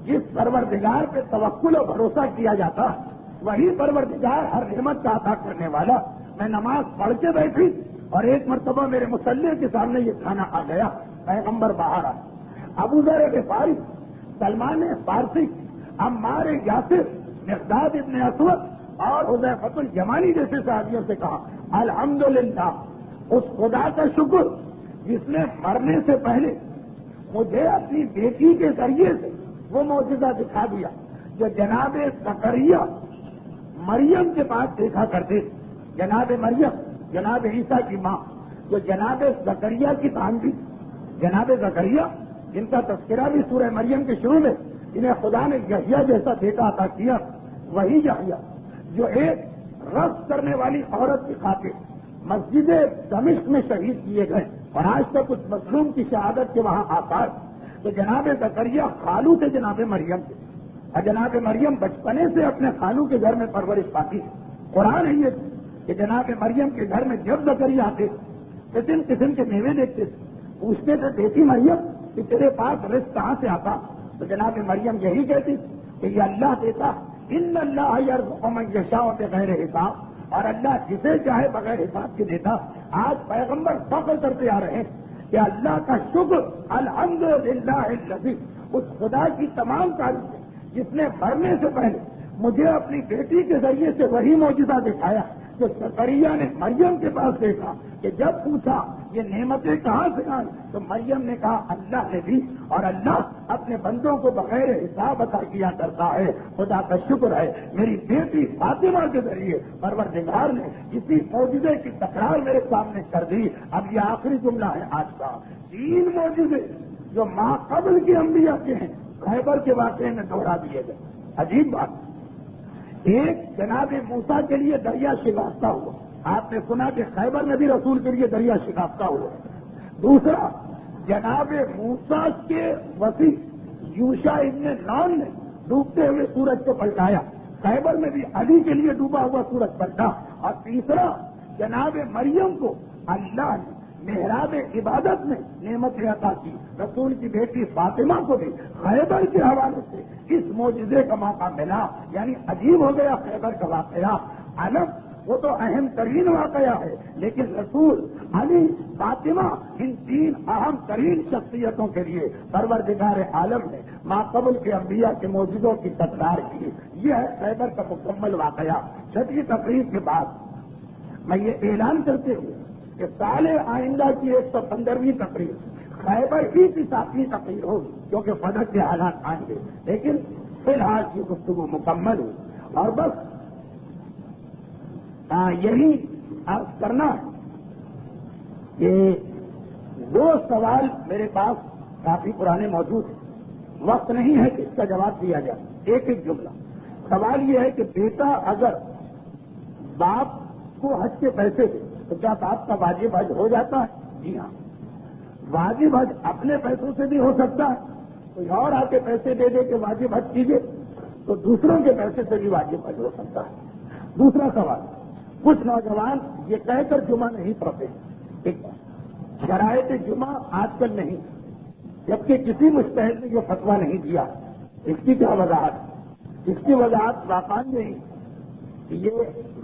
جس پروردگار پہ توکل و بھروسہ کیا جاتا وہی پروردگار ہر نعمت کا عطا کرنے والا۔ میں نماز پڑھ کے بیٹھی اور ایک مرتبہ میرے مصلی کے سامنے یہ کھانا آ گیا، پیغمبر باہر آئے، ابو ذر غفاری، سلمان فارسی، عمار یاسر، مقداد ابن اسود اور حذیفہ الیمانی جیسے صحابیوں سے کہا الحمدللہ، اس خدا کا شکر جس نے مرنے سے پہلے مجھے اپنی بیٹی کے ذریعے سے وہ معجزہ دکھا دیا جو جناب زکریا مریم کے پاس دیکھا کرتے۔ جناب مریم جناب عیسیٰ کی ماں، جو جناب زکریا کی بھانجی، جناب زکریا جن کا تذکرہ بھی سورہ مریم کے شروع میں، جنہیں خدا نے یحییٰ جیسا بیٹا عطا کیا، وہی یحییٰ جو ایک رقص کرنے والی عورت کی خاطر مسجد دمشق میں شہید کیے گئے اور آج تک اس مظلوم کی شہادت کے وہاں آثار۔ تو جناب زکریا خالو سے جناب مریم سے، اور جناب مریم بچپنے سے اپنے خالو کے گھر میں پرورش پاتی ہے۔ قرآن ہے یہ کہ جناب مریم کے گھر میں جب زکریا آتے قسم قسم کے میوے دیکھتے تھے، پوچھتے تھے بیٹی مریم کہ تیرے پاس رزق کہاں سے آتا؟ تو جناب مریم یہی کہتی کہ یہ اللہ دیتا، ان اللہ یرزق من یشاء بغیر حساب، اور اللہ جسے چاہے بغیر حساب کے دیتا۔ آج پیغمبر فخر کرتے آ رہے ہیں کہ اللہ کا شکر الحمدللہ الذی، اس خدا کی تمام تعریفیں جس نے مرنے سے پہلے مجھے اپنی بیٹی کے ذریعے سے وہی معجزہ دکھایا جو زکریا نے مریم کے پاس دیکھا کہ جب پوچھا یہ نعمتیں کہاں سے آئیں تو مریم نے کہا اللہ نے دی، اور اللہ اپنے بندوں کو بغیر حساب عطا کیا کرتا ہے۔ خدا کا شکر ہے میری بیٹی فاطمہ کے ذریعے پروردگار نے اسی معجزے کی تکرار میرے سامنے کر دی۔ اب یہ آخری جملہ ہے آج کا، 3 معجزے جو ماں قبل کے انبیاء کے ہیں خیبر کے واقعے میں دوہرا دیے گئے۔ عجیب بات، ایک جناب موسیٰ کے لیے دریا شکافتہ ہوا، آپ نے سنا کہ خیبر نبی رسول کے لیے دریا شکافتہ ہوا۔ دوسرا جناب موسیٰ کے وسیع یوشع ابن نون نے ڈوبتے ہوئے سورج کو پلٹایا، خیبر میں بھی علی کے لیے ڈوبا ہوا سورج پلٹا۔ اور تیسرا جناب مریم کو اللہ نے محراب عبادت میں نعمت عطا کی، رسول کی بیٹی فاطمہ کو بھی خیبر کے حوالے سے اس معجزے کا موقع ملا۔ یعنی عجیب ہو گیا خیبر کا واقعہ، علم وہ تو اہم ترین واقعہ ہے، لیکن رسول علی فاطمہ ان 3 اہم ترین شخصیتوں کے لیے پروردگار عالم نے ماں قبل کے انبیاء کے معجزوں کی تکرار کی۔ یہ ہے خیبر کا مکمل واقعہ۔ چھٹی تقریب کے بعد میں یہ اعلان کرتے ہوئے کہ سال آئندہ کی 115ویں تقریر خیبر کی 7ویں تقریر ہوگی، کیونکہ فدق کے حالات آئیں گے، لیکن فی الحال کی گفتگو مکمل ہوئی اور بس یہی عرض کرنا ہے کہ دو سوال میرے پاس کافی پرانے موجود ہیں، وقت نہیں ہے کہ اس کا جواب دیا جائے۔ ایک ایک جملہ سوال یہ ہے کہ بیٹا اگر باپ کو حج کے پیسے دے تو کیا باپ کا واجب حج ہو جاتا ہے؟ جی ہاں، واجب حج اپنے پیسوں سے بھی ہو سکتا ہے، کوئی اور آ کے پیسے دے دے کہ واجب حج کیجیے تو دوسروں کے پیسے سے بھی واجب حج ہو سکتا ہے۔ دوسرا سوال، کچھ نوجوان یہ کہہ کر جمعہ نہیں پڑھتے، ایک شرائط جمعہ آج کل نہیں، جبکہ کسی مجتہد نے یہ فتویٰ نہیں دیا، اس کی کیا وضاحت؟ اس کی وضاحت واقعی نہیں، یہ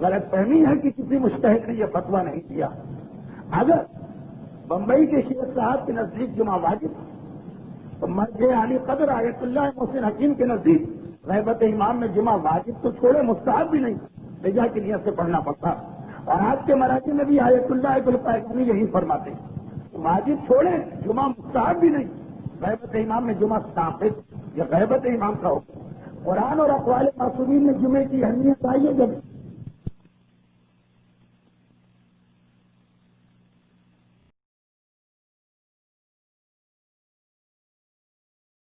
غلط فہمی ہے کہ کسی مجتہد نے یہ فتویٰ نہیں دیا۔ اگر بمبئی کے شیخ صاحب کے نزدیک جمعہ واجب ہے تو مرج علی قدر آیت اللہ محسن حکیم کے نزدیک غیبت امام میں جمعہ واجب تو چھوڑے مستحب بھی نہیں، رجا کی نیت سے پڑھنا پڑتا، اور آج کے مراجع میں بھی آیت اللہ گلپائگانی یہی فرماتے ہیں، واجب چھوڑیں جمعہ مستحب بھی نہیں، غیبت امام میں جمعہ ثابت، یہ غیبت امام کا حکم۔ قرآن اور اقوال معصومین میں جمعے کی اہمیت آئی ہے جب